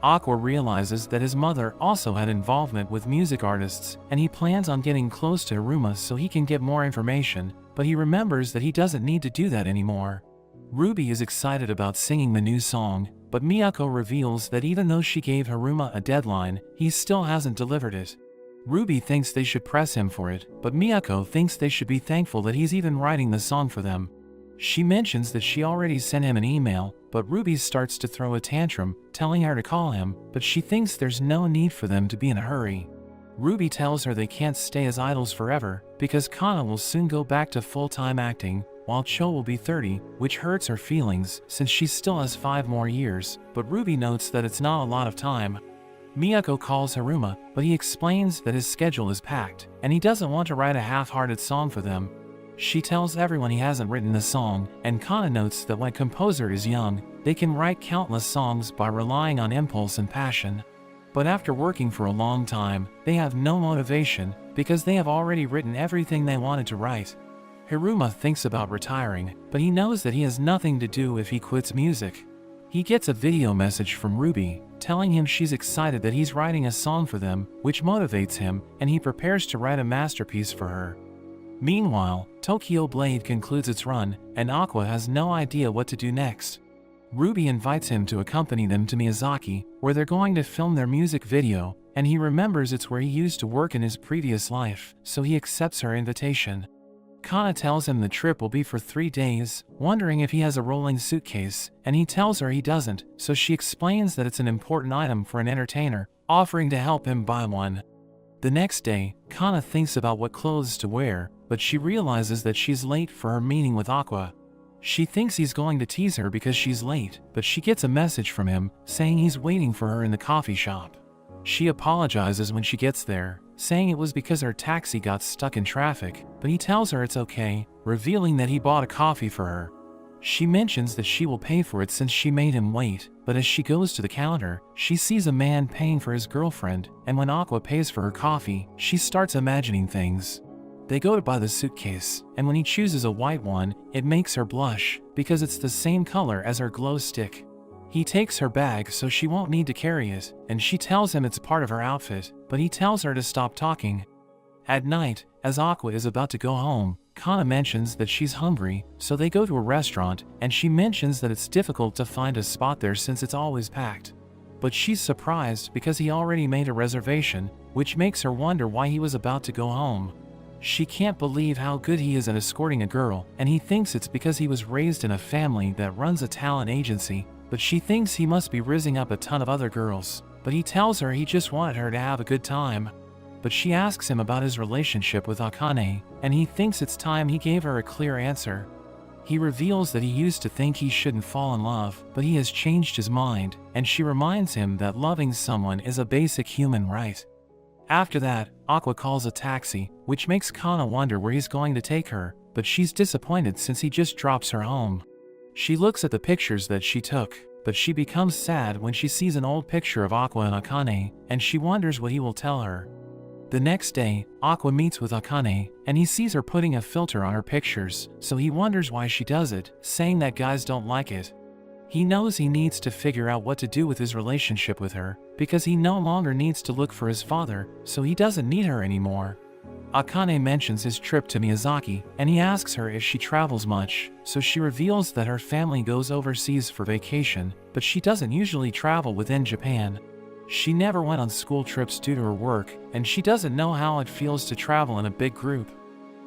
Aqua realizes that his mother also had involvement with music artists, and he plans on getting close to Haruma so he can get more information, but he remembers that he doesn't need to do that anymore. Ruby is excited about singing the new song, but Miyako reveals that even though she gave Haruma a deadline, he still hasn't delivered it. Ruby thinks they should press him for it, but Miyako thinks they should be thankful that he's even writing the song for them. She mentions that she already sent him an email, but Ruby starts to throw a tantrum, telling her to call him, but she thinks there's no need for them to be in a hurry. Ruby tells her they can't stay as idols forever, because Kana will soon go back to full-time acting, while Cho will be 30, which hurts her feelings since she still has 5 more years, but Ruby notes that it's not a lot of time. Miyako calls Haruma, but he explains that his schedule is packed, and he doesn't want to write a half-hearted song for them. She tells everyone he hasn't written a song, and Kana notes that when a composer is young, they can write countless songs by relying on impulse and passion. But after working for a long time, they have no motivation, because they have already written everything they wanted to write. Haruma thinks about retiring, but he knows that he has nothing to do if he quits music. He gets a video message from Ruby, telling him she's excited that he's writing a song for them, which motivates him, and he prepares to write a masterpiece for her. Meanwhile, Tokyo Blade concludes its run, and Aqua has no idea what to do next. Ruby invites him to accompany them to Miyazaki, where they're going to film their music video, and he remembers it's where he used to work in his previous life, so he accepts her invitation. Kana tells him the trip will be for 3 days, wondering if he has a rolling suitcase, and he tells her he doesn't, so she explains that it's an important item for an entertainer, offering to help him buy one. The next day, Kana thinks about what clothes to wear, but she realizes that she's late for her meeting with Aqua. She thinks he's going to tease her because she's late, but she gets a message from him, saying he's waiting for her in the coffee shop. She apologizes when she gets there, saying it was because her taxi got stuck in traffic, but he tells her it's okay, revealing that he bought a coffee for her. She mentions that she will pay for it since she made him wait, but as she goes to the counter, she sees a man paying for his girlfriend, and when Aqua pays for her coffee, she starts imagining things. They go to buy the suitcase, and when he chooses a white one, it makes her blush, because it's the same color as her glow stick. He takes her bag so she won't need to carry it, and she tells him it's part of her outfit, but he tells her to stop talking. At night, as Aqua is about to go home, Kana mentions that she's hungry, so they go to a restaurant, and she mentions that it's difficult to find a spot there since it's always packed. But she's surprised because he already made a reservation, which makes her wonder why he was about to go home. She can't believe how good he is at escorting a girl, and he thinks it's because he was raised in a family that runs a talent agency, but she thinks he must be rizzing up a ton of other girls, but he tells her he just wanted her to have a good time. But she asks him about his relationship with Akane, and he thinks it's time he gave her a clear answer. He reveals that he used to think he shouldn't fall in love, but he has changed his mind, and she reminds him that loving someone is a basic human right. After that, Aqua calls a taxi, which makes Kana wonder where he's going to take her, but she's disappointed since he just drops her home. She looks at the pictures that she took, but she becomes sad when she sees an old picture of Aqua and Akane, and she wonders what he will tell her. The next day, Aqua meets with Akane, and he sees her putting a filter on her pictures, so he wonders why she does it, saying that guys don't like it. He knows he needs to figure out what to do with his relationship with her, because he no longer needs to look for his father, so he doesn't need her anymore. Akane mentions his trip to Miyazaki, and he asks her if she travels much, so she reveals that her family goes overseas for vacation, but she doesn't usually travel within Japan. She never went on school trips due to her work, and she doesn't know how it feels to travel in a big group.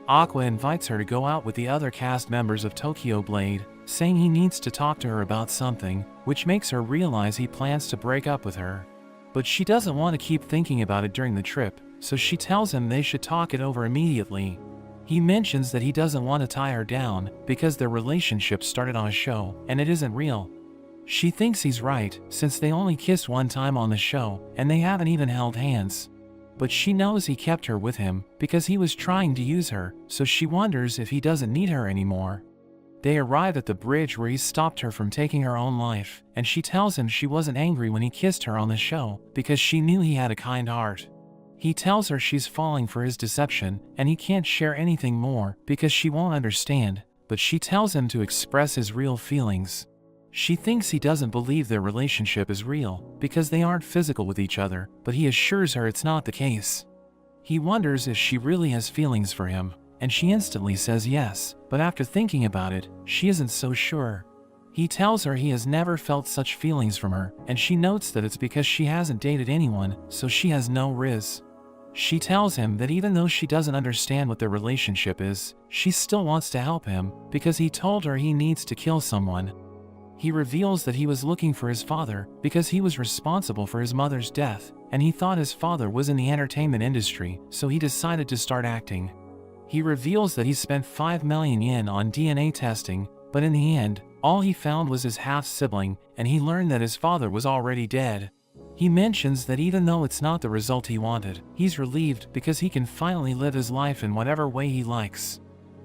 Aqua invites her to go out with the other cast members of Tokyo Blade, saying he needs to talk to her about something, which makes her realize he plans to break up with her. But she doesn't want to keep thinking about it during the trip, so she tells him they should talk it over immediately. He mentions that he doesn't want to tie her down, because their relationship started on a show, and it isn't real. She thinks he's right, since they only kissed one time on the show, and they haven't even held hands. But she knows he kept her with him, because he was trying to use her, so she wonders if he doesn't need her anymore. They arrive at the bridge where he stopped her from taking her own life, and she tells him she wasn't angry when he kissed her on the show, because she knew he had a kind heart. He tells her she's falling for his deception, and he can't share anything more, because she won't understand, but she tells him to express his real feelings. She thinks he doesn't believe their relationship is real, because they aren't physical with each other, but he assures her it's not the case. He wonders if she really has feelings for him, and she instantly says yes, but after thinking about it, she isn't so sure. He tells her he has never felt such feelings from her, and she notes that it's because she hasn't dated anyone, so she has no riz. She tells him that even though she doesn't understand what their relationship is, she still wants to help him, because he told her he needs to kill someone. He reveals that he was looking for his father because he was responsible for his mother's death, and he thought his father was in the entertainment industry, so he decided to start acting. He reveals that he spent 5 million yen on DNA testing, but in the end, all he found was his half-sibling, and he learned that his father was already dead. He mentions that even though it's not the result he wanted, he's relieved because he can finally live his life in whatever way he likes.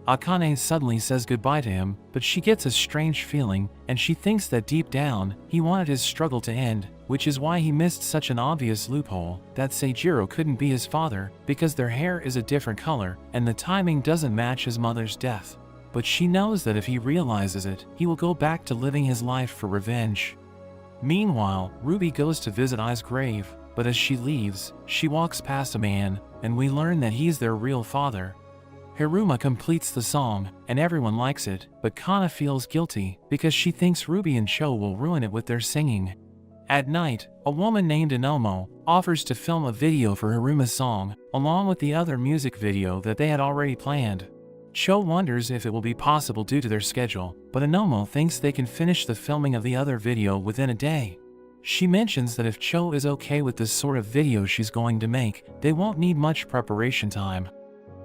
Akane suddenly says goodbye to him, but she gets a strange feeling, and she thinks that deep down, he wanted his struggle to end, which is why he missed such an obvious loophole, that Seijiro couldn't be his father, because their hair is a different color, and the timing doesn't match his mother's death. But she knows that if he realizes it, he will go back to living his life for revenge. Meanwhile, Ruby goes to visit Ai's grave, but as she leaves, she walks past a man, and we learn that he's their real father. Hiruma completes the song, and everyone likes it, but Kana feels guilty because she thinks Ruby and Cho will ruin it with their singing. At night, a woman named Inomo offers to film a video for Hiruma's song, along with the other music video that they had already planned. Cho wonders if it will be possible due to their schedule, but Inomo thinks they can finish the filming of the other video within a day. She mentions that if Cho is okay with this sort of video she's going to make, they won't need much preparation time.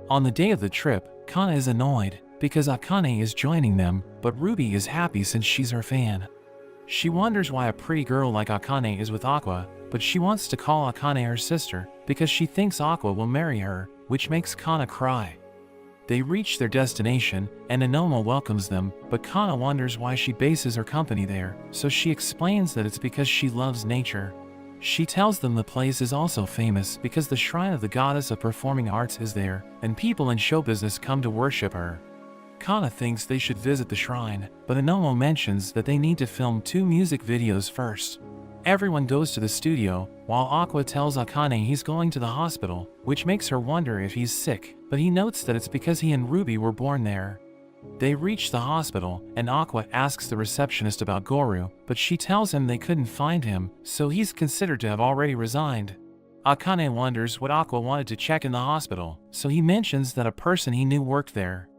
On the day of the trip, Kana is annoyed, because Akane is joining them, but Ruby is happy since she's her fan. She wonders why a pretty girl like Akane is with Aqua, but she wants to call Akane her sister, because she thinks Aqua will marry her, which makes Kana cry. They reach their destination, and Inomo welcomes them, but Kana wonders why she bases her company there, so she explains that it's because she loves nature. She tells them the place is also famous because the shrine of the goddess of performing arts is there, and people in show business come to worship her. Kana thinks they should visit the shrine, but Inomo mentions that they need to film 2 music videos first. Everyone goes to the studio, while Aqua tells Akane he's going to the hospital, which makes her wonder if he's sick, but he notes that it's because he and Ruby were born there. They reach the hospital, and Aqua asks the receptionist about Goru, but she tells him they couldn't find him, so he's considered to have already resigned. Akane wonders what Aqua wanted to check in the hospital, so he mentions that a person he knew worked there.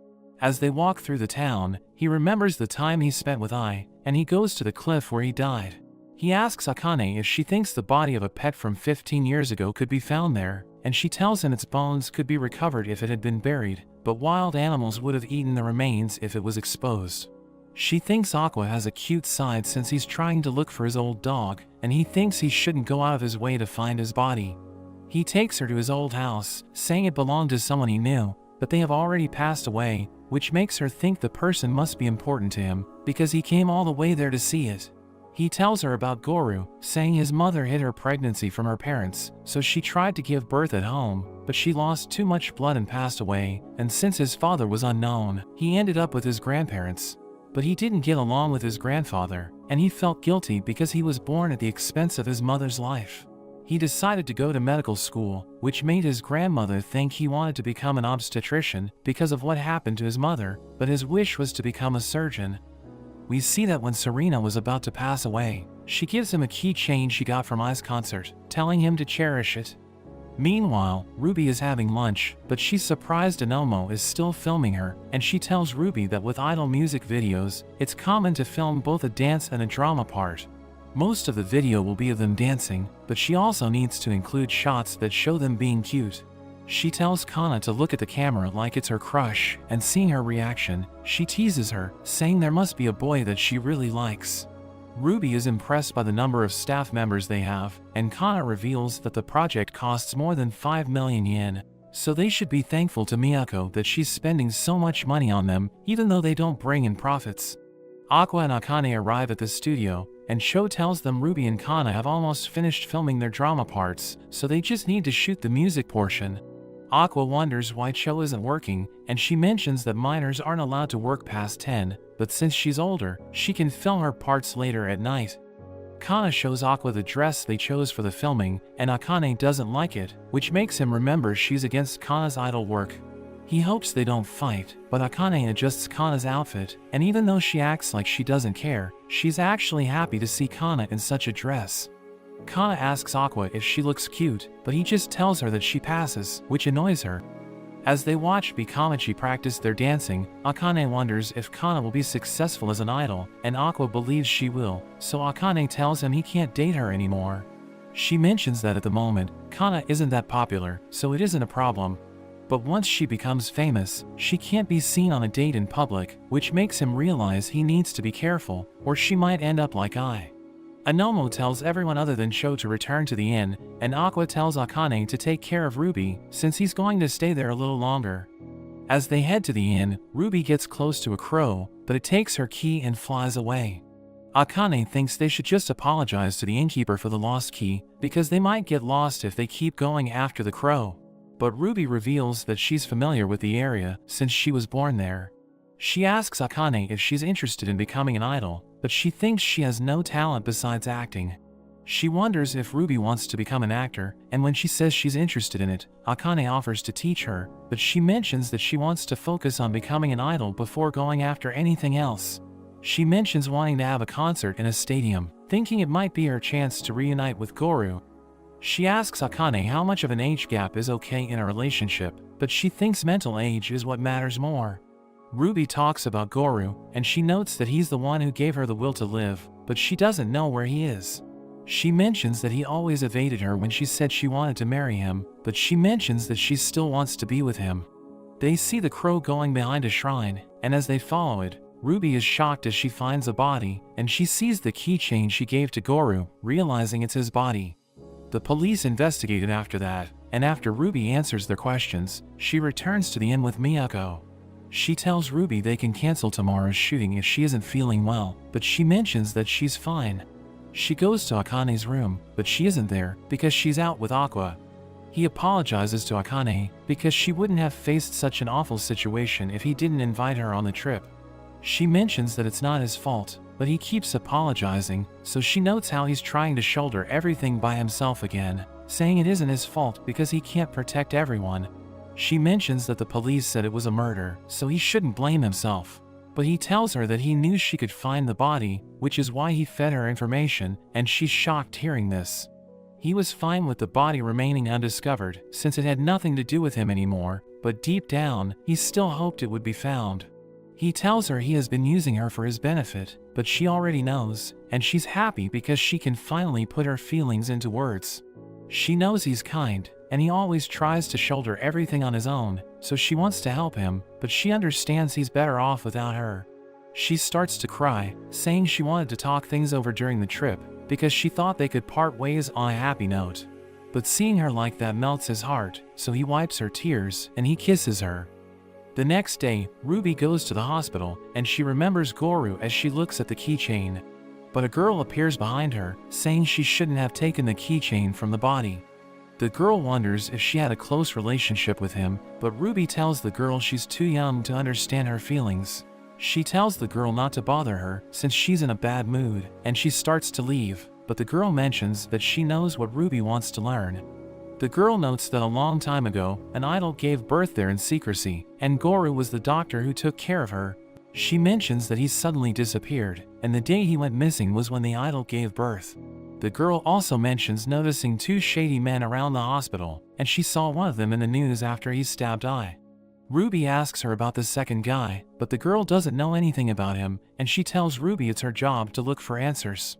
As they walk through the town, he remembers the time he spent with Ai, and he goes to the cliff where he died. He asks Akane if she thinks the body of a pet from 15 years ago could be found there, and she tells him its bones could be recovered if it had been buried, but wild animals would have eaten the remains if it was exposed. She thinks Aqua has a cute side since he's trying to look for his old dog, and he thinks he shouldn't go out of his way to find his body. He takes her to his old house, saying it belonged to someone he knew, but they have already passed away, which makes her think the person must be important to him, because he came all the way there to see it. He tells her about Goru, saying his mother hid her pregnancy from her parents, so she tried to give birth at home, but she lost too much blood and passed away, and since his father was unknown, he ended up with his grandparents. But he didn't get along with his grandfather, and he felt guilty because he was born at the expense of his mother's life. He decided to go to medical school, which made his grandmother think he wanted to become an obstetrician because of what happened to his mother, but his wish was to become a surgeon. We see that when Serena was about to pass away, she gives him a keychain she got from Ai's concert, telling him to cherish it. Meanwhile, Ruby is having lunch, but she's surprised Anomo is still filming her, and she tells Ruby that with idol music videos, it's common to film both a dance and a drama part. Most of the video will be of them dancing, but she also needs to include shots that show them being cute. She tells Kana to look at the camera like it's her crush, and seeing her reaction, she teases her, saying there must be a boy that she really likes. Ruby is impressed by the number of staff members they have, and Kana reveals that the project costs more than 5 million yen, so they should be thankful to Miyako that she's spending so much money on them, even though they don't bring in profits. Aqua and Akane arrive at the studio, and Sho tells them Ruby and Kana have almost finished filming their drama parts, so they just need to shoot the music portion. Aqua wonders why Cho isn't working, and she mentions that minors aren't allowed to work past 10, but since she's older, she can film her parts later at night. Kana shows Aqua the dress they chose for the filming, and Akane doesn't like it, which makes him remember she's against Kana's idol work. He hopes they don't fight, but Akane adjusts Kana's outfit, and even though she acts like she doesn't care, she's actually happy to see Kana in such a dress. Kana asks Aqua if she looks cute, but he just tells her that she passes, which annoys her. As they watch Bikamachi practice their dancing, Akane wonders if Kana will be successful as an idol, and Aqua believes she will, so Akane tells him he can't date her anymore. She mentions that at the moment, Kana isn't that popular, so it isn't a problem. But once she becomes famous, she can't be seen on a date in public, which makes him realize he needs to be careful, or she might end up like Ai. Anomo tells everyone other than Sho to return to the inn, and Aqua tells Akane to take care of Ruby, since he's going to stay there a little longer. As they head to the inn, Ruby gets close to a crow, but it takes her key and flies away. Akane thinks they should just apologize to the innkeeper for the lost key, because they might get lost if they keep going after the crow. But Ruby reveals that she's familiar with the area, since she was born there. She asks Akane if she's interested in becoming an idol, but she thinks she has no talent besides acting. She wonders if Ruby wants to become an actor, and when she says she's interested in it, Akane offers to teach her, but she mentions that she wants to focus on becoming an idol before going after anything else. She mentions wanting to have a concert in a stadium, thinking it might be her chance to reunite with Goru. She asks Akane how much of an age gap is okay in a relationship, but she thinks mental age is what matters more. Ruby talks about Goru, and she notes that he's the one who gave her the will to live, but she doesn't know where he is. She mentions that he always evaded her when she said she wanted to marry him, but she mentions that she still wants to be with him. They see the crow going behind a shrine, and as they follow it, Ruby is shocked as she finds a body, and she sees the keychain she gave to Goru, realizing it's his body. The police investigated after that, and after Ruby answers their questions, she returns to the inn with Miyako. She tells Ruby they can cancel tomorrow's shooting if she isn't feeling well, but she mentions that she's fine. She goes to Akane's room, but she isn't there because she's out with Aqua. He apologizes to Akane because she wouldn't have faced such an awful situation if he didn't invite her on the trip. She mentions that it's not his fault, but he keeps apologizing, so she notes how he's trying to shoulder everything by himself again, saying it isn't his fault because he can't protect everyone. She mentions that the police said it was a murder, so he shouldn't blame himself. But he tells her that he knew she could find the body, which is why he fed her information, and she's shocked hearing this. He was fine with the body remaining undiscovered, since it had nothing to do with him anymore, but deep down, he still hoped it would be found. He tells her he has been using her for his benefit, but she already knows, and she's happy because she can finally put her feelings into words. She knows he's kind, and he always tries to shoulder everything on his own, so she wants to help him, but she understands he's better off without her. She starts to cry, saying she wanted to talk things over during the trip, because she thought they could part ways on a happy note. But seeing her like that melts his heart, so he wipes her tears, and he kisses her. The next day, Ruby goes to the hospital, and she remembers Goro as she looks at the keychain. But a girl appears behind her, saying she shouldn't have taken the keychain from the body. The girl wonders if she had a close relationship with him, but Ruby tells the girl she's too young to understand her feelings. She tells the girl not to bother her since she's in a bad mood, and she starts to leave, but the girl mentions that she knows what Ruby wants to learn. The girl notes that a long time ago, an idol gave birth there in secrecy, and Goro was the doctor who took care of her. She mentions that he suddenly disappeared, and the day he went missing was when the idol gave birth. The girl also mentions noticing two shady men around the hospital, and she saw one of them in the news after he stabbed Ai. Ruby asks her about the second guy, but the girl doesn't know anything about him, and she tells Ruby it's her job to look for answers.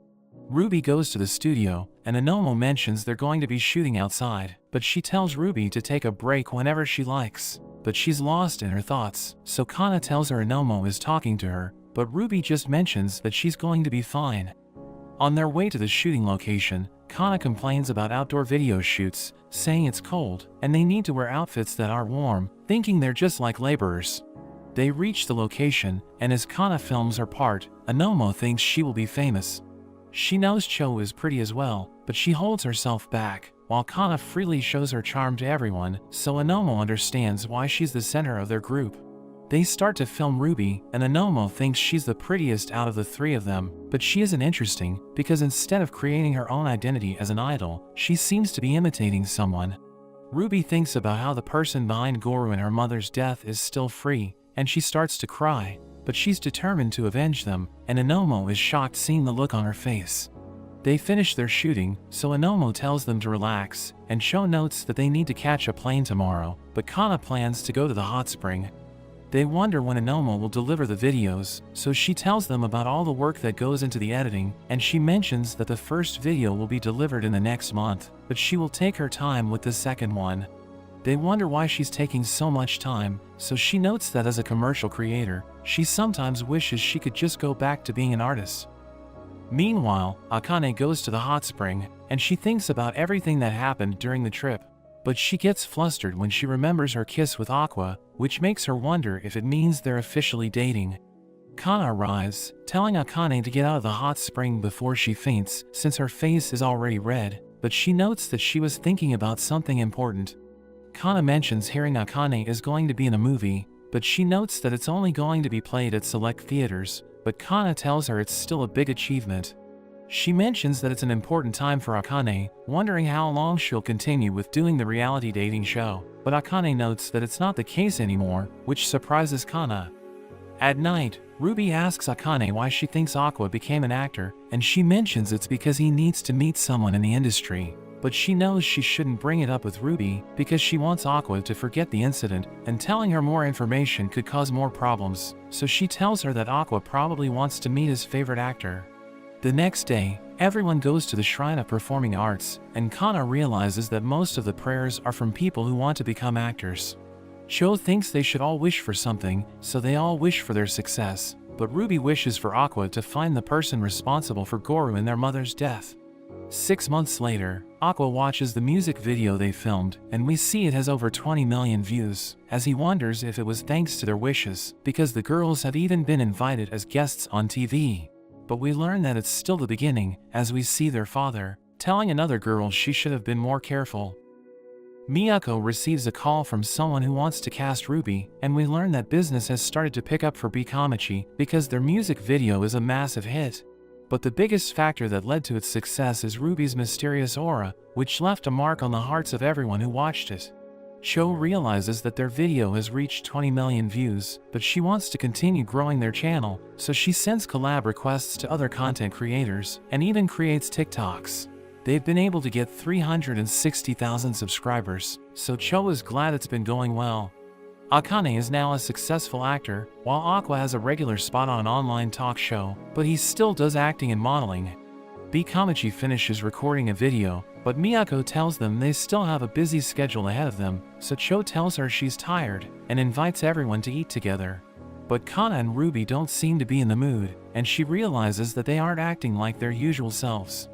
Ruby goes to the studio, and Anomo mentions they're going to be shooting outside, but she tells Ruby to take a break whenever she likes. But she's lost in her thoughts, so Kana tells her Anomo is talking to her, but Ruby just mentions that she's going to be fine. On their way to the shooting location, Kana complains about outdoor video shoots, saying it's cold, and they need to wear outfits that are warm, thinking they're just like laborers. They reach the location, and as Kana films her part, Anomo thinks she will be famous. She knows Cho is pretty as well, but she holds herself back, while Kana freely shows her charm to everyone, so Anomo understands why she's the center of their group. They start to film Ruby, and Anomo thinks she's the prettiest out of the three of them, but she isn't interesting, because instead of creating her own identity as an idol, she seems to be imitating someone. Ruby thinks about how the person behind Goro and her mother's death is still free, and she starts to cry, but she's determined to avenge them, and Anomo is shocked seeing the look on her face. They finish their shooting, so Anomo tells them to relax, and Cho notes that they need to catch a plane tomorrow, but Kana plans to go to the hot spring. They wonder when Anomo will deliver the videos, so she tells them about all the work that goes into the editing, and she mentions that the first video will be delivered in the next month, but she will take her time with the second one. They wonder why she's taking so much time, so she notes that as a commercial creator, she sometimes wishes she could just go back to being an artist. Meanwhile, Akane goes to the hot spring, and she thinks about everything that happened during the trip. But she gets flustered when she remembers her kiss with Aqua, which makes her wonder if it means they're officially dating. Kana arrives, telling Akane to get out of the hot spring before she faints, since her face is already red, but she notes that she was thinking about something important. Kana mentions hearing Akane is going to be in a movie, but she notes that it's only going to be played at select theaters, but Kana tells her it's still a big achievement. She mentions that it's an important time for Akane, wondering how long she'll continue with doing the reality dating show, but Akane notes that it's not the case anymore, which surprises Kana. At night, Ruby asks Akane why she thinks Aqua became an actor, and she mentions it's because he needs to meet someone in the industry. But she knows she shouldn't bring it up with Ruby because she wants Aqua to forget the incident, and telling her more information could cause more problems, so she tells her that Aqua probably wants to meet his favorite actor. The next day, everyone goes to the Shrine of Performing Arts, and Kana realizes that most of the prayers are from people who want to become actors. Cho thinks they should all wish for something, so they all wish for their success, but Ruby wishes for Aqua to find the person responsible for Goro and their mother's death. 6 months later, Aqua watches the music video they filmed, and we see it has over 20 million views, as he wonders if it was thanks to their wishes, because the girls have even been invited as guests on TV. But we learn that it's still the beginning, as we see their father telling another girl she should have been more careful. Miyako receives a call from someone who wants to cast Ruby, and we learn that business has started to pick up for Bikamachi because their music video is a massive hit. But the biggest factor that led to its success is Ruby's mysterious aura, which left a mark on the hearts of everyone who watched it. Cho realizes that their video has reached 20 million views, but she wants to continue growing their channel, so she sends collab requests to other content creators, and even creates TikToks. They've been able to get 360,000 subscribers, so Cho is glad it's been going well. Akane is now a successful actor, while Aqua has a regular spot on an online talk show, but he still does acting and modeling. Kamichi finishes recording a video, but Miyako tells them they still have a busy schedule ahead of them, so Cho tells her she's tired, and invites everyone to eat together. But Kana and Ruby don't seem to be in the mood, and she realizes that they aren't acting like their usual selves.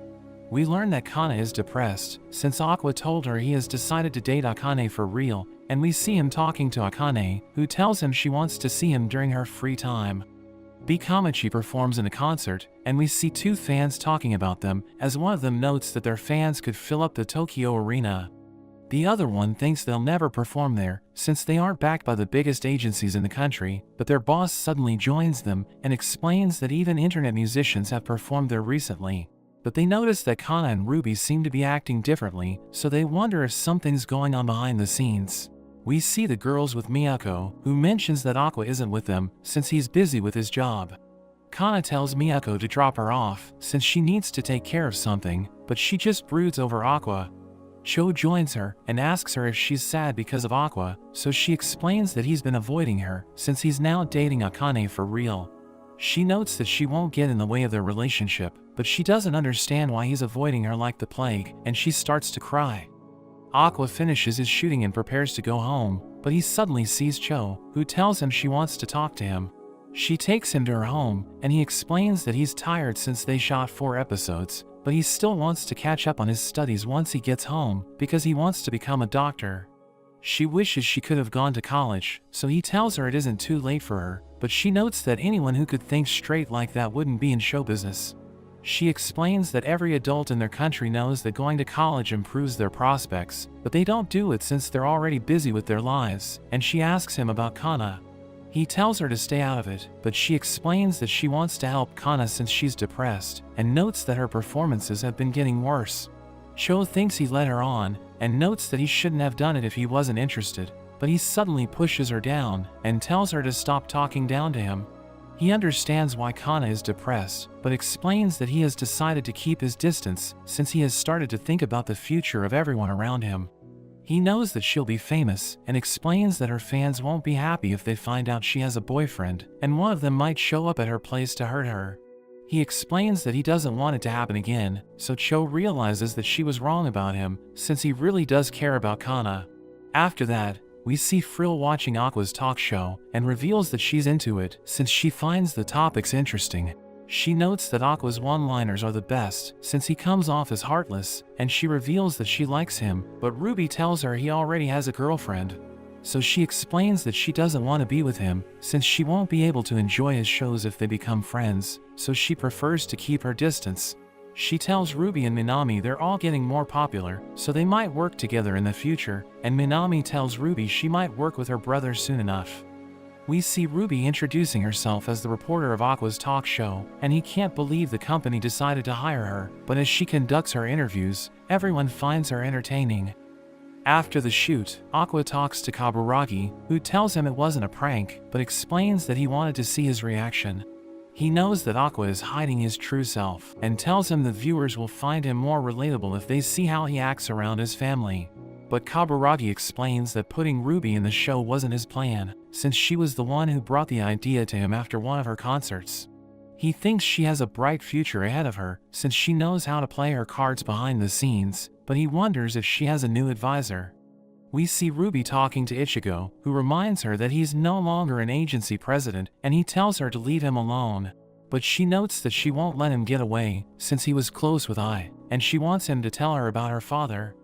We learn that Kana is depressed, since Aqua told her he has decided to date Akane for real, and we see him talking to Akane, who tells him she wants to see him during her free time. Kamichi performs in a concert, and we see two fans talking about them, as one of them notes that their fans could fill up the Tokyo Arena. The other one thinks they'll never perform there, since they aren't backed by the biggest agencies in the country, but their boss suddenly joins them and explains that even internet musicians have performed there recently. But they notice that Kana and Ruby seem to be acting differently, so they wonder if something's going on behind the scenes. We see the girls with Miyako, who mentions that Aqua isn't with them, since he's busy with his job. Kana tells Miyako to drop her off, since she needs to take care of something, but she just broods over Aqua. Cho joins her, and asks her if she's sad because of Aqua, so she explains that he's been avoiding her, since he's now dating Akane for real. She notes that she won't get in the way of their relationship, but she doesn't understand why he's avoiding her like the plague, and she starts to cry. Aqua finishes his shooting and prepares to go home, but he suddenly sees Cho, who tells him she wants to talk to him. She takes him to her home, and he explains that he's tired since they shot 4 episodes, but he still wants to catch up on his studies once he gets home, because he wants to become a doctor. She wishes she could have gone to college, so he tells her it isn't too late for her, but she notes that anyone who could think straight like that wouldn't be in show business. She explains that every adult in their country knows that going to college improves their prospects, but they don't do it since they're already busy with their lives, and she asks him about Kana. He tells her to stay out of it, but she explains that she wants to help Kana since she's depressed, and notes that her performances have been getting worse. Cho thinks he led her on, and notes that he shouldn't have done it if he wasn't interested, but he suddenly pushes her down, and tells her to stop talking down to him. He understands why Kana is depressed, but explains that he has decided to keep his distance since he has started to think about the future of everyone around him. He knows that she'll be famous, and explains that her fans won't be happy if they find out she has a boyfriend, and one of them might show up at her place to hurt her. He explains that he doesn't want it to happen again, so Cho realizes that she was wrong about him, since he really does care about Kana. After that, we see Frill watching Aqua's talk show, and reveals that she's into it, since she finds the topics interesting. She notes that Aqua's one-liners are the best, since he comes off as heartless, and she reveals that she likes him, but Ruby tells her he already has a girlfriend. So she explains that she doesn't want to be with him, since she won't be able to enjoy his shows if they become friends, so she prefers to keep her distance. She tells Ruby and Minami they're all getting more popular, so they might work together in the future, and Minami tells Ruby she might work with her brother soon enough. We see Ruby introducing herself as the reporter of Aqua's talk show, and he can't believe the company decided to hire her, but as she conducts her interviews, everyone finds her entertaining. After the shoot, Aqua talks to Kaburagi, who tells him it wasn't a prank, but explains that he wanted to see his reaction. He knows that Aqua is hiding his true self, and tells him the viewers will find him more relatable if they see how he acts around his family. But Kaburagi explains that putting Ruby in the show wasn't his plan, since she was the one who brought the idea to him after one of her concerts. He thinks she has a bright future ahead of her, since she knows how to play her cards behind the scenes, but he wonders if she has a new advisor. We see Ruby talking to Ichigo, who reminds her that he's no longer an agency president, and he tells her to leave him alone. But she notes that she won't let him get away, since he was close with Ai, and she wants him to tell her about her father.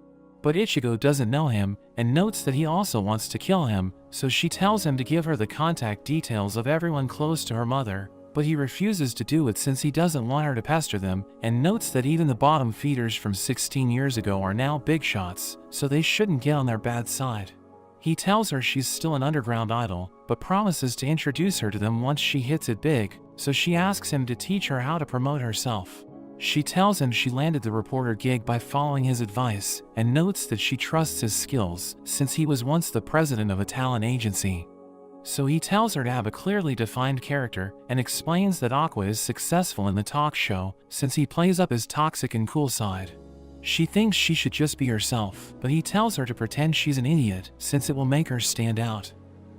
But Ichigo doesn't know him, and notes that he also wants to kill him, so she tells him to give her the contact details of everyone close to her mother. But he refuses to do it since he doesn't want her to pester them, and notes that even the bottom feeders from 16 years ago are now big shots, so they shouldn't get on their bad side. He tells her she's still an underground idol, but promises to introduce her to them once she hits it big, so she asks him to teach her how to promote herself. She tells him she landed the reporter gig by following his advice, and notes that she trusts his skills, since he was once the president of a talent agency. So he tells her to have a clearly defined character, and explains that Aqua is successful in the talk show, since he plays up his toxic and cool side. She thinks she should just be herself, but he tells her to pretend she's an idiot, since it will make her stand out.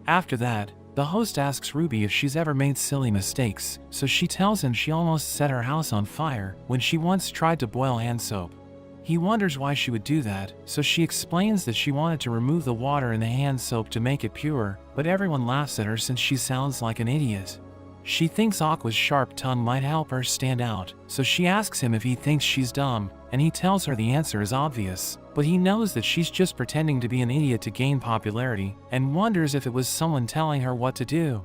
After that, the host asks Ruby if she's ever made silly mistakes, so she tells him she almost set her house on fire when she once tried to boil hand soap. He wonders why she would do that, so she explains that she wanted to remove the water in the hand soap to make it pure, but everyone laughs at her since she sounds like an idiot. She thinks Aqua's sharp tongue might help her stand out, so she asks him if he thinks she's dumb, and he tells her the answer is obvious, but he knows that she's just pretending to be an idiot to gain popularity, and wonders if it was someone telling her what to do.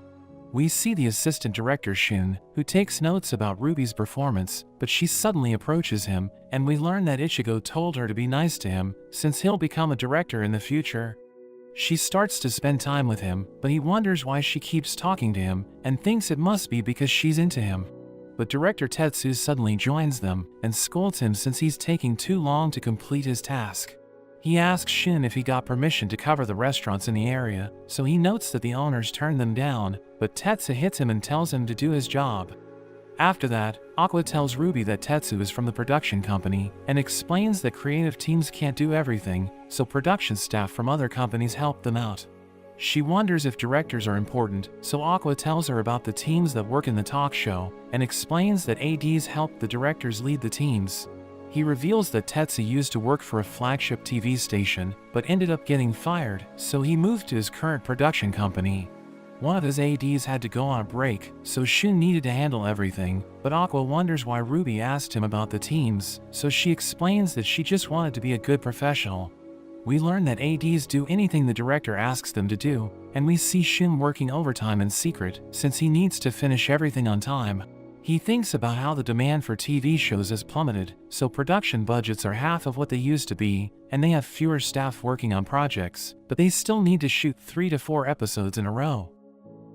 We see the assistant director Shun, who takes notes about Ruby's performance, but she suddenly approaches him, and we learn that Ichigo told her to be nice to him, since he'll become a director in the future. She starts to spend time with him, but he wonders why she keeps talking to him, and thinks it must be because she's into him. But Director Tetsu suddenly joins them, and scolds him since he's taking too long to complete his task. He asks Shin if he got permission to cover the restaurants in the area, so he notes that the owners turned them down, but Tetsu hits him and tells him to do his job. After that, Aqua tells Ruby that Tetsu is from the production company, and explains that creative teams can't do everything, so production staff from other companies help them out. She wonders if directors are important, so Aqua tells her about the teams that work in the talk show, and explains that ADs help the directors lead the teams. He reveals that Tetsu used to work for a flagship TV station, but ended up getting fired, so he moved to his current production company. One of his ADs had to go on a break, so Shun needed to handle everything, but Aqua wonders why Ruby asked him about the teams, so she explains that she just wanted to be a good professional. We learn that ADs do anything the director asks them to do, and we see Shun working overtime in secret, since he needs to finish everything on time. He thinks about how the demand for TV shows has plummeted, so production budgets are half of what they used to be, and they have fewer staff working on projects, but they still need to shoot 3 to 4 episodes in a row.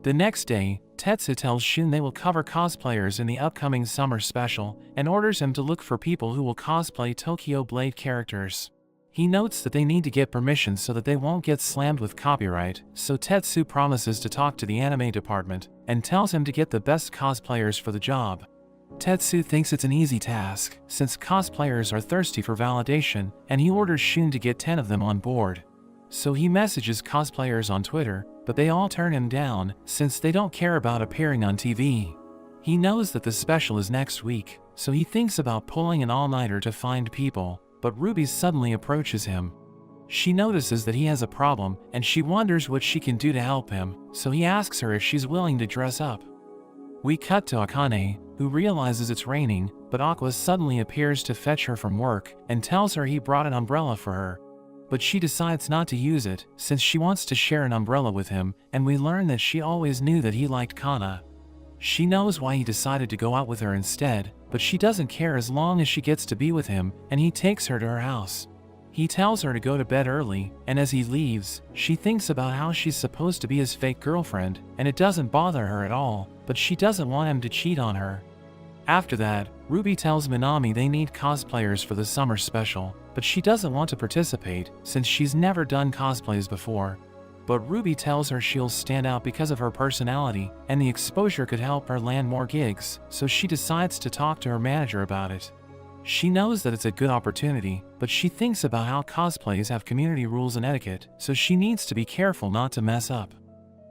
The next day, Tetsu tells Shun they will cover cosplayers in the upcoming summer special, and orders him to look for people who will cosplay Tokyo Blade characters. He notes that they need to get permission so that they won't get slammed with copyright, so Tetsu promises to talk to the anime department, and tells him to get the best cosplayers for the job. Tetsu thinks it's an easy task, since cosplayers are thirsty for validation, and he orders Shun to get 10 of them on board. So he messages cosplayers on Twitter, but they all turn him down, since they don't care about appearing on TV. He knows that the special is next week, so he thinks about pulling an all-nighter to find people, but Ruby suddenly approaches him. She notices that he has a problem, and she wonders what she can do to help him, so he asks her if she's willing to dress up. We cut to Akane, who realizes it's raining, but Aqua suddenly appears to fetch her from work, and tells her he brought an umbrella for her. But she decides not to use it, since she wants to share an umbrella with him, and we learn that she always knew that he liked Kana. She knows why he decided to go out with her instead, but she doesn't care as long as she gets to be with him, and he takes her to her house. He tells her to go to bed early, and as he leaves, she thinks about how she's supposed to be his fake girlfriend, and it doesn't bother her at all, but she doesn't want him to cheat on her. After that, Ruby tells Minami they need cosplayers for the summer special, but she doesn't want to participate since she's never done cosplays before. But Ruby tells her she'll stand out because of her personality, and the exposure could help her land more gigs, so she decides to talk to her manager about it. She knows that it's a good opportunity, but she thinks about how cosplays have community rules and etiquette, so she needs to be careful not to mess up.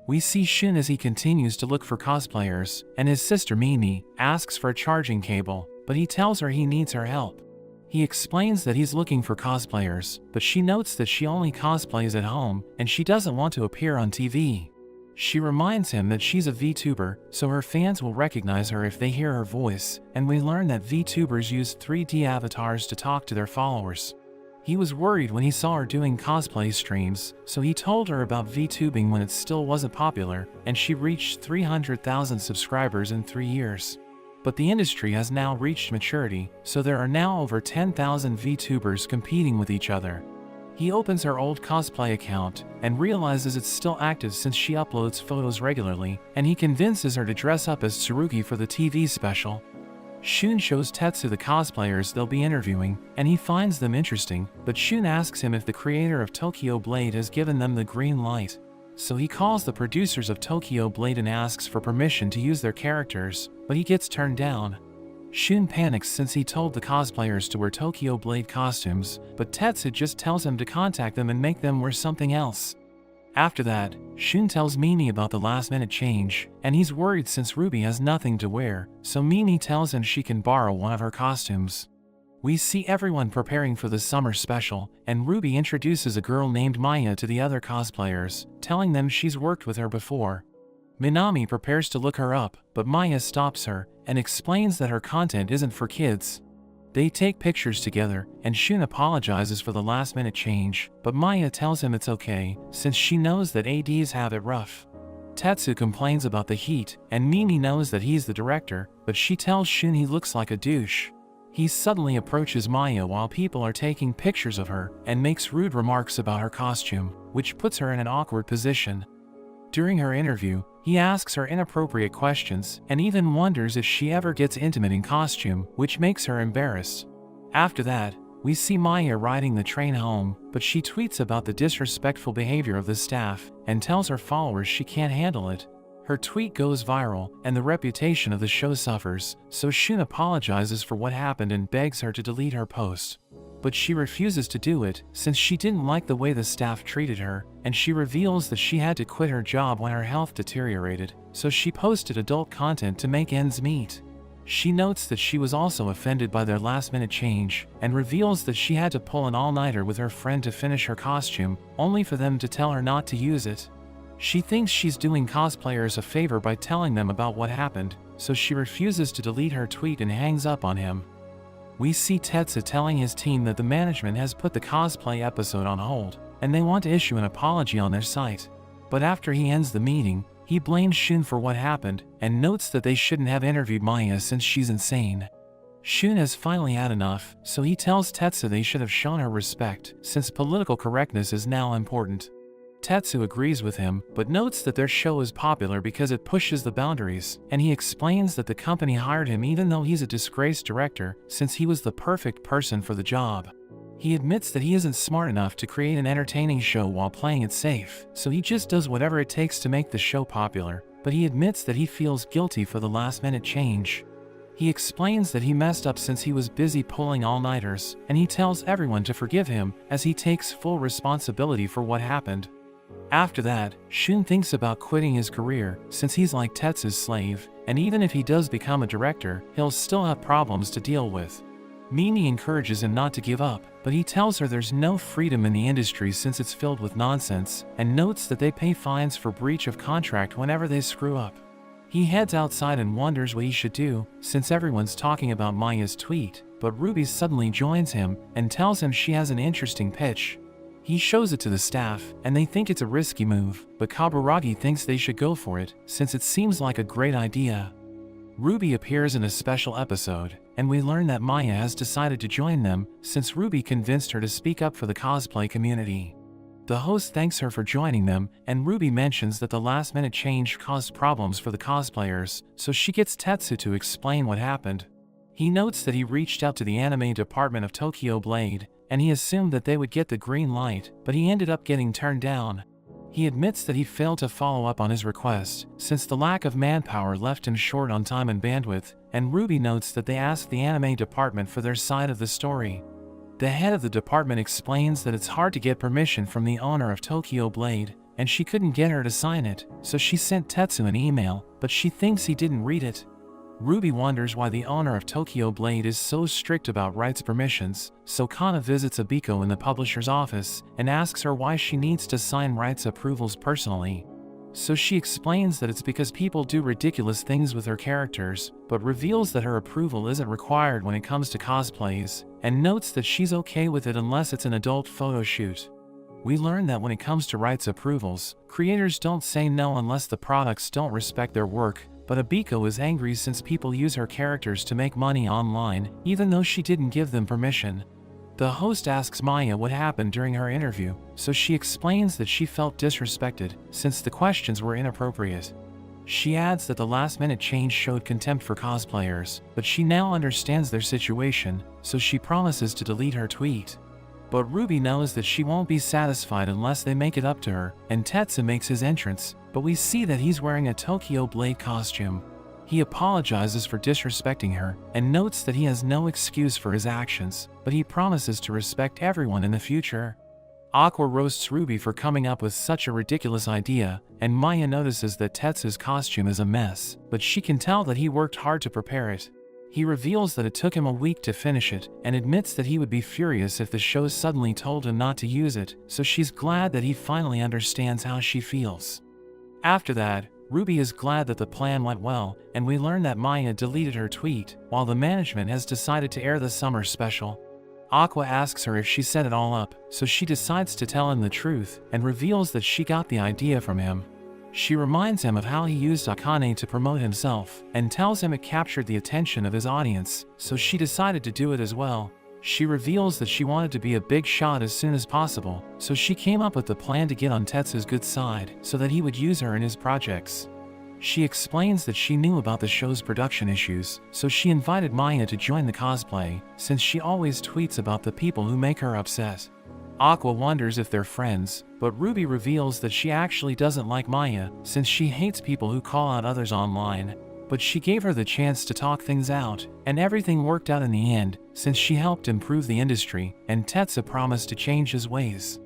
We see Shin as he continues to look for cosplayers, and his sister Mimi asks for a charging cable, but he tells her he needs her help. He explains that he's looking for cosplayers, but she notes that she only cosplays at home, and she doesn't want to appear on TV. She reminds him that she's a VTuber, so her fans will recognize her if they hear her voice, and we learn that VTubers use 3D avatars to talk to their followers. He was worried when he saw her doing cosplay streams, so he told her about VTubing when it still wasn't popular, and she reached 300,000 subscribers in 3 years. But the industry has now reached maturity, so there are now over 10,000 VTubers competing with each other. He opens her old cosplay account, and realizes it's still active since she uploads photos regularly, and he convinces her to dress up as Tsurugi for the TV special. Shun shows Tetsu the cosplayers they'll be interviewing, and he finds them interesting, but Shun asks him if the creator of Tokyo Blade has given them the green light. So he calls the producers of Tokyo Blade and asks for permission to use their characters, but he gets turned down. Shun panics since he told the cosplayers to wear Tokyo Blade costumes, but Tetsu just tells him to contact them and make them wear something else. After that, Shun tells Mimi about the last-minute change, and he's worried since Ruby has nothing to wear, so Mimi tells him she can borrow one of her costumes. We see everyone preparing for the summer special, and Ruby introduces a girl named Maya to the other cosplayers, telling them she's worked with her before. Minami prepares to look her up, but Maya stops her and explains that her content isn't for kids. They take pictures together, and Shun apologizes for the last-minute change, but Maya tells him it's okay, since she knows that ADs have it rough. Tetsu complains about the heat, and Mimi knows that he's the director, but she tells Shun he looks like a douche. He suddenly approaches Maya while people are taking pictures of her, and makes rude remarks about her costume, which puts her in an awkward position. During her interview, he asks her inappropriate questions, and even wonders if she ever gets intimate in costume, which makes her embarrassed. After that, we see Maya riding the train home, but she tweets about the disrespectful behavior of the staff, and tells her followers she can't handle it. Her tweet goes viral, and the reputation of the show suffers, so Shun apologizes for what happened and begs her to delete her post. But she refuses to do it, since she didn't like the way the staff treated her, and she reveals that she had to quit her job when her health deteriorated, so she posted adult content to make ends meet. She notes that she was also offended by their last-minute change, and reveals that she had to pull an all-nighter with her friend to finish her costume, only for them to tell her not to use it. She thinks she's doing cosplayers a favor by telling them about what happened, so she refuses to delete her tweet and hangs up on him. We see Tetsu telling his team that the management has put the cosplay episode on hold, and they want to issue an apology on their site. But after he ends the meeting, he blames Shun for what happened, and notes that they shouldn't have interviewed Maya since she's insane. Shun has finally had enough, so he tells Tetsu they should have shown her respect, since political correctness is now important. Tetsu agrees with him, but notes that their show is popular because it pushes the boundaries, and he explains that the company hired him even though he's a disgraced director, since he was the perfect person for the job. He admits that he isn't smart enough to create an entertaining show while playing it safe, so he just does whatever it takes to make the show popular, but he admits that he feels guilty for the last-minute change. He explains that he messed up since he was busy pulling all-nighters, and he tells everyone to forgive him, as he takes full responsibility for what happened. After that, Shun thinks about quitting his career, since he's like Tetsu's slave, and even if he does become a director, he'll still have problems to deal with. Mimi encourages him not to give up, but he tells her there's no freedom in the industry since it's filled with nonsense, and notes that they pay fines for breach of contract whenever they screw up. He heads outside and wonders what he should do, since everyone's talking about Maya's tweet, but Ruby suddenly joins him and tells him she has an interesting pitch. He shows it to the staff, and they think it's a risky move, but Kaburagi thinks they should go for it, since it seems like a great idea. Ruby appears in a special episode, and we learn that Maya has decided to join them, since Ruby convinced her to speak up for the cosplay community. The host thanks her for joining them, and Ruby mentions that the last-minute change caused problems for the cosplayers, so she gets Tetsu to explain what happened. He notes that he reached out to the anime department of Tokyo Blade, and he assumed that they would get the green light, but he ended up getting turned down. He admits that he failed to follow up on his request, since the lack of manpower left him short on time and bandwidth, and Ruby notes that they asked the anime department for their side of the story. The head of the department explains that it's hard to get permission from the owner of Tokyo Blade, and she couldn't get her to sign it, so she sent Tetsu an email, but she thinks he didn't read it. Ruby wonders why the owner of Tokyo Blade is so strict about rights permissions, so Kana visits Abiko in the publisher's office and asks her why she needs to sign rights approvals personally. So she explains that it's because people do ridiculous things with her characters, but reveals that her approval isn't required when it comes to cosplays, and notes that she's okay with it unless it's an adult photo shoot. We learn that when it comes to rights approvals, creators don't say no unless the products don't respect their work, but Abiko is angry since people use her characters to make money online, even though she didn't give them permission. The host asks Maya what happened during her interview, so she explains that she felt disrespected, since the questions were inappropriate. She adds that the last-minute change showed contempt for cosplayers, but she now understands their situation, so she promises to delete her tweet. But Ruby knows that she won't be satisfied unless they make it up to her, and Tetsu makes his entrance, but we see that he's wearing a Tokyo Blade costume. He apologizes for disrespecting her, and notes that he has no excuse for his actions, but he promises to respect everyone in the future. Aqua roasts Ruby for coming up with such a ridiculous idea, and Maya notices that Tetsu's costume is a mess, but she can tell that he worked hard to prepare it. He reveals that it took him a week to finish it, and admits that he would be furious if the show suddenly told him not to use it, so she's glad that he finally understands how she feels. After that, Ruby is glad that the plan went well, and we learn that Maya deleted her tweet, while the management has decided to air the summer special. Aqua asks her if she set it all up, so she decides to tell him the truth, and reveals that she got the idea from him. She reminds him of how he used Akane to promote himself, and tells him it captured the attention of his audience, so she decided to do it as well. She reveals that she wanted to be a big shot as soon as possible, so she came up with the plan to get on Tetsu's good side, so that he would use her in his projects. She explains that she knew about the show's production issues, so she invited Maya to join the cosplay, since she always tweets about the people who make her upset. Aqua wonders if they're friends, but Ruby reveals that she actually doesn't like Maya, since she hates people who call out others online. But she gave her the chance to talk things out, and everything worked out in the end, since she helped improve the industry, and Tetsu promised to change his ways.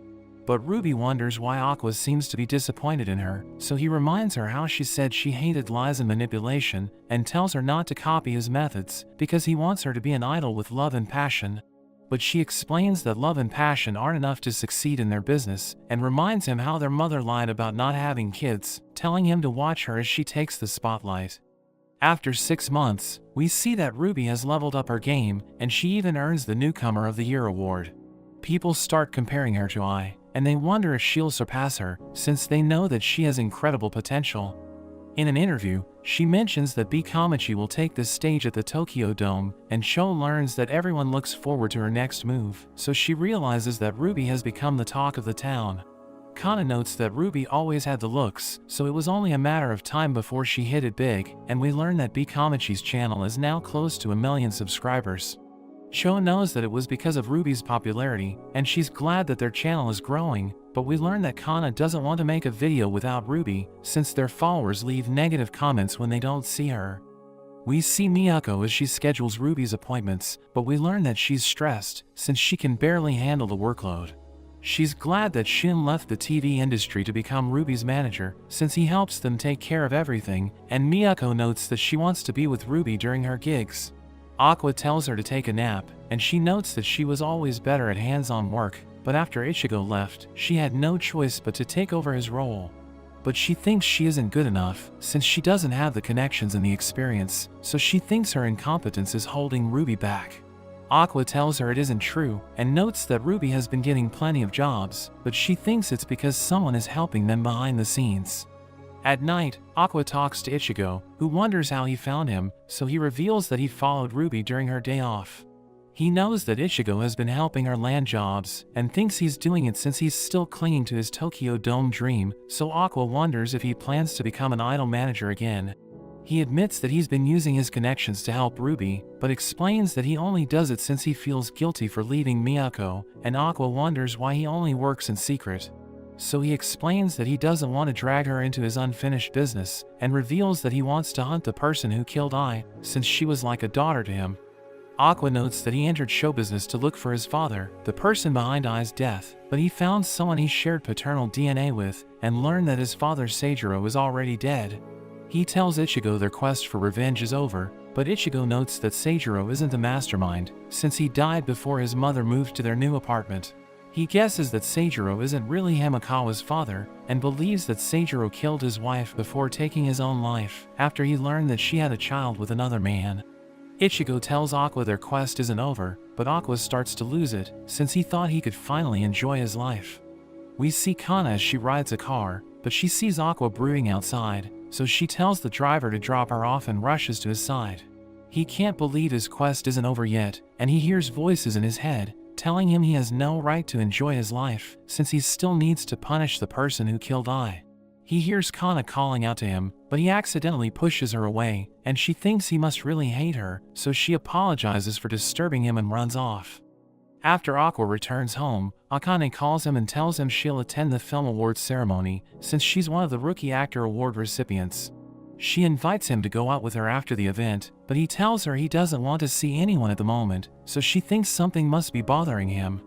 But Ruby wonders why Aqua seems to be disappointed in her, so he reminds her how she said she hated lies and manipulation, and tells her not to copy his methods, because he wants her to be an idol with love and passion. But she explains that love and passion aren't enough to succeed in their business, and reminds him how their mother lied about not having kids, telling him to watch her as she takes the spotlight. After 6 months, we see that Ruby has leveled up her game, and she even earns the Newcomer of the Year award. People start comparing her to Ai, and they wonder if she'll surpass her, since they know that she has incredible potential. In an interview, she mentions that Bikomachi will take the stage at the Tokyo Dome, and Cho learns that everyone looks forward to her next move, so she realizes that Ruby has become the talk of the town. Kana notes that Ruby always had the looks, so it was only a matter of time before she hit it big, and we learn that Bikomachi's channel is now close to 1 million subscribers. Cho knows that it was because of Ruby's popularity, and she's glad that their channel is growing, but we learn that Kana doesn't want to make a video without Ruby, since their followers leave negative comments when they don't see her. We see Miyako as she schedules Ruby's appointments, but we learn that she's stressed, since she can barely handle the workload. She's glad that Shin left the TV industry to become Ruby's manager, since he helps them take care of everything, and Miyako notes that she wants to be with Ruby during her gigs. Aqua tells her to take a nap, and she notes that she was always better at hands-on work, but after Ichigo left, she had no choice but to take over his role. But she thinks she isn't good enough, since she doesn't have the connections and the experience, so she thinks her incompetence is holding Ruby back. Aqua tells her it isn't true, and notes that Ruby has been getting plenty of jobs, but she thinks it's because someone is helping them behind the scenes. At night, Aqua talks to Ichigo, who wonders how he found him, so he reveals that he followed Ruby during her day off. He knows that Ichigo has been helping her land jobs, and thinks he's doing it since he's still clinging to his Tokyo Dome dream, so Aqua wonders if he plans to become an idol manager again. He admits that he's been using his connections to help Ruby, but explains that he only does it since he feels guilty for leaving Miyako, and Aqua wonders why he only works in secret. So he explains that he doesn't want to drag her into his unfinished business, and reveals that he wants to hunt the person who killed Ai, since she was like a daughter to him. Aqua notes that he entered show business to look for his father, the person behind Ai's death, but he found someone he shared paternal DNA with, and learned that his father Seijiro is already dead. He tells Ichigo their quest for revenge is over, but Ichigo notes that Seijiro isn't the mastermind, since he died before his mother moved to their new apartment. He guesses that Seijiro isn't really Hamikawa's father, and believes that Seijiro killed his wife before taking his own life, after he learned that she had a child with another man. Ichigo tells Aqua their quest isn't over, but Aqua starts to lose it, since he thought he could finally enjoy his life. We see Kana as she rides a car, but she sees Aqua brewing outside, so she tells the driver to drop her off and rushes to his side. He can't believe his quest isn't over yet, and he hears voices in his head, telling him he has no right to enjoy his life, since he still needs to punish the person who killed Ai. He hears Kana calling out to him, but he accidentally pushes her away, and she thinks he must really hate her, so she apologizes for disturbing him and runs off. After Aqua returns home, Akane calls him and tells him she'll attend the film awards ceremony, since she's one of the Rookie Actor Award recipients. She invites him to go out with her after the event, but he tells her he doesn't want to see anyone at the moment, so she thinks something must be bothering him.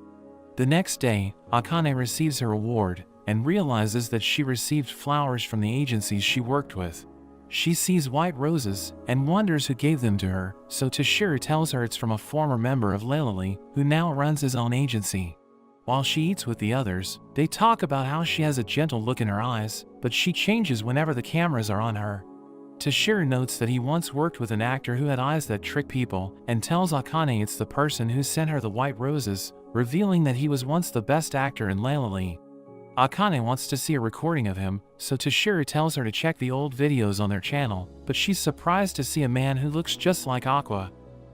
The next day, Akane receives her award and realizes that she received flowers from the agencies she worked with. She sees white roses and wonders who gave them to her, so Toshiro tells her it's from a former member of Leilani who now runs his own agency. While she eats with the others, they talk about how she has a gentle look in her eyes, but she changes whenever the cameras are on her. Toshiro notes that he once worked with an actor who had eyes that trick people and tells Akane it's the person who sent her the white roses, revealing that he was once the best actor in Leilani. Akane wants to see a recording of him, so Toshiro tells her to check the old videos on their channel, but she's surprised to see a man who looks just like Aqua.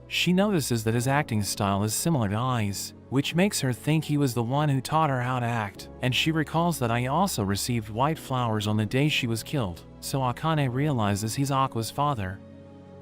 She notices that his acting style is similar to Ai's, which makes her think he was the one who taught her how to act, and she recalls that Ai also received white flowers on the day she was killed, so Akane realizes he's Aqua's father.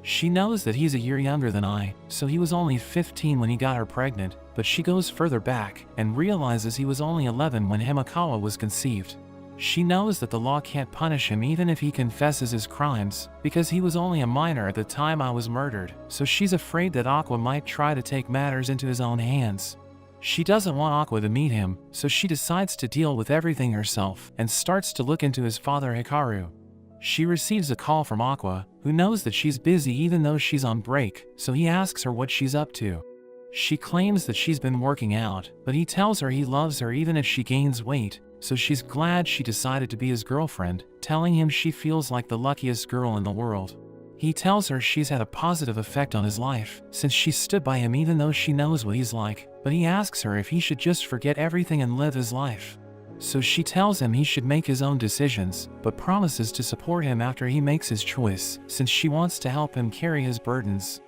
She knows that he's a year younger than Ai, so he was only 15 when he got her pregnant, but she goes further back and realizes he was only 11 when Himekawa was conceived. She knows that the law can't punish him even if he confesses his crimes, because he was only a minor at the time Ai was murdered, so she's afraid that Aqua might try to take matters into his own hands. She doesn't want Aqua to meet him, so she decides to deal with everything herself and starts to look into his father Hikaru. She receives a call from Aqua, who knows that she's busy even though she's on break, so he asks her what she's up to. She claims that she's been working out, but he tells her he loves her even if she gains weight, so she's glad she decided to be his girlfriend, telling him she feels like the luckiest girl in the world. He tells her she's had a positive effect on his life, since she stood by him even though she knows what he's like, but he asks her if he should just forget everything and live his life. So she tells him he should make his own decisions, but promises to support him after he makes his choice, since she wants to help him carry his burdens.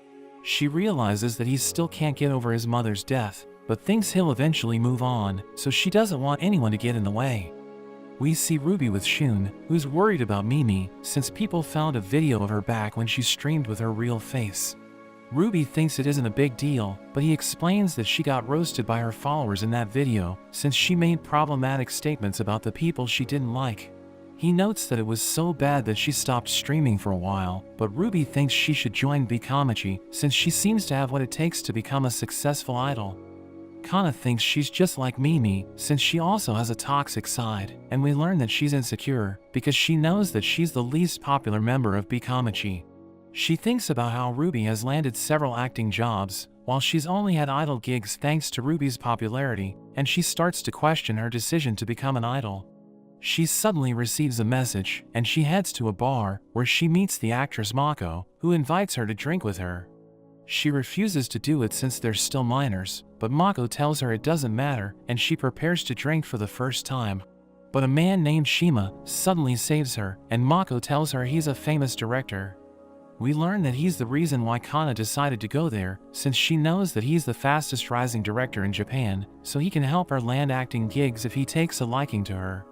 She realizes that he still can't get over his mother's death, but thinks he'll eventually move on, so she doesn't want anyone to get in the way. We see Ruby with Shun, who's worried about Mimi, since people found a video of her back when she streamed with her real face. Ruby thinks it isn't a big deal, but he explains that she got roasted by her followers in that video, since she made problematic statements about the people she didn't like. He notes that it was so bad that she stopped streaming for a while, but Ruby thinks she should join Bikamachi, since she seems to have what it takes to become a successful idol. Kana thinks she's just like Mimi, since she also has a toxic side, and we learn that she's insecure, because she knows that she's the least popular member of Bikamachi. She thinks about how Ruby has landed several acting jobs, while she's only had idol gigs thanks to Ruby's popularity, and she starts to question her decision to become an idol. She suddenly receives a message, and she heads to a bar, where she meets the actress Mako, who invites her to drink with her. She refuses to do it since they're still minors, but Mako tells her it doesn't matter, and she prepares to drink for the first time. But a man named Shima suddenly saves her, and Mako tells her he's a famous director. We learn that he's the reason why Kana decided to go there, since she knows that he's the fastest rising director in Japan, so he can help her land acting gigs if he takes a liking to her.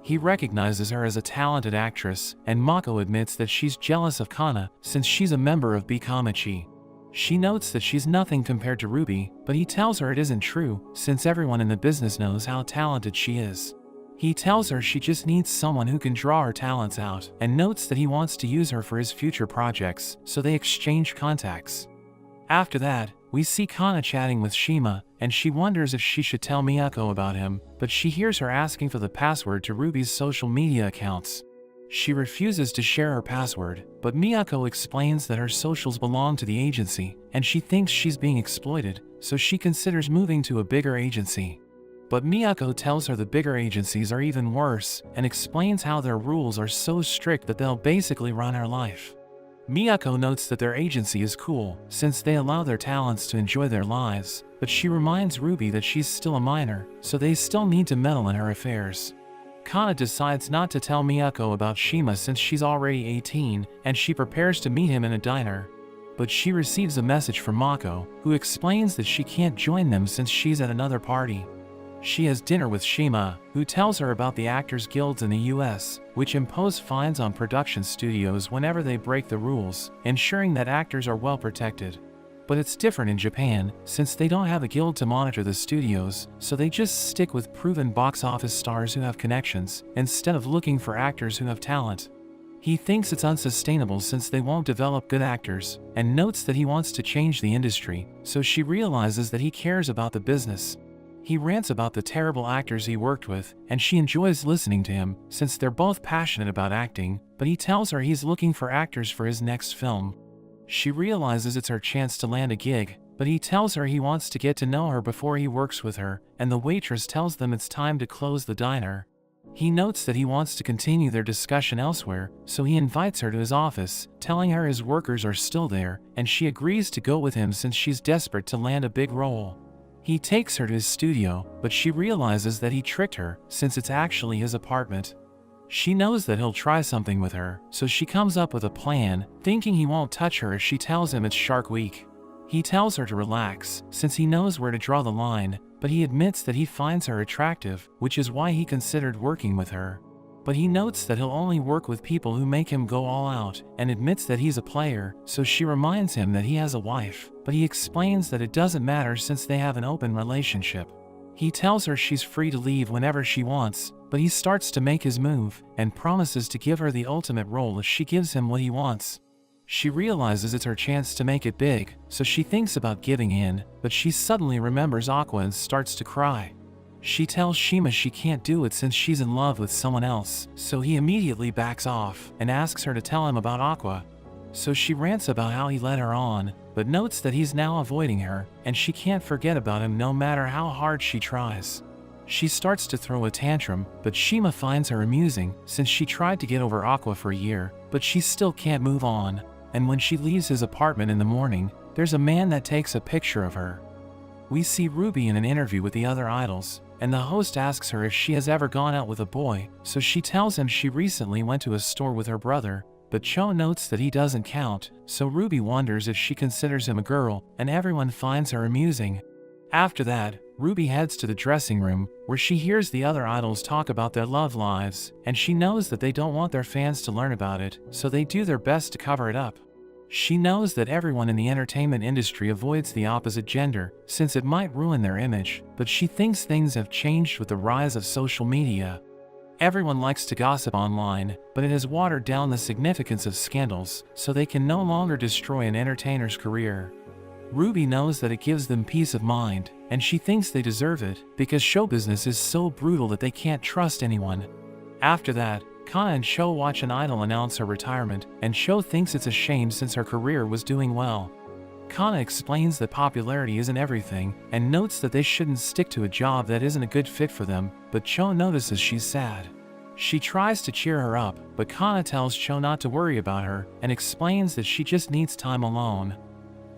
He recognizes her as a talented actress, and Mako admits that she's jealous of Kana since she's a member of Bikamachi. She notes that she's nothing compared to Ruby, but he tells her it isn't true, since everyone in the business knows how talented she is. He tells her she just needs someone who can draw her talents out, and notes that he wants to use her for his future projects, so they exchange contacts. After that, we see Kana chatting with Shima, and she wonders if she should tell Miyako about him, but she hears her asking for the password to Ruby's social media accounts. She refuses to share her password, but Miyako explains that her socials belong to the agency, and she thinks she's being exploited, so she considers moving to a bigger agency. But Miyako tells her the bigger agencies are even worse, and explains how their rules are so strict that they'll basically run her life. Miyako notes that their agency is cool, since they allow their talents to enjoy their lives, but she reminds Ruby that she's still a minor, so they still need to meddle in her affairs. Kana decides not to tell Miyako about Shima since she's already 18, and she prepares to meet him in a diner. But she receives a message from Mako, who explains that she can't join them since she's at another party. She has dinner with Shima, who tells her about the actors' guilds in the US, which impose fines on production studios whenever they break the rules, ensuring that actors are well protected. But it's different in Japan, since they don't have a guild to monitor the studios, so they just stick with proven box office stars who have connections, instead of looking for actors who have talent. He thinks it's unsustainable since they won't develop good actors, and notes that he wants to change the industry, so she realizes that he cares about the business. He rants about the terrible actors he worked with, and she enjoys listening to him since they're both passionate about acting, but he tells her he's looking for actors for his next film. She realizes it's her chance to land a gig, but he tells her he wants to get to know her before he works with her, and the waitress tells them it's time to close the diner. He notes that he wants to continue their discussion elsewhere, so he invites her to his office, telling her his workers are still there, and she agrees to go with him since she's desperate to land a big role. He takes her to his studio, but she realizes that he tricked her, since it's actually his apartment. She knows that he'll try something with her, so she comes up with a plan, thinking he won't touch her if she tells him it's Shark Week. He tells her to relax, since he knows where to draw the line, but he admits that he finds her attractive, which is why he considered working with her. But he notes that he'll only work with people who make him go all out, and admits that he's a player, so she reminds him that he has a wife, but he explains that it doesn't matter since they have an open relationship. He tells her she's free to leave whenever she wants, but he starts to make his move, and promises to give her the ultimate role if she gives him what he wants. She realizes it's her chance to make it big, so she thinks about giving in, but she suddenly remembers Aqua and starts to cry. She tells Shima she can't do it since she's in love with someone else, so he immediately backs off and asks her to tell him about Aqua. So she rants about how he led her on, but notes that he's now avoiding her, and she can't forget about him no matter how hard she tries. She starts to throw a tantrum, but Shima finds her amusing since she tried to get over Aqua for a year, but she still can't move on. And when she leaves his apartment in the morning, there's a man that takes a picture of her. We see Ruby in an interview with the other idols, and the host asks her if she has ever gone out with a boy, so she tells him she recently went to a store with her brother, but Cho notes that he doesn't count, so Ruby wonders if she considers him a girl, and everyone finds her amusing. After that, Ruby heads to the dressing room, where she hears the other idols talk about their love lives, and she knows that they don't want their fans to learn about it, so they do their best to cover it up. She knows that everyone in the entertainment industry avoids the opposite gender, since it might ruin their image, but she thinks things have changed with the rise of social media. Everyone likes to gossip online, but it has watered down the significance of scandals, so they can no longer destroy an entertainer's career. Ruby knows that it gives them peace of mind, and she thinks they deserve it, because show business is so brutal that they can't trust anyone. After that, Kana and Sho watch an idol announce her retirement, and Sho thinks it's a shame since her career was doing well. Kana explains that popularity isn't everything, and notes that they shouldn't stick to a job that isn't a good fit for them, but Cho notices she's sad. She tries to cheer her up, but Kana tells Cho not to worry about her, and explains that she just needs time alone.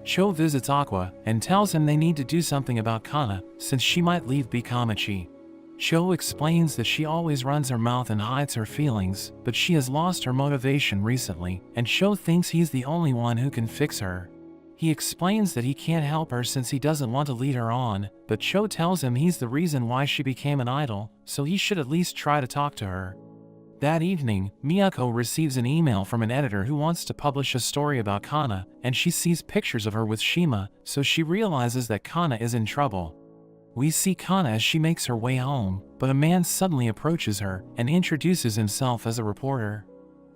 Cho visits Aqua, and tells him they need to do something about Kana, since she might leave Bikamachi. Cho explains that she always runs her mouth and hides her feelings, but she has lost her motivation recently, and Cho thinks he's the only one who can fix her. He explains that he can't help her since he doesn't want to lead her on, but Cho tells him he's the reason why she became an idol, so he should at least try to talk to her. That evening, Miyako receives an email from an editor who wants to publish a story about Kana, and she sees pictures of her with Shima, so she realizes that Kana is in trouble. We see Kana as she makes her way home, but a man suddenly approaches her and introduces himself as a reporter.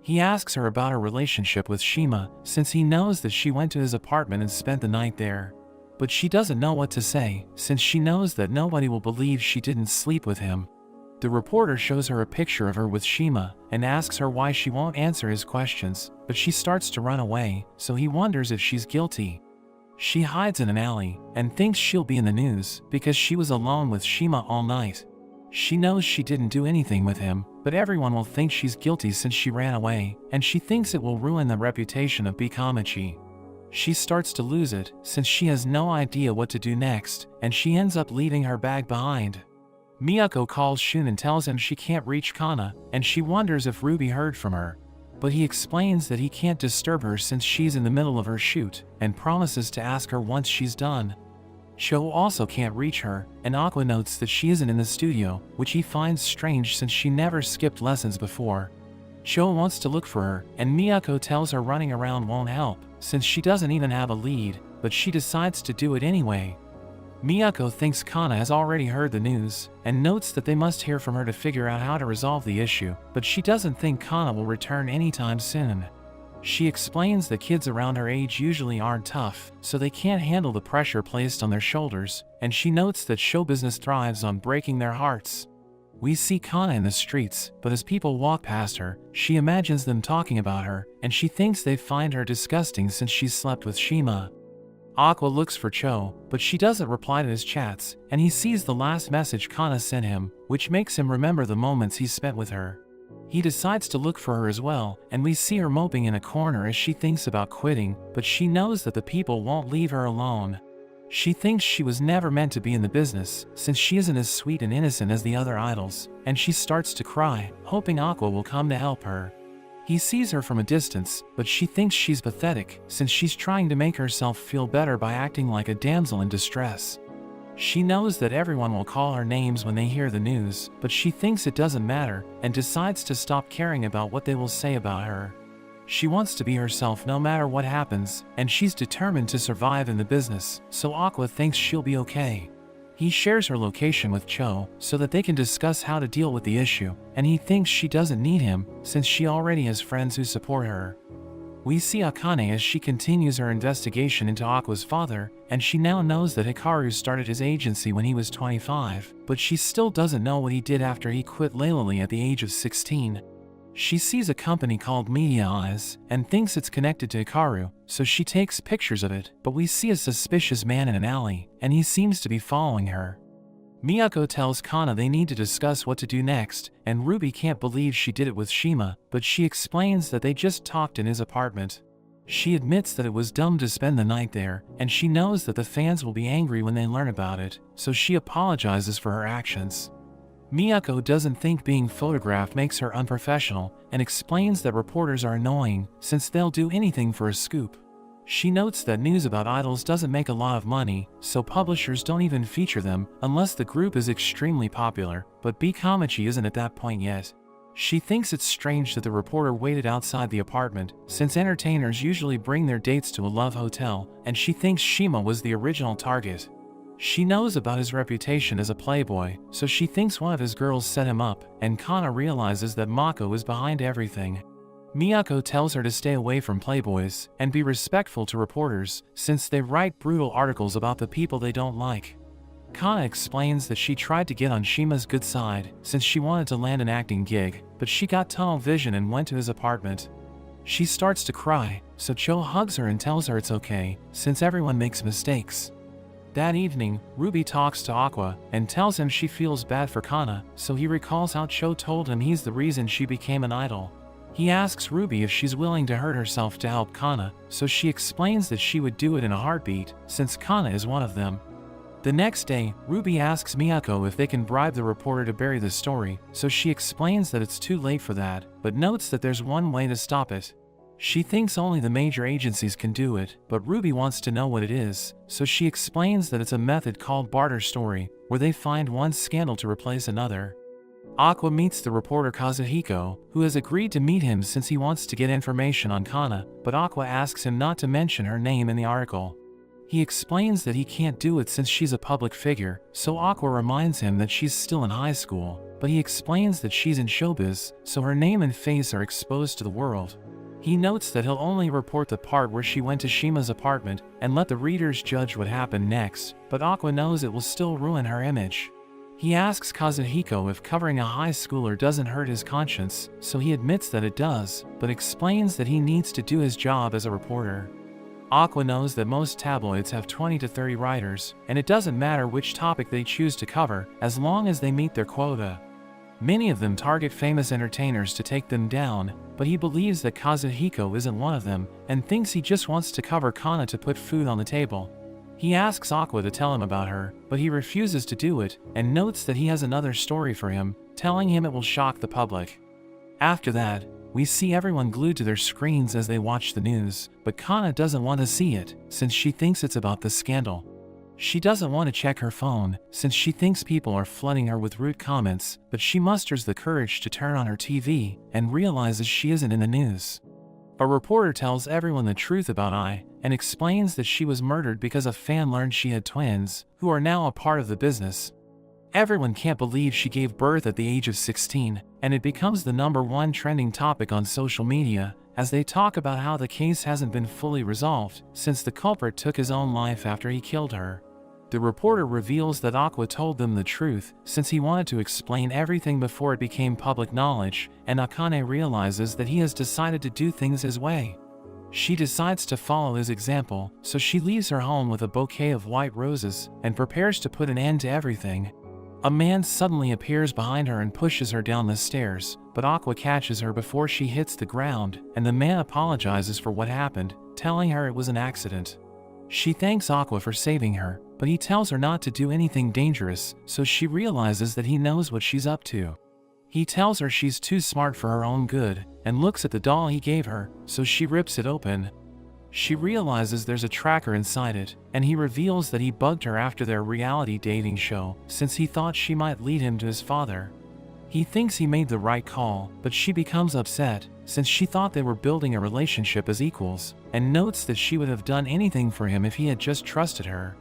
He asks her about her relationship with Shima, since he knows that she went to his apartment and spent the night there. But she doesn't know what to say, since she knows that nobody will believe she didn't sleep with him. The reporter shows her a picture of her with Shima, and asks her why she won't answer his questions, but she starts to run away, so he wonders if she's guilty. She hides in an alley, and thinks she'll be in the news, because she was alone with Shima all night. She knows she didn't do anything with him, but everyone will think she's guilty since she ran away, and she thinks it will ruin the reputation of Bikamachi. She starts to lose it, since she has no idea what to do next, and she ends up leaving her bag behind. Miyako calls Shun and tells him she can't reach Kana, and she wonders if Ruby heard from her. But he explains that he can't disturb her since she's in the middle of her shoot, and promises to ask her once she's done. Cho also can't reach her, and Aqua notes that she isn't in the studio, which he finds strange since she never skipped lessons before. Cho wants to look for her, and Miyako tells her running around won't help, since she doesn't even have a lead, but she decides to do it anyway. Miyako thinks Kana has already heard the news, and notes that they must hear from her to figure out how to resolve the issue, but she doesn't think Kana will return anytime soon. She explains that kids around her age usually aren't tough, so they can't handle the pressure placed on their shoulders, and she notes that show business thrives on breaking their hearts. We see Kana in the streets, but as people walk past her, she imagines them talking about her, and she thinks they find her disgusting since she's slept with Shima. Aqua looks for Cho, but she doesn't reply to his chats, and he sees the last message Kana sent him, which makes him remember the moments he spent with her. He decides to look for her as well, and we see her moping in a corner as she thinks about quitting, but she knows that the people won't leave her alone. She thinks she was never meant to be in the business, since she isn't as sweet and innocent as the other idols, and she starts to cry, hoping Aqua will come to help her. He sees her from a distance, but she thinks she's pathetic, since she's trying to make herself feel better by acting like a damsel in distress. She knows that everyone will call her names when they hear the news, but she thinks it doesn't matter, and decides to stop caring about what they will say about her. She wants to be herself no matter what happens, and she's determined to survive in the business, so Aqua thinks she'll be okay. He shares her location with Cho, so that they can discuss how to deal with the issue, and he thinks she doesn't need him, since she already has friends who support her. We see Akane as she continues her investigation into Aqua's father, and she now knows that Hikaru started his agency when he was 25, but she still doesn't know what he did after he quit Leilani at the age of 16. She sees a company called Media Eyes, and thinks it's connected to Hikaru, so she takes pictures of it, but we see a suspicious man in an alley, and he seems to be following her. Miyako tells Kana they need to discuss what to do next, and Ruby can't believe she did it with Shima, but she explains that they just talked in his apartment. She admits that it was dumb to spend the night there, and she knows that the fans will be angry when they learn about it, so she apologizes for her actions. Miyako doesn't think being photographed makes her unprofessional, and explains that reporters are annoying, since they'll do anything for a scoop. She notes that news about idols doesn't make a lot of money, so publishers don't even feature them unless the group is extremely popular, but Bikamachi isn't at that point yet. She thinks it's strange that the reporter waited outside the apartment, since entertainers usually bring their dates to a love hotel, and she thinks Shima was the original target. She knows about his reputation as a playboy, so she thinks one of his girls set him up, and Kana realizes that Mako is behind everything. Miyako tells her to stay away from playboys, and be respectful to reporters, since they write brutal articles about the people they don't like. Kana explains that she tried to get on Shima's good side, since she wanted to land an acting gig, but she got tunnel vision and went to his apartment. She starts to cry, so Cho hugs her and tells her it's okay, since everyone makes mistakes. That evening, Ruby talks to Aqua, and tells him she feels bad for Kana, so he recalls how Cho told him he's the reason she became an idol. He asks Ruby if she's willing to hurt herself to help Kana, so she explains that she would do it in a heartbeat, since Kana is one of them. The next day, Ruby asks Miyako if they can bribe the reporter to bury the story, so she explains that it's too late for that, but notes that there's one way to stop it. She thinks only the major agencies can do it, but Ruby wants to know what it is, so she explains that it's a method called barter story, where they find one scandal to replace another. Aqua meets the reporter Kazuhiko, who has agreed to meet him since he wants to get information on Kana, but Aqua asks him not to mention her name in the article. He explains that he can't do it since she's a public figure, so Aqua reminds him that she's still in high school, but he explains that she's in showbiz, so her name and face are exposed to the world. He notes that he'll only report the part where she went to Shima's apartment and let the readers judge what happened next, but Aqua knows it will still ruin her image. He asks Kazuhiko if covering a high schooler doesn't hurt his conscience, so he admits that it does, but explains that he needs to do his job as a reporter. Aqua knows that most tabloids have 20 to 30 writers, and it doesn't matter which topic they choose to cover, as long as they meet their quota. Many of them target famous entertainers to take them down, but he believes that Kazuhiko isn't one of them, and thinks he just wants to cover Kana to put food on the table. He asks Aqua to tell him about her, but he refuses to do it, and notes that he has another story for him, telling him it will shock the public. After that, we see everyone glued to their screens as they watch the news, but Kana doesn't want to see it, since she thinks it's about the scandal. She doesn't want to check her phone, since she thinks people are flooding her with rude comments, but she musters the courage to turn on her TV, and realizes she isn't in the news. A reporter tells everyone the truth about Ai, and explains that she was murdered because a fan learned she had twins, who are now a part of the business. Everyone can't believe she gave birth at the age of 16, and it becomes the #1 trending topic on social media, as they talk about how the case hasn't been fully resolved since the culprit took his own life after he killed her. The reporter reveals that Aqua told them the truth since he wanted to explain everything before it became public knowledge, and Akane realizes that he has decided to do things his way. She decides to follow his example, so she leaves her home with a bouquet of white roses and prepares to put an end to everything. A man suddenly appears behind her and pushes her down the stairs, but Aqua catches her before she hits the ground, and the man apologizes for what happened, telling her it was an accident. She thanks Aqua for saving her, but he tells her not to do anything dangerous, so she realizes that he knows what she's up to. He tells her she's too smart for her own good, and looks at the doll he gave her, so she rips it open. She realizes there's a tracker inside it, and he reveals that he bugged her after their reality dating show, since he thought she might lead him to his father. He thinks he made the right call, but she becomes upset, since she thought they were building a relationship as equals, and notes that she would have done anything for him if he had just trusted her.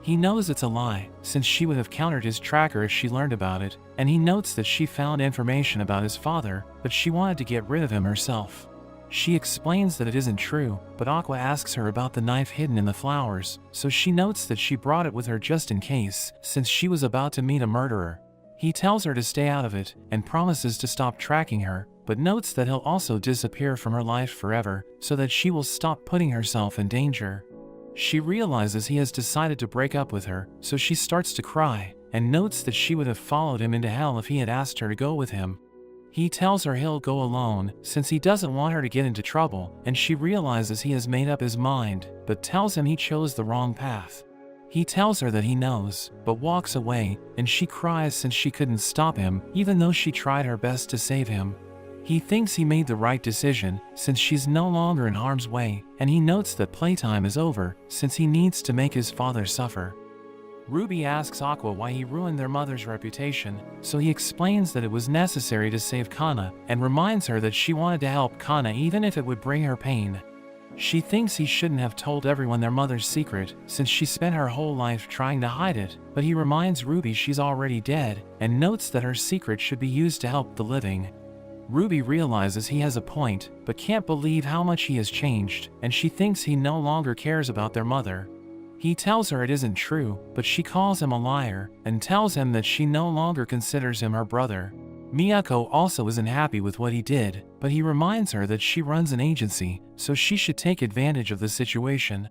He knows it's a lie, since she would have countered his tracker if she learned about it, and he notes that she found information about his father, but she wanted to get rid of him herself. She explains that it isn't true, but Aqua asks her about the knife hidden in the flowers, so she notes that she brought it with her just in case, since she was about to meet a murderer. He tells her to stay out of it, and promises to stop tracking her, but notes that he'll also disappear from her life forever, so that she will stop putting herself in danger. She realizes he has decided to break up with her, so she starts to cry, and notes that she would have followed him into hell if he had asked her to go with him. He tells her he'll go alone, since he doesn't want her to get into trouble, and she realizes he has made up his mind, but tells him he chose the wrong path. He tells her that he knows, but walks away, and she cries since she couldn't stop him, even though she tried her best to save him. He thinks he made the right decision, since she's no longer in harm's way, and he notes that playtime is over, since he needs to make his father suffer. Ruby asks Aqua why he ruined their mother's reputation, so he explains that it was necessary to save Kana, and reminds her that she wanted to help Kana even if it would bring her pain. She thinks he shouldn't have told everyone their mother's secret, since she spent her whole life trying to hide it, but he reminds Ruby she's already dead, and notes that her secret should be used to help the living. Ruby realizes he has a point, but can't believe how much he has changed, and she thinks he no longer cares about their mother. He tells her it isn't true, but she calls him a liar, and tells him that she no longer considers him her brother. Miyako also isn't happy with what he did, but he reminds her that she runs an agency, so she should take advantage of the situation.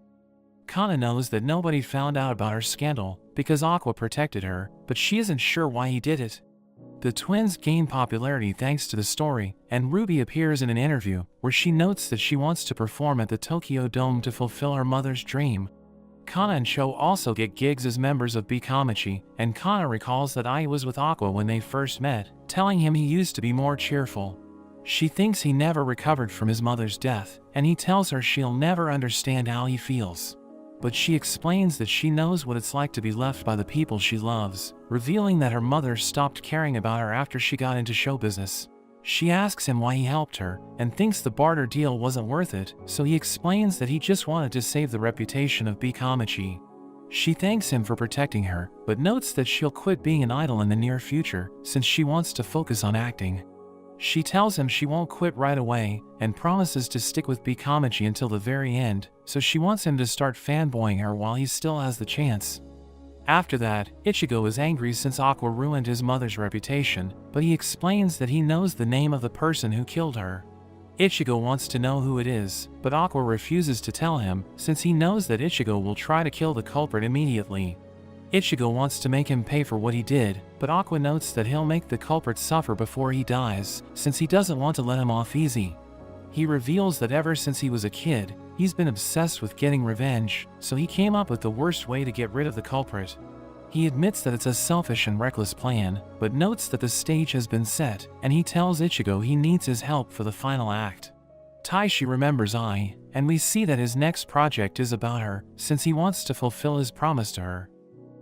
Kana knows that nobody found out about her scandal, because Aqua protected her, but she isn't sure why he did it. The twins gain popularity thanks to the story, and Ruby appears in an interview, where she notes that she wants to perform at the Tokyo Dome to fulfill her mother's dream. Kana and Sho also get gigs as members of Bikamachi, and Kana recalls that Ai was with Aqua when they first met, telling him he used to be more cheerful. She thinks he never recovered from his mother's death, and he tells her she'll never understand how he feels. But she explains that she knows what it's like to be left by the people she loves, revealing that her mother stopped caring about her after she got into show business. She asks him why he helped her, and thinks the barter deal wasn't worth it, so he explains that he just wanted to save the reputation of Bikamachi. She thanks him for protecting her, but notes that she'll quit being an idol in the near future, since she wants to focus on acting. She tells him she won't quit right away, and promises to stick with Bikamachi until the very end, so she wants him to start fanboying her while he still has the chance. After that, Ichigo is angry since Aqua ruined his mother's reputation, but he explains that he knows the name of the person who killed her. Ichigo wants to know who it is, but Aqua refuses to tell him, since he knows that Ichigo will try to kill the culprit immediately. Ichigo wants to make him pay for what he did, but Aqua notes that he'll make the culprit suffer before he dies, since he doesn't want to let him off easy. He reveals that ever since he was a kid, he's been obsessed with getting revenge, so he came up with the worst way to get rid of the culprit. He admits that it's a selfish and reckless plan, but notes that the stage has been set, and he tells Ichigo he needs his help for the final act. Taishi remembers Ai, and we see that his next project is about her, since he wants to fulfill his promise to her.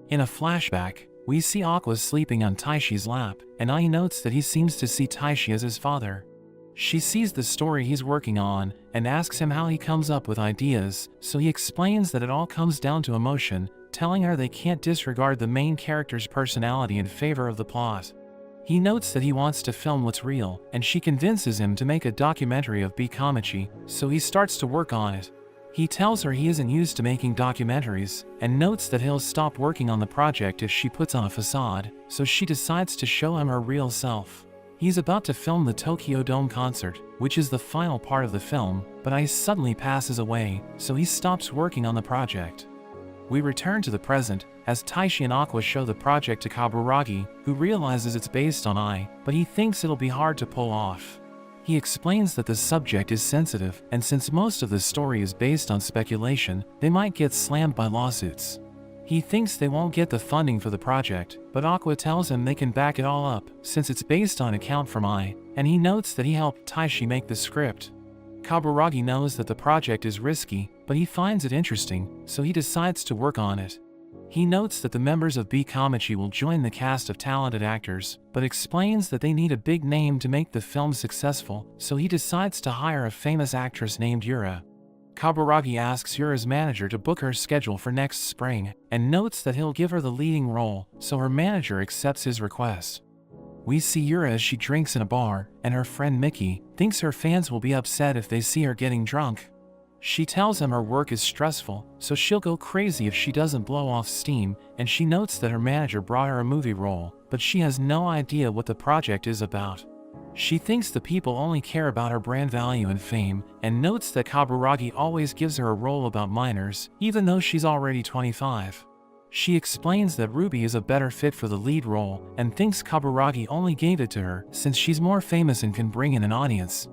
In a flashback, we see Aqua sleeping on Taishi's lap, and Ai notes that he seems to see Taishi as his father. She sees the story he's working on, and asks him how he comes up with ideas, so he explains that it all comes down to emotion, telling her they can't disregard the main character's personality in favor of the plot. He notes that he wants to film what's real, and she convinces him to make a documentary of Kamichi, so he starts to work on it. He tells her he isn't used to making documentaries, and notes that he'll stop working on the project if she puts on a facade, so she decides to show him her real self. He's about to film the Tokyo Dome concert, which is the final part of the film, but Ice suddenly passes away, so he stops working on the project. We return to the present, as Taishi and Aqua show the project to Kaburagi, who realizes it's based on Ai, but he thinks it'll be hard to pull off. He explains that the subject is sensitive, and since most of the story is based on speculation, they might get slammed by lawsuits. He thinks they won't get the funding for the project, but Aqua tells him they can back it all up, since it's based on account from Ai, and he notes that he helped Taishi make the script. Kaburagi knows that the project is risky, but he finds it interesting, so he decides to work on it. He notes that the members of Kamichi will join the cast of talented actors, but explains that they need a big name to make the film successful, so he decides to hire a famous actress named Yura. Kaburagi asks Yura's manager to book her schedule for next spring, and notes that he'll give her the leading role, so her manager accepts his request. We see Yura as she drinks in a bar, and her friend Miki thinks her fans will be upset if they see her getting drunk. She tells him her work is stressful, so she'll go crazy if she doesn't blow off steam, and she notes that her manager brought her a movie role, but she has no idea what the project is about. She thinks the people only care about her brand value and fame, and notes that Kaburagi always gives her a role about minors, even though she's already 25. She explains that Ruby is a better fit for the lead role, and thinks Kaburagi only gave it to her since she's more famous and can bring in an audience.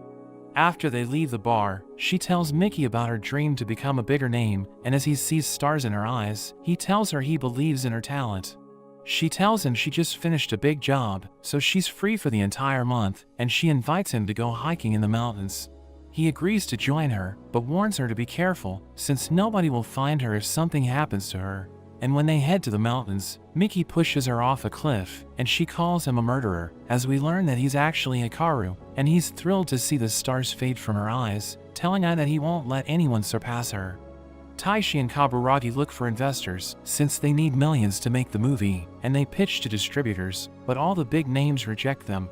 After they leave the bar, she tells Miki about her dream to become a bigger name, and as he sees stars in her eyes, he tells her he believes in her talent. She tells him she just finished a big job, so she's free for the entire month, and she invites him to go hiking in the mountains. He agrees to join her, but warns her to be careful, since nobody will find her if something happens to her. And when they head to the mountains, Miki pushes her off a cliff, and she calls him a murderer, as we learn that he's actually Hikaru, and he's thrilled to see the stars fade from her eyes, telling her that he won't let anyone surpass her. Taishi and Kaburagi look for investors, since they need millions to make the movie, and they pitch to distributors, but all the big names reject them.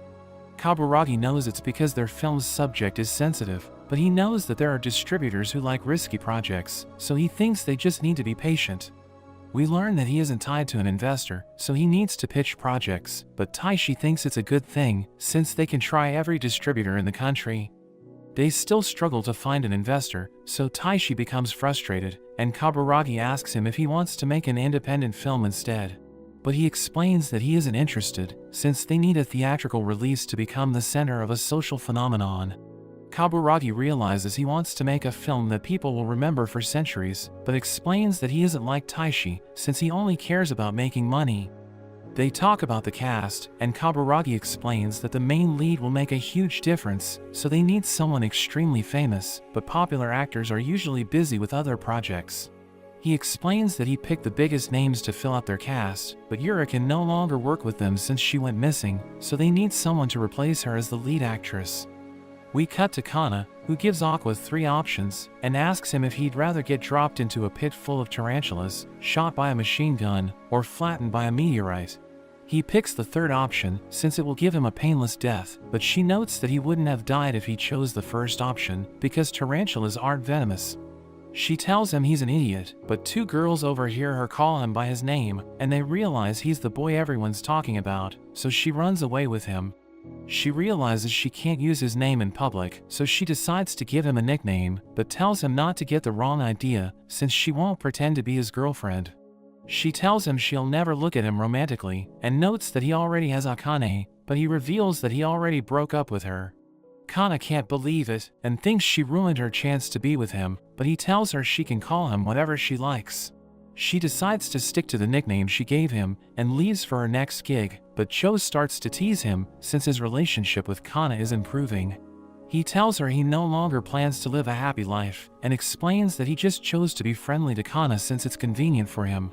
Kaburagi knows it's because their film's subject is sensitive, but he knows that there are distributors who like risky projects, so he thinks they just need to be patient. We learn that he isn't tied to an investor, so he needs to pitch projects, but Taishi thinks it's a good thing, since they can try every distributor in the country. They still struggle to find an investor, so Taishi becomes frustrated, and Kaburagi asks him if he wants to make an independent film instead. But he explains that he isn't interested, since they need a theatrical release to become the center of a social phenomenon. Kaburagi realizes he wants to make a film that people will remember for centuries, but explains that he isn't like Taishi, since he only cares about making money. They talk about the cast, and Kaburagi explains that the main lead will make a huge difference, so they need someone extremely famous, but popular actors are usually busy with other projects. He explains that he picked the biggest names to fill out their cast, but Yura can no longer work with them since she went missing, so they need someone to replace her as the lead actress. We cut to Kana, who gives Aqua 3 options, and asks him if he'd rather get dropped into a pit full of tarantulas, shot by a machine gun, or flattened by a meteorite. He picks the third option, since it will give him a painless death, but she notes that he wouldn't have died if he chose the first option, because tarantulas aren't venomous. She tells him he's an idiot, but 2 girls overhear her call him by his name, and they realize he's the boy everyone's talking about, so she runs away with him. She realizes she can't use his name in public, so she decides to give him a nickname, but tells him not to get the wrong idea, since she won't pretend to be his girlfriend. She tells him she'll never look at him romantically, and notes that he already has Akane, but he reveals that he already broke up with her. Kana can't believe it, and thinks she ruined her chance to be with him, but he tells her she can call him whatever she likes. She decides to stick to the nickname she gave him, and leaves for her next gig, but Cho starts to tease him, since his relationship with Kana is improving. He tells her he no longer plans to live a happy life, and explains that he just chose to be friendly to Kana since it's convenient for him.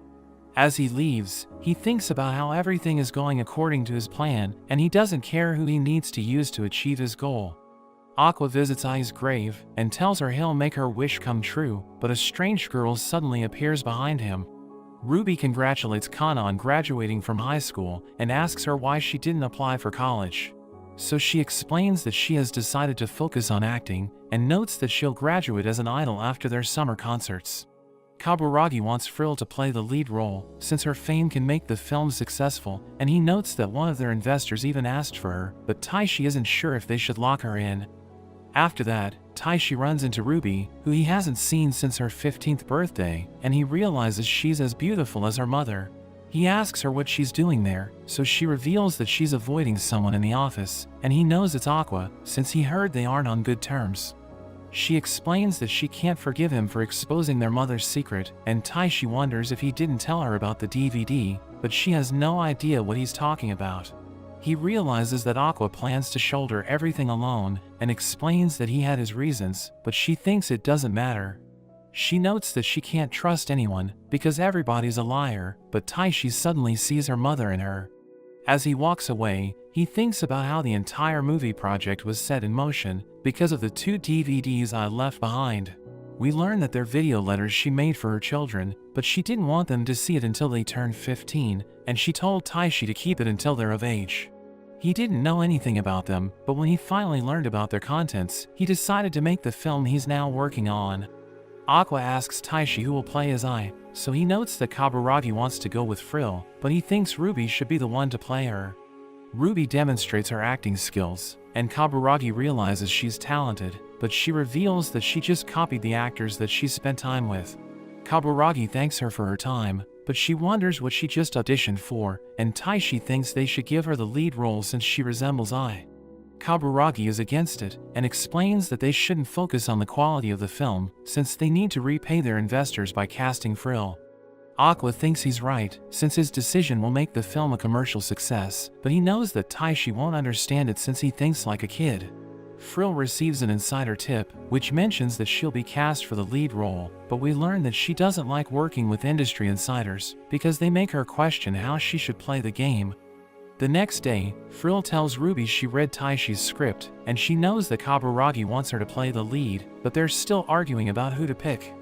As he leaves, he thinks about how everything is going according to his plan, and he doesn't care who he needs to use to achieve his goal. Aqua visits Ai's grave, and tells her he'll make her wish come true, but a strange girl suddenly appears behind him. Ruby congratulates Kana on graduating from high school and asks her why she didn't apply for college. So she explains that she has decided to focus on acting and notes that she'll graduate as an idol after their summer concerts. Kaburagi wants Frill to play the lead role since her fame can make the film successful, and he notes that one of their investors even asked for her, but Taishi isn't sure if they should lock her in. After that, Taishi runs into Ruby, who he hasn't seen since her 15th birthday, and he realizes she's as beautiful as her mother. He asks her what she's doing there, so she reveals that she's avoiding someone in the office, and he knows it's Aqua, since he heard they aren't on good terms. She explains that she can't forgive him for exposing their mother's secret, and Taishi wonders if he didn't tell her about the DVD, but she has no idea what he's talking about. He realizes that Aqua plans to shoulder everything alone, and explains that he had his reasons, but she thinks it doesn't matter. She notes that she can't trust anyone, because everybody's a liar, but Taishi suddenly sees her mother in her. As he walks away, he thinks about how the entire movie project was set in motion because of the 2 DVDs I left behind. We learn that they're video letters she made for her children, but she didn't want them to see it until they turned 15, and she told Taishi to keep it until they're of age. He didn't know anything about them, but when he finally learned about their contents, he decided to make the film he's now working on. Aqua asks Taishi who will play as Ai, so he notes that Kaburagi wants to go with Frill, but he thinks Ruby should be the one to play her. Ruby demonstrates her acting skills, and Kaburagi realizes she's talented, but she reveals that she just copied the actors that she spent time with. Kaburagi thanks her for her time, but she wonders what she just auditioned for, and Taishi thinks they should give her the lead role since she resembles Ai. Kaburagi is against it, and explains that they shouldn't focus on the quality of the film, since they need to repay their investors by casting Frill. Aqua thinks he's right, since his decision will make the film a commercial success, but he knows that Taishi won't understand it since he thinks like a kid. Frill receives an insider tip, which mentions that she'll be cast for the lead role, but we learn that she doesn't like working with industry insiders, because they make her question how she should play the game. The next day, Frill tells Ruby she read Taishi's script, and she knows that Kaburagi wants her to play the lead, but they're still arguing about who to pick.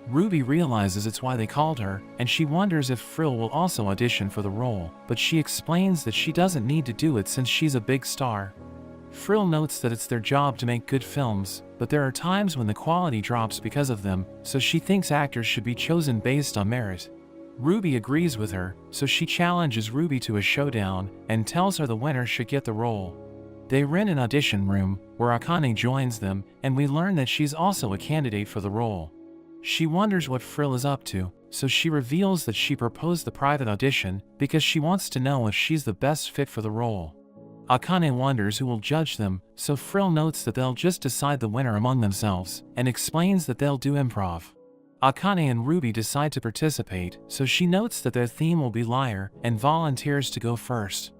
Ruby realizes it's why they called her, and she wonders if Frill will also audition for the role, but she explains that she doesn't need to do it since she's a big star. Frill notes that it's their job to make good films, but there are times when the quality drops because of them, so she thinks actors should be chosen based on merit. Ruby agrees with her, so she challenges Ruby to a showdown and tells her the winner should get the role. They rent an audition room, where Akane joins them, and we learn that she's also a candidate for the role. She wonders what Frill is up to, so she reveals that she proposed the private audition because she wants to know if she's the best fit for the role. Akane wonders who will judge them, so Frill notes that they'll just decide the winner among themselves, and explains that they'll do improv. Akane and Ruby decide to participate, so she notes that their theme will be liar, and volunteers to go first.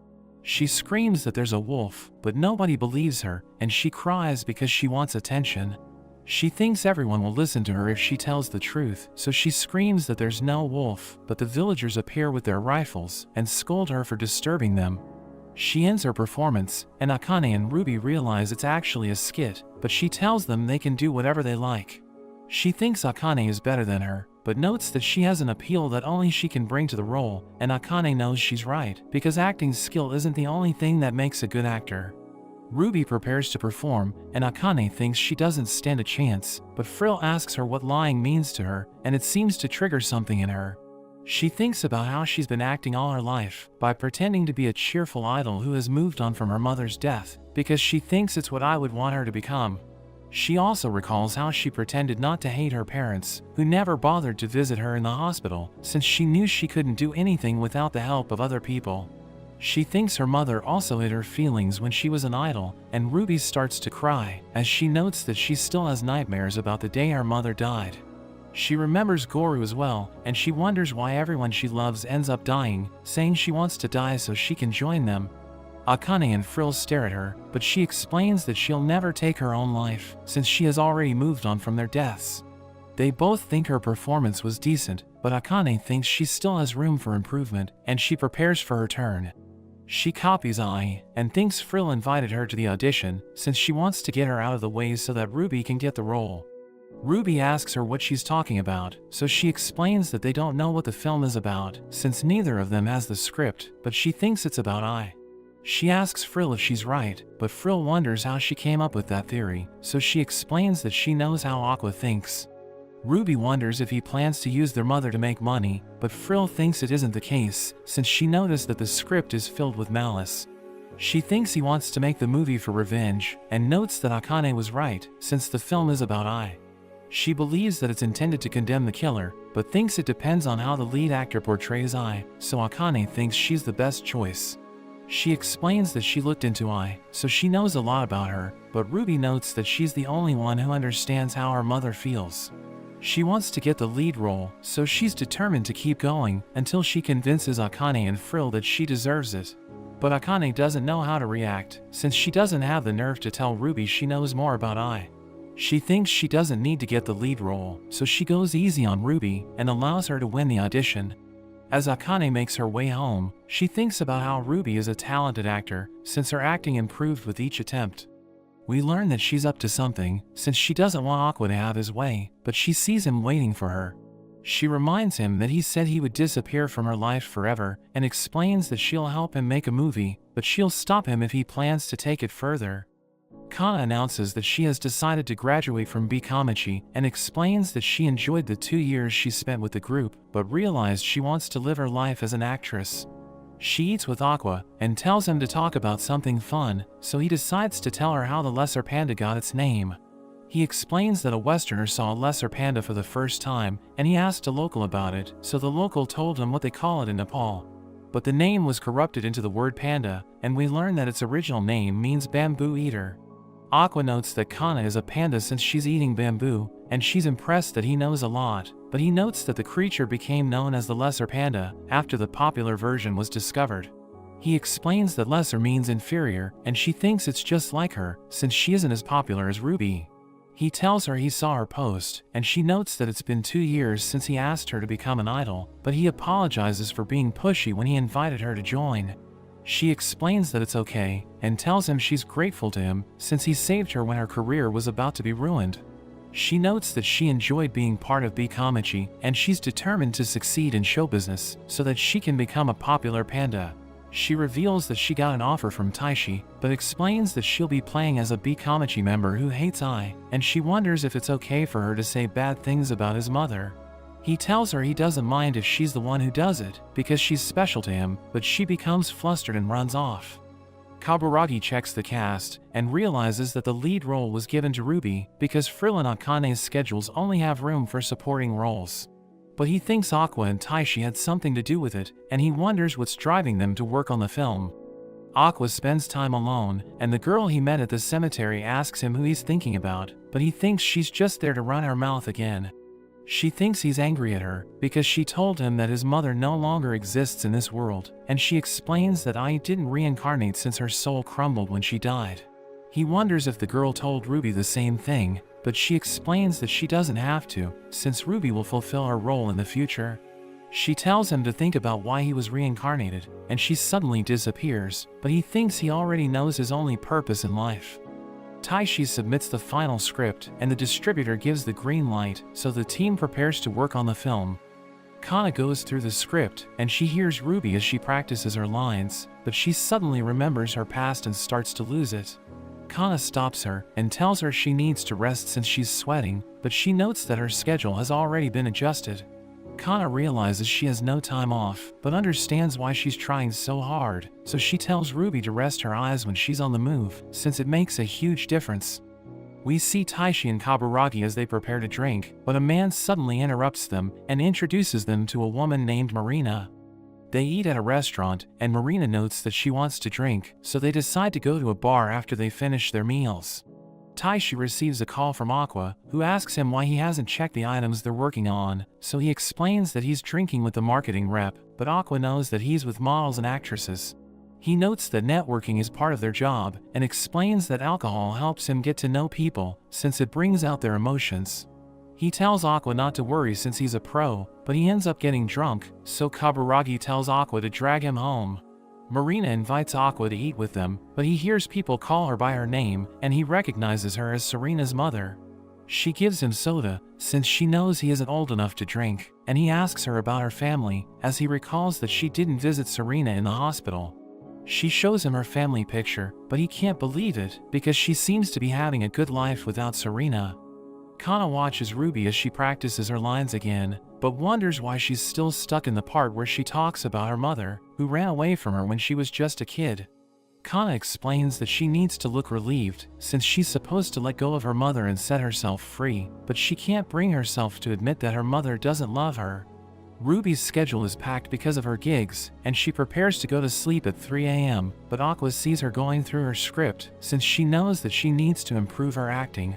She screams that there's a wolf, but nobody believes her, and she cries because she wants attention. She thinks everyone will listen to her if she tells the truth, so she screams that there's no wolf, but the villagers appear with their rifles, and scold her for disturbing them. She ends her performance, and Akane and Ruby realize it's actually a skit, but she tells them they can do whatever they like. She thinks Akane is better than her, but notes that she has an appeal that only she can bring to the role, and Akane knows she's right, because acting skill isn't the only thing that makes a good actor. Ruby prepares to perform, and Akane thinks she doesn't stand a chance, but Frill asks her what lying means to her, and it seems to trigger something in her. She thinks about how she's been acting all her life, by pretending to be a cheerful idol who has moved on from her mother's death, because she thinks it's what I would want her to become. She also recalls how she pretended not to hate her parents, who never bothered to visit her in the hospital, since she knew she couldn't do anything without the help of other people. She thinks her mother also hid her feelings when she was an idol, and Ruby starts to cry, as she notes that she still has nightmares about the day her mother died. She remembers Goru as well, and she wonders why everyone she loves ends up dying, saying she wants to die so she can join them. Akane and Frill stare at her, but she explains that she'll never take her own life, since she has already moved on from their deaths. They both think her performance was decent, but Akane thinks she still has room for improvement, and she prepares for her turn. She copies Ai, and thinks Frill invited her to the audition, since she wants to get her out of the way so that Ruby can get the role. Ruby asks her what she's talking about, so she explains that they don't know what the film is about, since neither of them has the script, but she thinks it's about Ai. She asks Frill if she's right, but Frill wonders how she came up with that theory, so she explains that she knows how Aqua thinks. Ruby wonders if he plans to use their mother to make money, but Frill thinks it isn't the case, since she noticed that the script is filled with malice. She thinks he wants to make the movie for revenge, and notes that Akane was right, since the film is about Ai. She believes that it's intended to condemn the killer, but thinks it depends on how the lead actor portrays Ai, so Akane thinks she's the best choice. She explains that she looked into Ai, so she knows a lot about her, but Ruby notes that she's the only one who understands how her mother feels. She wants to get the lead role, so she's determined to keep going until she convinces Akane and Frill that she deserves it. But Akane doesn't know how to react, since she doesn't have the nerve to tell Ruby she knows more about Ai. She thinks she doesn't need to get the lead role, so she goes easy on Ruby and allows her to win the audition. As Akane makes her way home, she thinks about how Ruby is a talented actor, since her acting improved with each attempt. We learn that she's up to something, since she doesn't want Aqua to have his way, but she sees him waiting for her. She reminds him that he said he would disappear from her life forever, and explains that she'll help him make a movie, but she'll stop him if he plans to take it further. Kana announces that she has decided to graduate from Bikamachi and explains that she enjoyed the 2 years she spent with the group, but realized she wants to live her life as an actress. She eats with Aqua and tells him to talk about something fun, so he decides to tell her how the lesser panda got its name. He explains that a Westerner saw a lesser panda for the first time, and he asked a local about it, so the local told him what they call it in Nepal. But the name was corrupted into the word panda, and we learn that its original name means bamboo eater. Aqua notes that Kana is a panda since she's eating bamboo, and she's impressed that he knows a lot, but he notes that the creature became known as the lesser panda after the popular version was discovered. He explains that lesser means inferior, and she thinks it's just like her, since she isn't as popular as Ruby. He tells her he saw her post, and she notes that it's been 2 years since he asked her to become an idol, but he apologizes for being pushy when he invited her to join. She explains that it's okay, and tells him she's grateful to him since he saved her when her career was about to be ruined. She notes that she enjoyed being part of Bikamachi, and she's determined to succeed in show business so that she can become a popular panda. She reveals that she got an offer from Taishi, but explains that she'll be playing as a Bikamachi member who hates Ai, and she wonders if it's okay for her to say bad things about his mother. He tells her he doesn't mind if she's the one who does it, because she's special to him, but she becomes flustered and runs off. Kaburagi checks the cast, and realizes that the lead role was given to Ruby, because Frill and Akane's schedules only have room for supporting roles. But he thinks Aqua and Taishi had something to do with it, and he wonders what's driving them to work on the film. Aqua spends time alone, and the girl he met at the cemetery asks him who he's thinking about, but he thinks she's just there to run her mouth again. She thinks he's angry at her, because she told him that his mother no longer exists in this world, and she explains that Ai didn't reincarnate since her soul crumbled when she died. He wonders if the girl told Ruby the same thing, but she explains that she doesn't have to, since Ruby will fulfill her role in the future. She tells him to think about why he was reincarnated, and she suddenly disappears, but he thinks he already knows his only purpose in life. Taishi submits the final script, and the distributor gives the green light, so the team prepares to work on the film. Kana goes through the script, and she hears Ruby as she practices her lines, but she suddenly remembers her past and starts to lose it. Kana stops her, and tells her she needs to rest since she's sweating, but she notes that her schedule has already been adjusted. Kana realizes she has no time off, but understands why she's trying so hard, so she tells Ruby to rest her eyes when she's on the move, since it makes a huge difference. We see Taishi and Kaburagi as they prepare to drink, but a man suddenly interrupts them and introduces them to a woman named Marina. They eat at a restaurant, and Marina notes that she wants to drink, so they decide to go to a bar after they finish their meals. Taishi receives a call from Aqua, who asks him why he hasn't checked the items they're working on, so he explains that he's drinking with the marketing rep, but Aqua knows that he's with models and actresses. He notes that networking is part of their job, and explains that alcohol helps him get to know people, since it brings out their emotions. He tells Aqua not to worry since he's a pro, but he ends up getting drunk, so Kaburagi tells Aqua to drag him home. Marina invites Aqua to eat with them, but he hears people call her by her name, and he recognizes her as Serena's mother. She gives him soda, since she knows he isn't old enough to drink, and he asks her about her family, as he recalls that she didn't visit Serena in the hospital. She shows him her family picture, but he can't believe it, because she seems to be having a good life without Serena. Kana watches Ruby as she practices her lines again, but wonders why she's still stuck in the part where she talks about her mother, who ran away from her when she was just a kid. Kana explains that she needs to look relieved, since she's supposed to let go of her mother and set herself free, but she can't bring herself to admit that her mother doesn't love her. Ruby's schedule is packed because of her gigs, and she prepares to go to sleep at 3 a.m., but Aqua sees her going through her script, since she knows that she needs to improve her acting.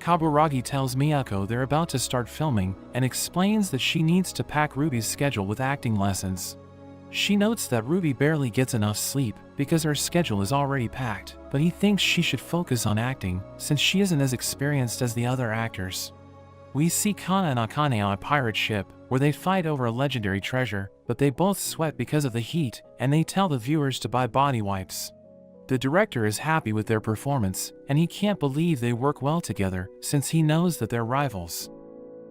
Kaburagi tells Miyako they're about to start filming, and explains that she needs to pack Ruby's schedule with acting lessons. She notes that Ruby barely gets enough sleep, because her schedule is already packed, but he thinks she should focus on acting, since she isn't as experienced as the other actors. We see Kana and Akane on a pirate ship, where they fight over a legendary treasure, but they both sweat because of the heat, and they tell the viewers to buy body wipes. The director is happy with their performance, and he can't believe they work well together, since he knows that they're rivals.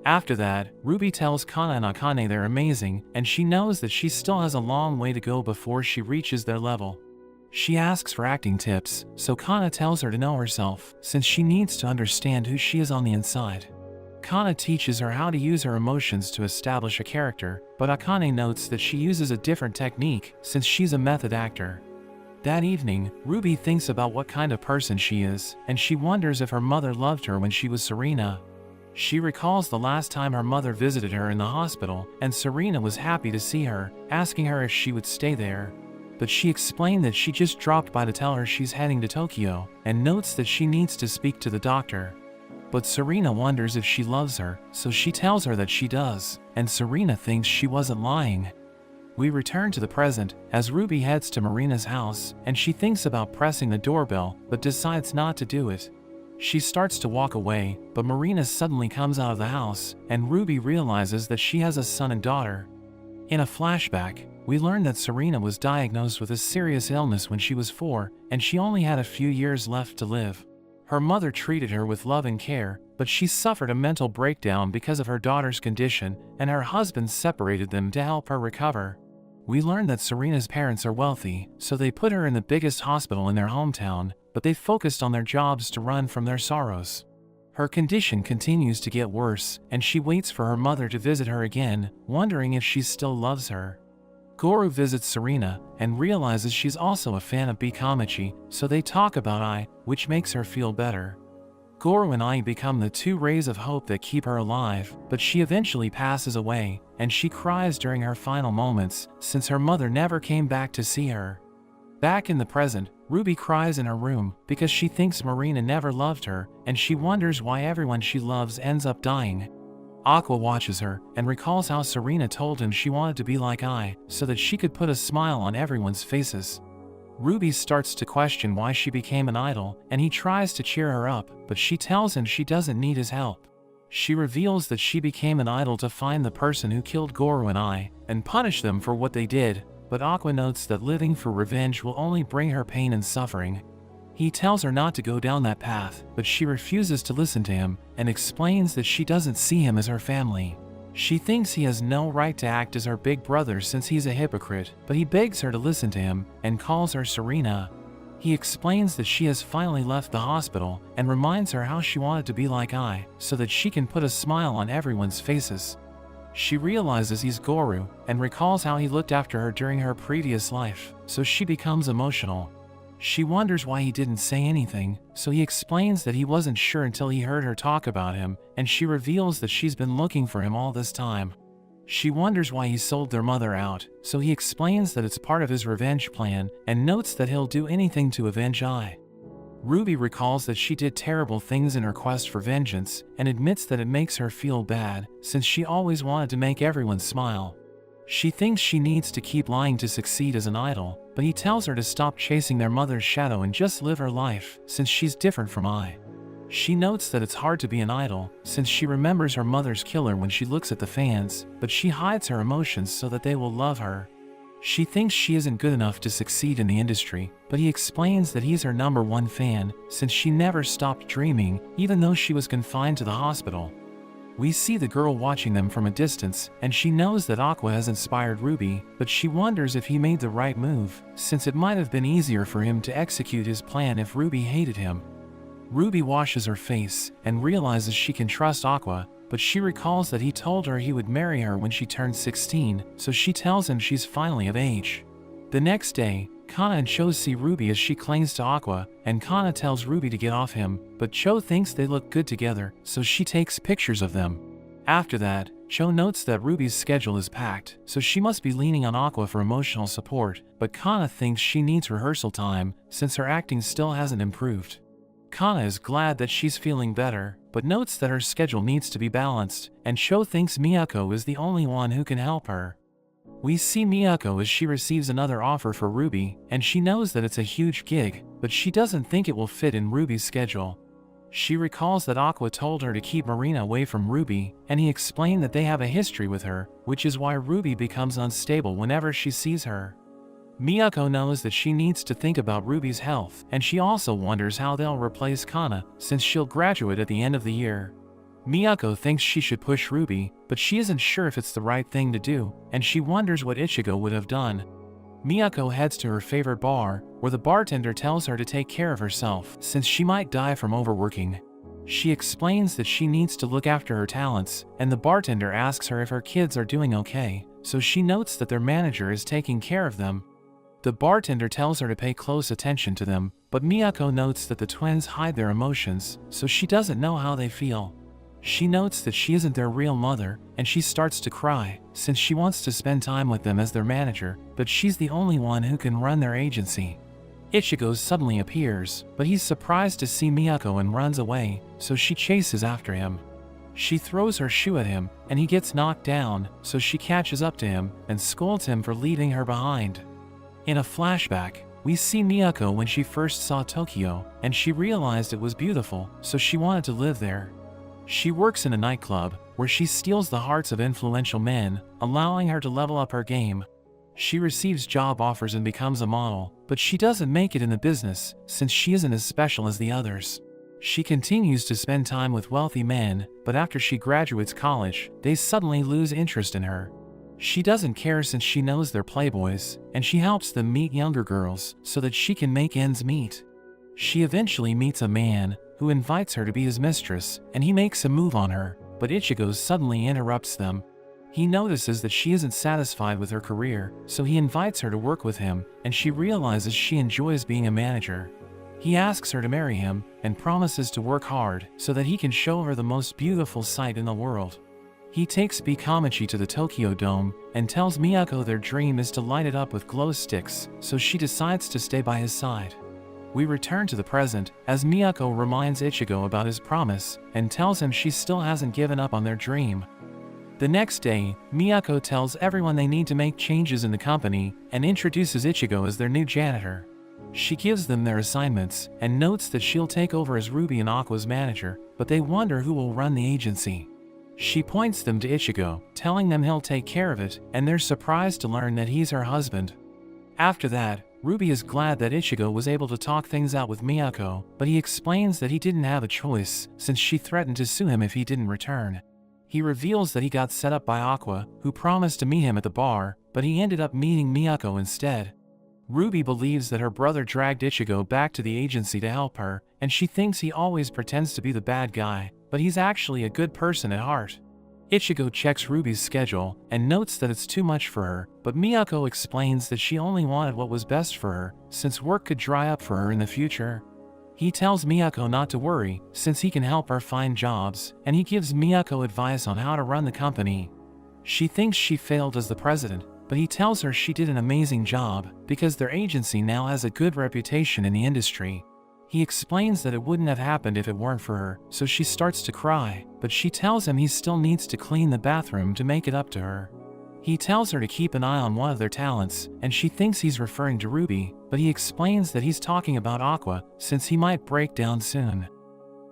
After that, Ruby tells Kana and Akane they're amazing, and she knows that she still has a long way to go before she reaches their level. She asks for acting tips, so Kana tells her to know herself, since she needs to understand who she is on the inside. Kana teaches her how to use her emotions to establish a character, but Akane notes that she uses a different technique, since she's a method actor. That evening, Ruby thinks about what kind of person she is, and she wonders if her mother loved her when she was Serena. She recalls the last time her mother visited her in the hospital, and Serena was happy to see her, asking her if she would stay there. But she explained that she just dropped by to tell her she's heading to Tokyo, and notes that she needs to speak to the doctor. But Serena wonders if she loves her, so she tells her that she does, and Serena thinks she wasn't lying. We return to the present, as Ruby heads to Marina's house, and she thinks about pressing the doorbell, but decides not to do it. She starts to walk away, but Marina suddenly comes out of the house, and Ruby realizes that she has a son and daughter. In a flashback, we learn that Serena was diagnosed with a serious illness when she was 4, and she only had a few years left to live. Her mother treated her with love and care, but she suffered a mental breakdown because of her daughter's condition, and her husband separated them to help her recover. We learn that Serena's parents are wealthy, so they put her in the biggest hospital in their hometown, but they focused on their jobs to run from their sorrows. Her condition continues to get worse, and she waits for her mother to visit her again, wondering if she still loves her. Goro visits Serena, and realizes she's also a fan of Bikamachi, so they talk about Ai, which makes her feel better. Goro and Ai become the two rays of hope that keep her alive, but she eventually passes away, and she cries during her final moments, since her mother never came back to see her. Back in the present, Ruby cries in her room, because she thinks Marina never loved her, and she wonders why everyone she loves ends up dying. Aqua watches her, and recalls how Serena told him she wanted to be like Ai, so that she could put a smile on everyone's faces. Ruby starts to question why she became an idol, and he tries to cheer her up, but she tells him she doesn't need his help. She reveals that she became an idol to find the person who killed Goro and Ai, and punish them for what they did, but Aqua notes that living for revenge will only bring her pain and suffering. He tells her not to go down that path, but she refuses to listen to him, and explains that she doesn't see him as her family. She thinks he has no right to act as her big brother since he's a hypocrite, but he begs her to listen to him, and calls her Serena. He explains that she has finally left the hospital, and reminds her how she wanted to be like Ai, so that she can put a smile on everyone's faces. She realizes he's Goro, and recalls how he looked after her during her previous life, so she becomes emotional. She wonders why he didn't say anything, so he explains that he wasn't sure until he heard her talk about him, and she reveals that she's been looking for him all this time. She wonders why he sold their mother out, so he explains that it's part of his revenge plan, and notes that he'll do anything to avenge Ai. Ruby recalls that she did terrible things in her quest for vengeance, and admits that it makes her feel bad, since she always wanted to make everyone smile. She thinks she needs to keep lying to succeed as an idol, but he tells her to stop chasing their mother's shadow and just live her life, since she's different from Ai. She notes that it's hard to be an idol, since she remembers her mother's killer when she looks at the fans, but she hides her emotions so that they will love her. She thinks she isn't good enough to succeed in the industry, but he explains that he's her #1 fan since she never stopped dreaming, even though she was confined to the hospital. We see the girl watching them from a distance, and she knows that Aqua has inspired Ruby, but she wonders if he made the right move, since it might have been easier for him to execute his plan if Ruby hated him. Ruby washes her face and realizes she can trust Aqua, but she recalls that he told her he would marry her when she turned 16, so she tells him she's finally of age. The next day, Kana and Cho see Ruby as she clings to Aqua, and Kana tells Ruby to get off him, but Cho thinks they look good together, so she takes pictures of them. After that, Cho notes that Ruby's schedule is packed, so she must be leaning on Aqua for emotional support, but Kana thinks she needs rehearsal time since her acting still hasn't improved. Kana is glad that she's feeling better, but notes that her schedule needs to be balanced, and Cho thinks Miyako is the only one who can help her. We see Miyako as she receives another offer for Ruby, and she knows that it's a huge gig, but she doesn't think it will fit in Ruby's schedule. She recalls that Aqua told her to keep Marina away from Ruby, and he explained that they have a history with her, which is why Ruby becomes unstable whenever she sees her. Miyako knows that she needs to think about Ruby's health, and she also wonders how they'll replace Kana, since she'll graduate at the end of the year. Miyako thinks she should push Ruby, but she isn't sure if it's the right thing to do, and she wonders what Ichigo would have done. Miyako heads to her favorite bar, where the bartender tells her to take care of herself, since she might die from overworking. She explains that she needs to look after her talents, and the bartender asks her if her kids are doing okay, so she notes that their manager is taking care of them. The bartender tells her to pay close attention to them, but Miyako notes that the twins hide their emotions, so she doesn't know how they feel. She notes that she isn't their real mother, and she starts to cry, since she wants to spend time with them as their manager, but she's the only one who can run their agency. Ichigo suddenly appears, but he's surprised to see Miyako and runs away, so she chases after him. She throws her shoe at him, and he gets knocked down, so she catches up to him and scolds him for leaving her behind. In a flashback, we see Miyako when she first saw Tokyo, and she realized it was beautiful, so she wanted to live there. She works in a nightclub, where she steals the hearts of influential men, allowing her to level up her game. She receives job offers and becomes a model, but she doesn't make it in the business, since she isn't as special as the others. She continues to spend time with wealthy men, but after she graduates college, they suddenly lose interest in her. She doesn't care since she knows they're playboys, and she helps them meet younger girls so that she can make ends meet. She eventually meets a man who invites her to be his mistress, and he makes a move on her, but Ichigo suddenly interrupts them. He notices that she isn't satisfied with her career, so he invites her to work with him, and she realizes she enjoys being a manager. He asks her to marry him, and promises to work hard so that he can show her the most beautiful sight in the world. He takes Bikamachi to the Tokyo Dome, and tells Miyako their dream is to light it up with glow sticks, so she decides to stay by his side. We return to the present, as Miyako reminds Ichigo about his promise, and tells him she still hasn't given up on their dream. The next day, Miyako tells everyone they need to make changes in the company, and introduces Ichigo as their new janitor. She gives them their assignments, and notes that she'll take over as Ruby and Aqua's manager, but they wonder who will run the agency. She points them to Ichigo, telling them he'll take care of it, and they're surprised to learn that he's her husband. After that, Ruby is glad that Ichigo was able to talk things out with Miyako, but he explains that he didn't have a choice, since she threatened to sue him if he didn't return. He reveals that he got set up by Aqua, who promised to meet him at the bar, but he ended up meeting Miyako instead. Ruby believes that her brother dragged Ichigo back to the agency to help her, and she thinks he always pretends to be the bad guy, but he's actually a good person at heart. Ichigo checks Ruby's schedule and notes that it's too much for her, but Miyako explains that she only wanted what was best for her, since work could dry up for her in the future. He tells Miyako not to worry, since he can help her find jobs, and he gives Miyako advice on how to run the company. She thinks she failed as the president, but he tells her she did an amazing job, because their agency now has a good reputation in the industry. He explains that it wouldn't have happened if it weren't for her, so she starts to cry, but she tells him he still needs to clean the bathroom to make it up to her. He tells her to keep an eye on one of their talents, and she thinks he's referring to Ruby, but he explains that he's talking about Aqua, since he might break down soon.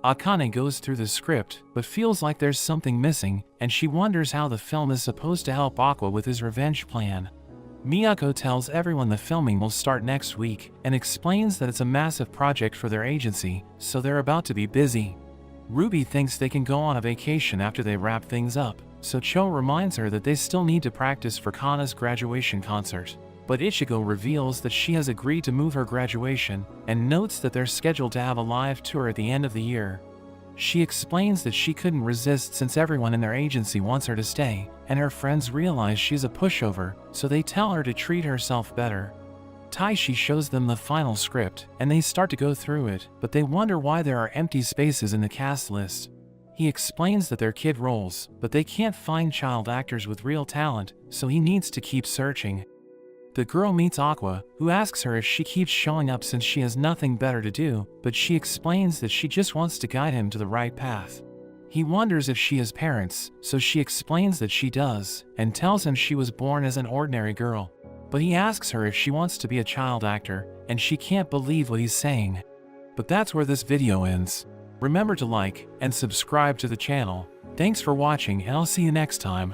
Akane goes through the script, but feels like there's something missing, and she wonders how the film is supposed to help Aqua with his revenge plan. Miyako tells everyone the filming will start next week and explains that it's a massive project for their agency, so they're about to be busy. Ruby thinks they can go on a vacation after they wrap things up, so Cho reminds her that they still need to practice for Kana's graduation concert. But Ichigo reveals that she has agreed to move her graduation and notes that they're scheduled to have a live tour at the end of the year. She explains that she couldn't resist since everyone in their agency wants her to stay, and her friends realize she's a pushover, so they tell her to treat herself better. Taishi shows them the final script, and they start to go through it, but they wonder why there are empty spaces in the cast list. He explains that they're kid roles, but they can't find child actors with real talent, so he needs to keep searching. The girl meets Aqua, who asks her if she keeps showing up since she has nothing better to do, but she explains that she just wants to guide him to the right path. He wonders if she has parents, so she explains that she does, and tells him she was born as an ordinary girl. But he asks her if she wants to be a child actor, and she can't believe what he's saying. But that's where this video ends. Remember to like and subscribe to the channel. Thanks for watching, and I'll see you next time.